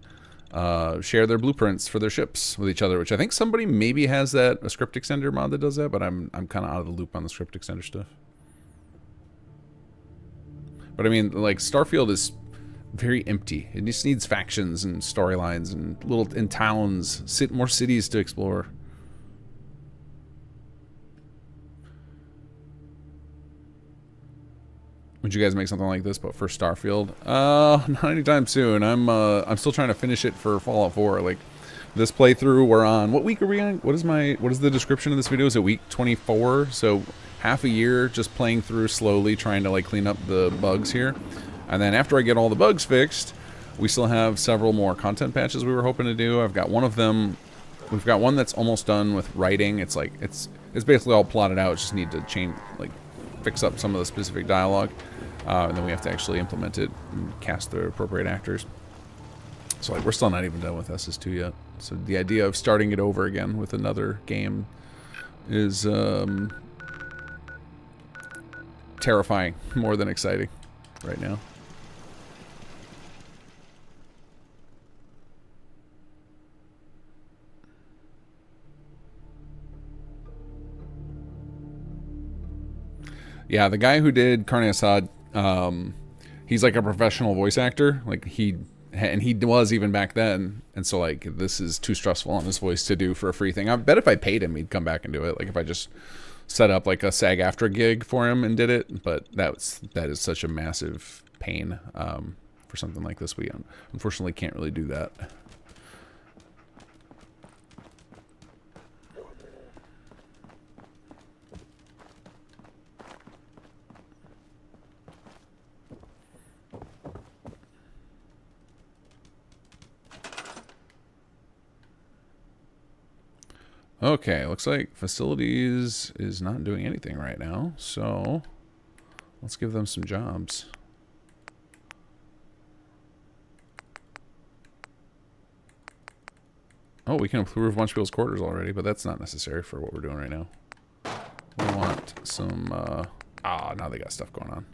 S1: share their blueprints for their ships with each other, which I think somebody maybe has that, a script extender mod that does that, but I'm kind of out of the loop on the script extender stuff. But I mean, like, Starfield is very empty. It just needs factions and storylines and towns, more cities to explore. Would you guys make something like this, but for Starfield? Not anytime soon. I'm still trying to finish it for Fallout 4. Like, this playthrough, we're on. What week are we on? What is the description of this video? Is it week 24? So half a year just playing through slowly, trying to like clean up the bugs here. And then after I get all the bugs fixed, we still have several more content patches we were hoping to do. I've got one of them. We've got one that's almost done with writing. It's like it's basically all plotted out. Just need to change, like, fix up some of the specific dialogue. And then we have to actually implement it and cast the appropriate actors. So like, we're still not even done with SS2 yet. So the idea of starting it over again with another game is terrifying more than exciting right now. Yeah, the guy who did Carne Assad, he's like a professional voice actor. Like he was even back then. And so like, this is too stressful on his voice to do for a free thing. I bet if I paid him, he'd come back and do it. Like if I just set up like a SAG-AFTRA gig for him and did it. But that is such a massive pain for something like this. We unfortunately can't really do that. Okay, looks like facilities is not doing anything right now, so let's give them some jobs. Oh, we can improve a bunch of people's quarters already, but that's not necessary for what we're doing right now. We want some, now they got stuff going on.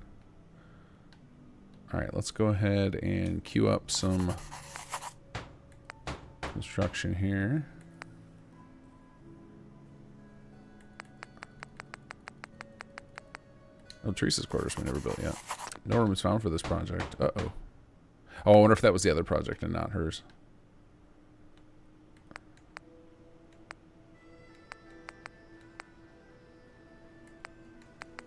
S1: Alright, let's go ahead and queue up some construction here. Oh, Teresa's quarters we never built yet. No room is found for this project. Uh-oh. Oh, I wonder if that was the other project and not hers.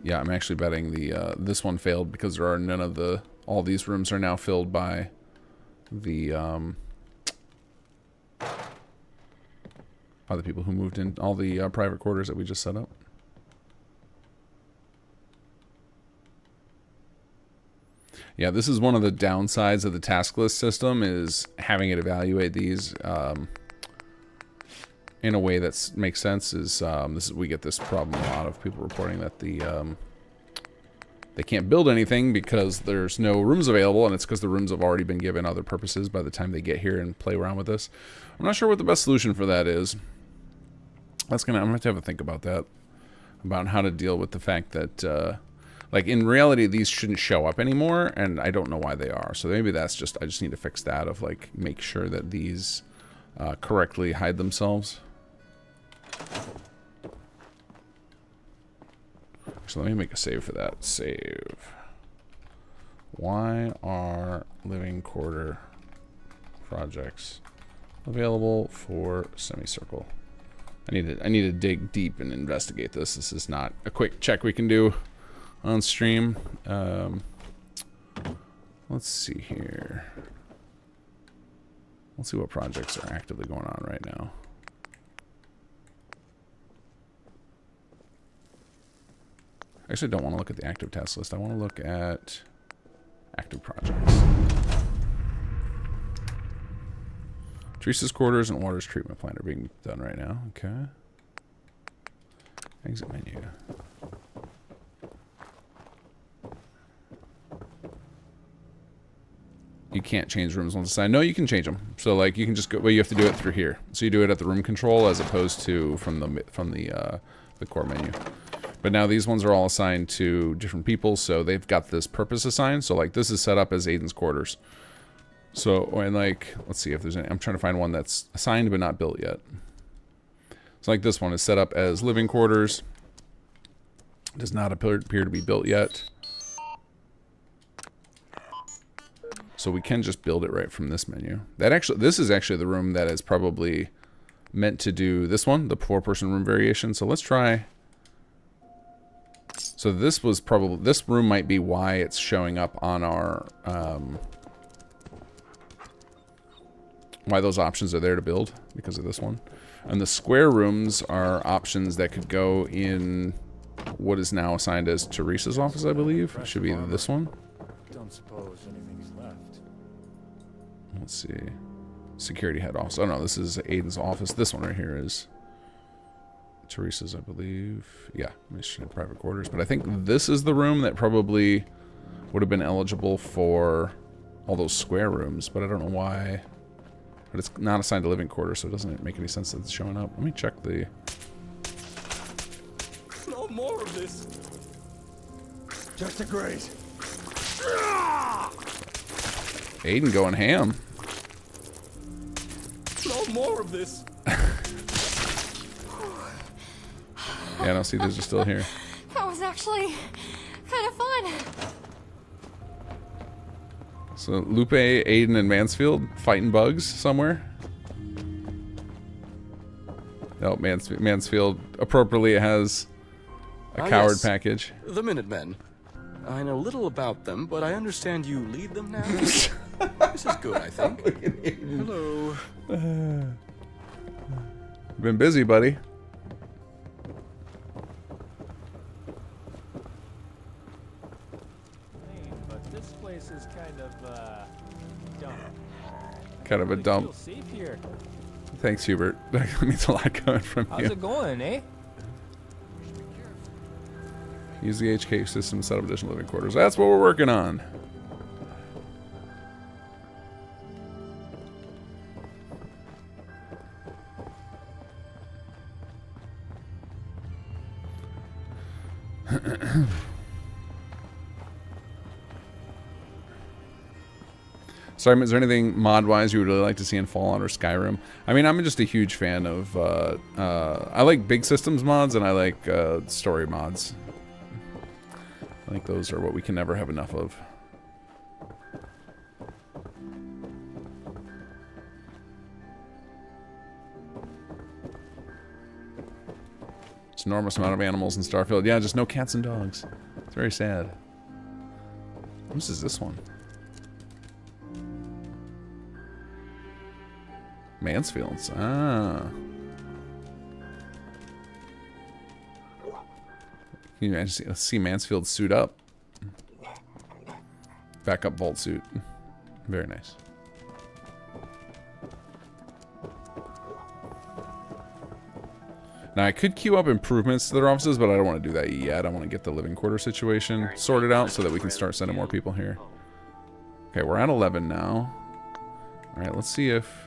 S1: Yeah, I'm actually betting the this one failed because there are none of the... All these rooms are now filled by the people who moved in. All the private quarters that we just set up. Yeah, this is one of the downsides of the task list system, is having it evaluate these in a way that makes sense. We get this problem a lot of people reporting that they can't build anything because there's no rooms available, and it's because the rooms have already been given other purposes by the time they get here and play around with this. I'm not sure what the best solution for that is. I'm gonna have to have a think about that, about how to deal with the fact that like, in reality, these shouldn't show up anymore, and I don't know why they are. So maybe that's just, I just need to fix that, of like, make sure that these correctly hide themselves. So let me make a save for that. Save. Why are living quarter projects available for semicircle? I need to dig deep and investigate this. This is not a quick check we can do on stream. Let's see here. Let's see what projects are actively going on right now. I actually don't want to look at the active task list. I want to look at active projects. Teresa's quarters and Water's treatment plant are being done right now. Okay. Exit menu. You can't change rooms once assigned. No, you can change them. So like you can just go. Well, you have to do it through here. So you do it at the room control as opposed to from the core menu. But now these ones are all assigned to different people, so they've got this purpose assigned. So like this is set up as Aiden's quarters. So and like let's see if there's any. I'm trying to find one that's assigned but not built yet. So like this one is set up as living quarters. Does not appear to be built yet. So we can just build it right from this menu. This is actually the room that is probably meant to do this one, the 4-person room variation. So let's try. So this room might be why it's showing up on our, why those options are there to build, because of this one. And the square rooms are options that could go in what is now assigned as Teresa's office, I believe. It should be this one.
S2: Don't suppose anything's left.
S1: Let's see. Security head office. Oh no, this is Aiden's office. This one right here is Teresa's, I believe. Yeah, mission private quarters. But I think this is the room that probably would have been eligible for all those square rooms, but I don't know why. But it's not assigned to living quarters, so it doesn't make any sense that it's showing up. Let me check the...
S2: No more of this. Just a graze.
S1: Aiden going ham.
S2: No more of this.
S1: Yeah, I don't see these are still here.
S6: That was actually kind of fun.
S1: So Lupe, Aiden, and Mansfield fighting bugs somewhere. No, Mansfield appropriately has a coward
S7: yes.
S1: package.
S7: The Minutemen. I know little about them, but I understand you lead them now. This is good, I think. Hello.
S1: Been busy, buddy.
S8: But this place is kind of dump.
S1: Kind of a dump.
S8: Feel safe here.
S1: Thanks, Hubert. That means a lot coming from you.
S13: How's it going, eh?
S1: Use the HK system to set up additional living quarters. That's what we're working on. Sorry, is there anything mod-wise you would really like to see in Fallout or Skyrim? I mean, I'm just a huge fan of, I like big systems mods and I like story mods. I think those are what we can never have enough of. It's an enormous amount of animals in Starfield. Yeah, just no cats and dogs. It's very sad. Whose is this one? Mansfield's. Ah. Can you imagine see Mansfield suit up? Backup vault suit. Very nice. Now I could queue up improvements to their offices, but I don't want to do that yet. I want to get the living quarter situation sorted out so that we can start sending more people here. Okay, we're at 11 now. Alright, let's see if...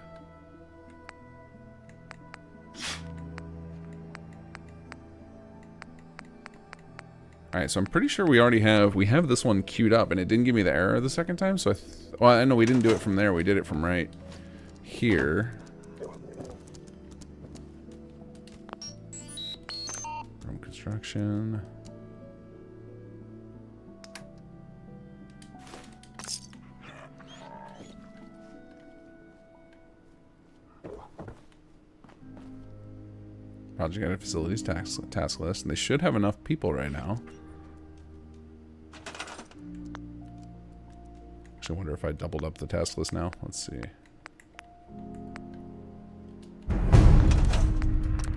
S1: Alright, so I'm pretty sure we already have this one queued up, and it didn't give me the error the second time, so well, I know we didn't do it from there, we did it from right here. Room construction. Project edit facilities task list, and they should have enough people right now. Actually, I wonder if I doubled up the task list now. Let's see.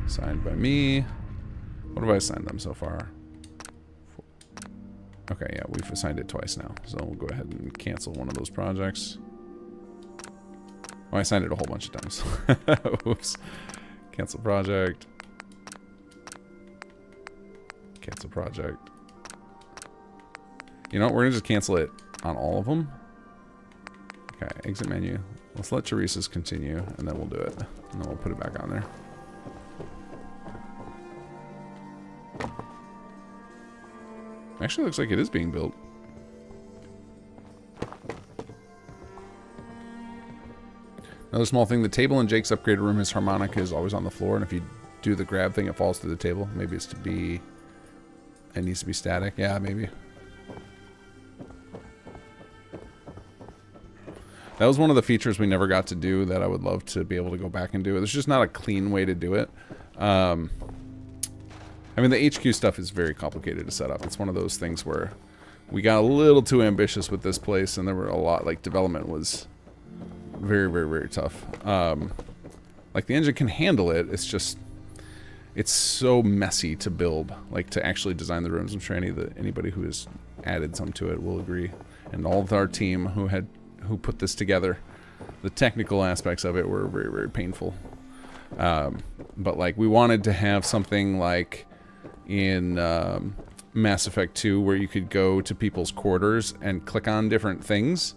S1: Signed by me. What have I assigned them so far? Okay, yeah, we've assigned it twice now. So we'll go ahead and cancel one of those projects. Oh, I signed it a whole bunch of times. Oops. Cancel project. Cancel project. You know what? We're going to just cancel it on all of them. Okay, exit menu. Let's let Teresa's continue, and then we'll do it. And then we'll put it back on there. Actually, looks like it is being built. Another small thing, the table in Jake's upgraded room, his harmonica is always on the floor, and if you do the grab thing, it falls through the table. Maybe it's to be... It needs to be static. Yeah, maybe. That was one of the features we never got to do that I would love to be able to go back and do. There's just not a clean way to do it. I mean, the HQ stuff is very complicated to set up. It's one of those things where we got a little too ambitious with this place, and there were a lot, like, development was very, very, very tough. Like, the engine can handle it. It's just... It's so messy to build, like to actually design the rooms. I'm sure anybody who has added some to it will agree. And all of our team who put this together, the technical aspects of it were very, very painful. But like we wanted to have something like in Mass Effect 2 where you could go to people's quarters and click on different things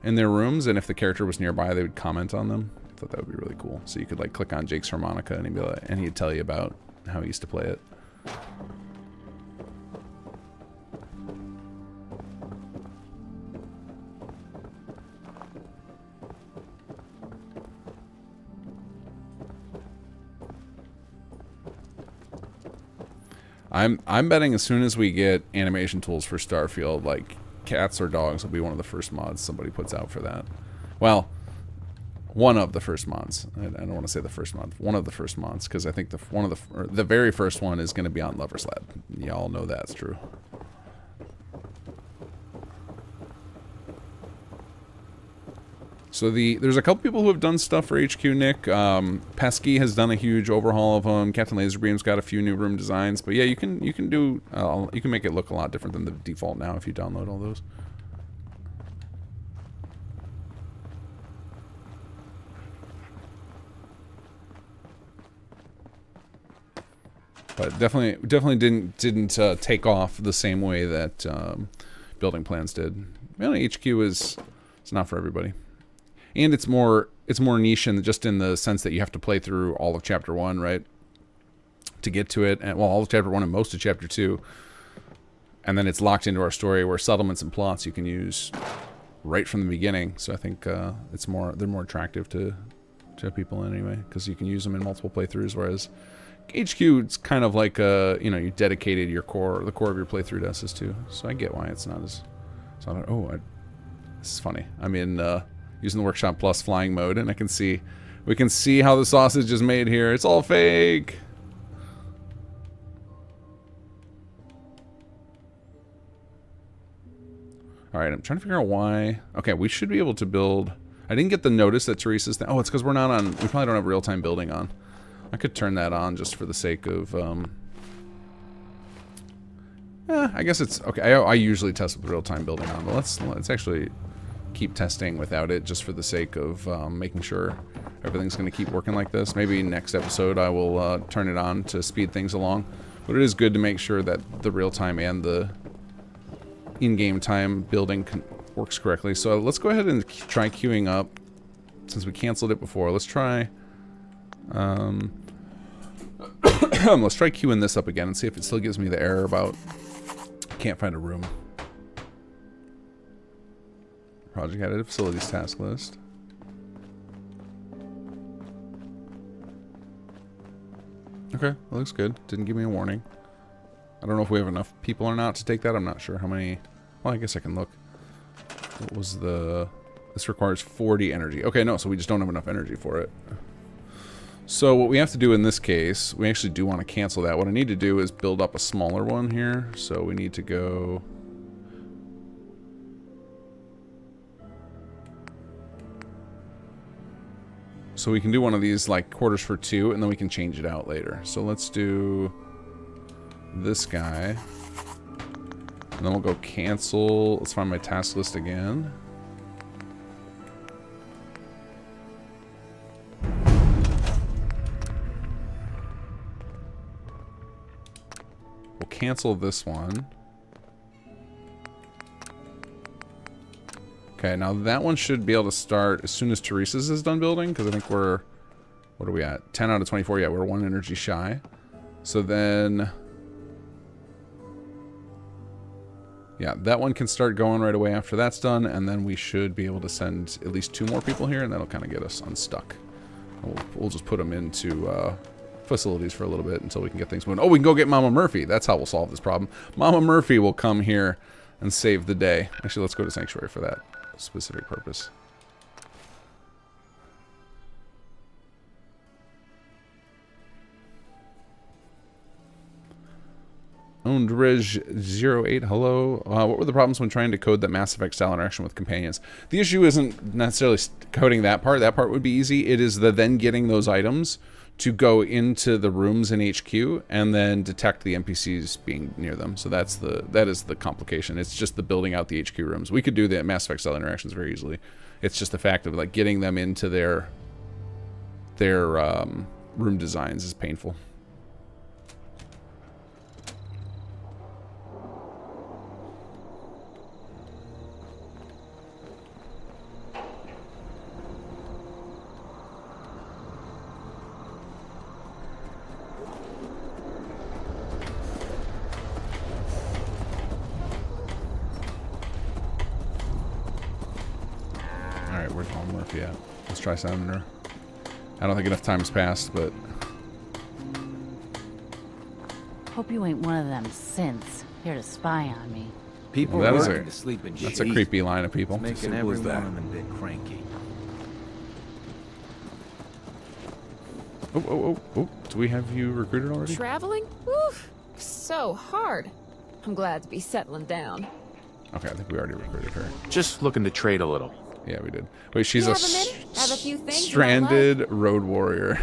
S1: in their rooms, and if the character was nearby, they would comment on them. I thought that would be really cool. So you could like click on Jake's harmonica and he'd tell you about how he used to play it. I'm betting as soon as we get animation tools for Starfield, like cats or dogs will be one of the first mods somebody puts out for that. Well, one of the first mods. I don't want to say the first mod. One of the first mods, because I think the very first one is going to be on Lover's Lab. Y'all know that's true. So there's a couple people who have done stuff for HQ Nick. Pesky has done a huge overhaul of them. Captain Laserbeam's got a few new room designs. But yeah, you can make it look a lot different than the default now if you download all those. But definitely didn't take off the same way that building plans did. Well, HQ it's not for everybody, and it's more niche in just in the sense that you have to play through all of Chapter 1, right, to get to it, and well, all of Chapter 1 and most of Chapter 2, and then it's locked into our story where settlements and plots you can use right from the beginning. So I think they're more attractive to people anyway, because you can use them in multiple playthroughs, whereas HQ, it's kind of like you dedicated the core of your playthrough to SS2. So I get why it's not as. This is funny. I'm in using the Workshop Plus flying mode, and we can see how the sausage is made here. It's all fake. All right, I'm trying to figure out why. Okay, we should be able to build. I didn't get the notice that Teresa's thing. Oh, it's because we're not on. We probably don't have real-time building on. I could turn that on just for the sake of. I guess it's okay. I usually test with real-time building on, but let's actually keep testing without it, just for the sake of making sure everything's going to keep working like this. Maybe next episode I will turn it on to speed things along. But it is good to make sure that the real-time and the in-game time building works correctly. So let's go ahead and try queuing up. Since we canceled it before, let's try. Let's try queuing this up again and see if it still gives me the error about can't find a room. Project added facilities task list. Okay, that looks good. Didn't give me a warning. I don't know if we have enough people or not to take that. I'm not sure how many. Well, I guess I can look. What was the... This requires 40 energy. Okay, no, so we just don't have enough energy for it. So what we have to do in this case, we actually do want to cancel that. What I need to do is build up a smaller one here. So we need to go... So we can do one of these like quarters for 2, and then we can change it out later. So let's do this guy. And then we'll go cancel. Let's find my task list again. We'll cancel this one. Okay, now that one should be able to start as soon as Teresa's is done building, because I think we're... What are we at? 10 out of 24. Yeah, we're 1 energy shy. So then... Yeah, that one can start going right away after that's done, and then we should be able to send at least 2 more people here, and that'll kind of get us unstuck. We'll just put them into facilities for a little bit until we can get things moving. Oh, we can go get Mama Murphy. That's how we'll solve this problem. Mama Murphy will come here and save the day. Actually, let's go to Sanctuary for that specific purpose. Owned Rej08, hello. What were the problems when trying to code that Mass Effect style interaction with companions? The issue isn't necessarily coding that part. That part would be easy. It is the then getting those items to go into the rooms in HQ and then detect the NPCs being near them. So that is the complication. It's just the building out the HQ rooms. We could do the Mass Effect style interactions very easily. It's just the fact of like getting them into their room designs is painful. Yeah, let's try sounding her. I don't think enough time's passed, but...
S11: Hope you ain't one of them synths here to spy on me.
S14: People
S1: that is
S14: to sleep in
S1: that's a creepy line of people.
S14: It's making everyone a bit cranky.
S1: Oh. Do we have you recruited already?
S13: Traveling? Oof, so hard. I'm glad to be settling down.
S1: Okay, I think we already recruited her.
S4: Just looking to trade a little.
S1: Yeah, we did. Wait, she's
S13: Have a few things
S1: stranded road warrior.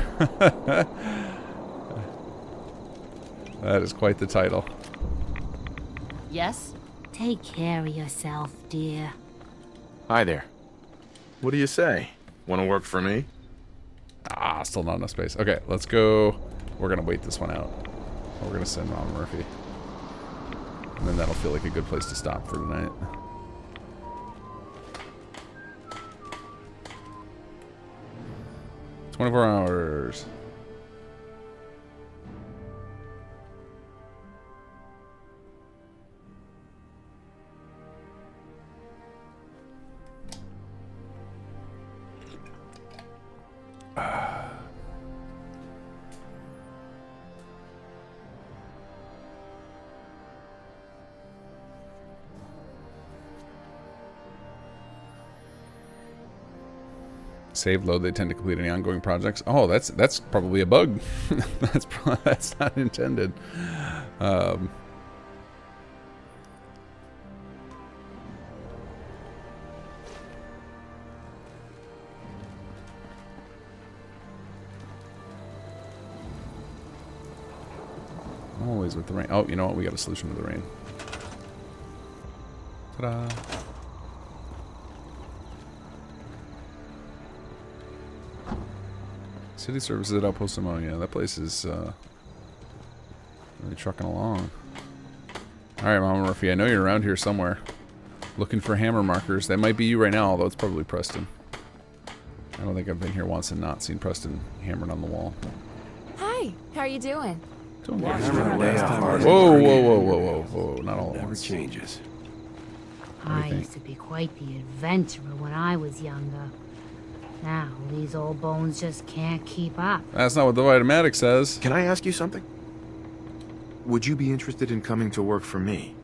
S1: That is quite the title.
S11: Yes?
S10: Take care of yourself, dear.
S4: Hi there. What do you say? Want to work for me?
S1: Still not enough space. Okay, let's go. We're gonna wait this one out. We're gonna send Mama Murphy. And then that'll feel like a good place to stop for tonight. "24 hours. Save load. They tend to complete any ongoing projects. Oh, that's probably a bug. That's not intended. Always with the rain. Oh, you know what? We got a solution to the rain. Ta-da! City services at Outpost Ammonia. That place is really trucking along. Alright, Mama Murphy, I know you're around here somewhere. Looking for hammer markers. That might be you right now, although it's probably Preston. I don't think I've been here once and not seen Preston hammered on the wall.
S13: Hi, how are you doing?
S1: Doing good.
S20: Whoa,
S1: whoa, not all at once.
S20: Changes.
S11: I used to be quite the adventurer when I was younger. Now, these old bones just can't keep up.
S1: That's not what the Vitamatic says.
S3: Can I ask you something? Would you be interested in coming to work for me?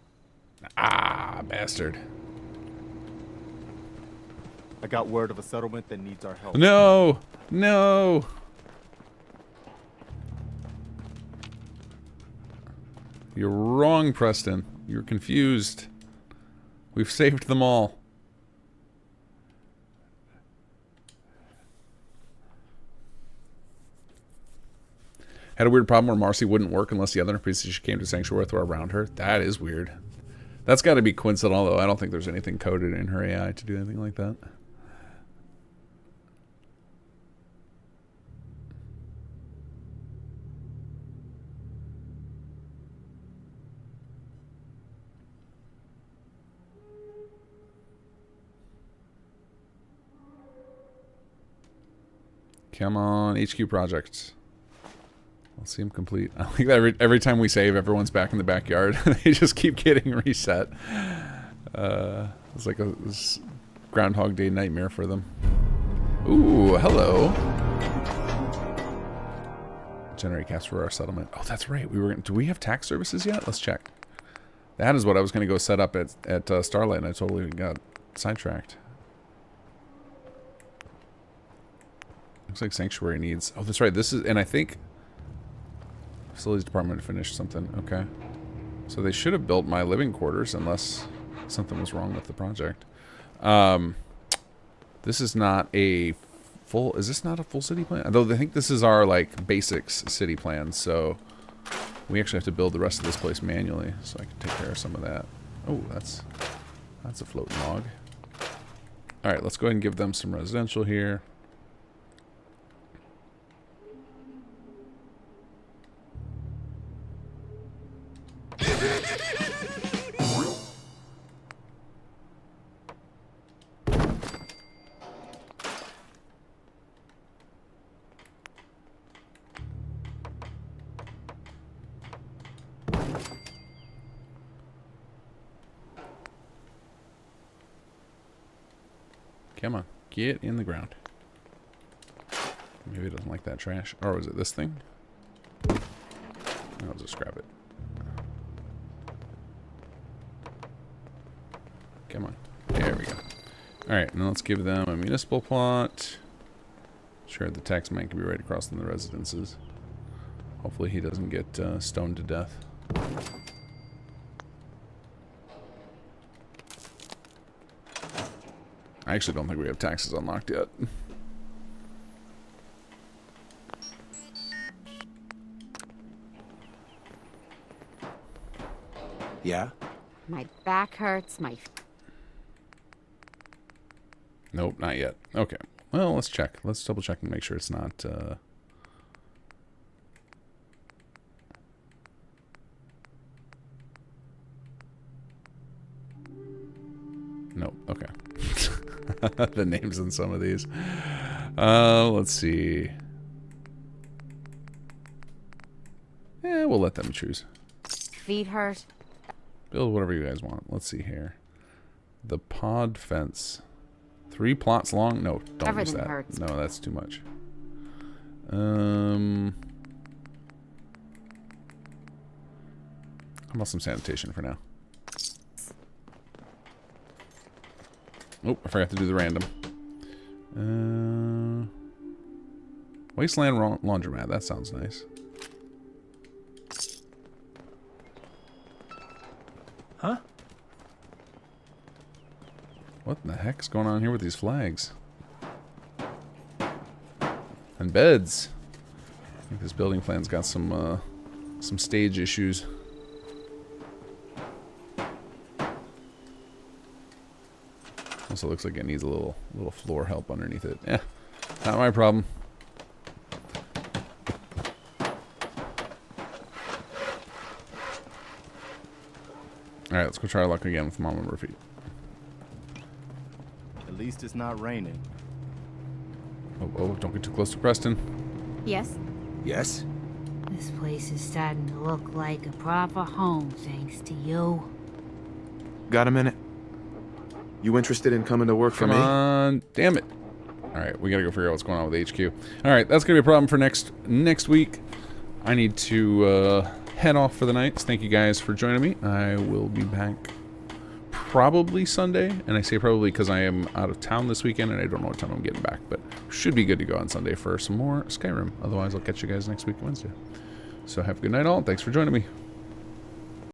S1: Ah, bastard.
S15: I got word of a settlement that needs our help.
S1: No! No! You're wrong, Preston. You're confused. We've saved them all. Had a weird problem where Marcy wouldn't work unless the other NPC she came to Sanctuary with were around her. That is weird. That's got to be coincidental, though. I don't think there's anything coded in her AI to do anything like that. Come on, HQ projects. I'll see them complete. I think that every time we save, everyone's back in the backyard. They just keep getting reset. It's like a Groundhog Day nightmare for them. Ooh, hello. Generate cash for our settlement. Oh, that's right. Do we have tax services yet? Let's check. That is what I was going to go set up at Starlight, and I totally got sidetracked. Looks like Sanctuary needs... Oh, that's right. This is... And I think... Facilities Department finished something. Okay. So they should have built my living quarters unless something was wrong with the project. This is not a full... Is this not a full city plan? Though I think this is our, like, basics city plan. So we actually have to build the rest of this place manually. So I can take care of some of that. Oh, that's a floating log. Alright, let's go ahead and give them some residential here. Come on, get in the ground. Maybe it doesn't like that trash. Or was it this thing? I'll just grab it. Come on. There we go. Alright, now let's give them a municipal plot. Sure, the tax man can be right across from the residences. Hopefully he doesn't get stoned to death. I actually don't think we have taxes unlocked yet.
S20: Yeah?
S10: My back hurts,
S1: Nope, not yet. Okay. Well, let's check. Let's double check and make sure it's not... The names in some of these. Let's see. Yeah, we'll let them choose.
S11: Feet hurt?
S1: Build whatever you guys want. Let's see here. The pod fence. 3 plots long? No, don't
S11: Everything
S1: use that.
S11: hurts.
S1: No, that's too much. How about some sanitation for now? Oh, I forgot to do the random. Wasteland laundromat. That sounds nice.
S8: Huh?
S1: What the heck's going on here with these flags? And beds. I think this building plan's got some stage issues. Also looks like it needs a little floor help underneath it. Yeah, not my problem. All right, let's go try our luck again with Mama Murphy.
S15: At least it's not raining.
S1: Oh, don't get too close to Preston.
S10: Yes?
S20: Yes?
S11: This place is starting to look like a proper home, thanks to you.
S3: Got a minute? You interested in coming to work for me?
S1: Come on, damn it. All right, we gotta go figure out what's going on with HQ. All right, that's gonna be a problem for next week. I need to head off for the night. So thank you guys for joining me. I will be back probably Sunday, and I say probably because I am out of town this weekend and I don't know what time I'm getting back, but should be good to go on Sunday for some more Skyrim. Otherwise, I'll catch you guys next week Wednesday. So have a good night all, and thanks for joining me.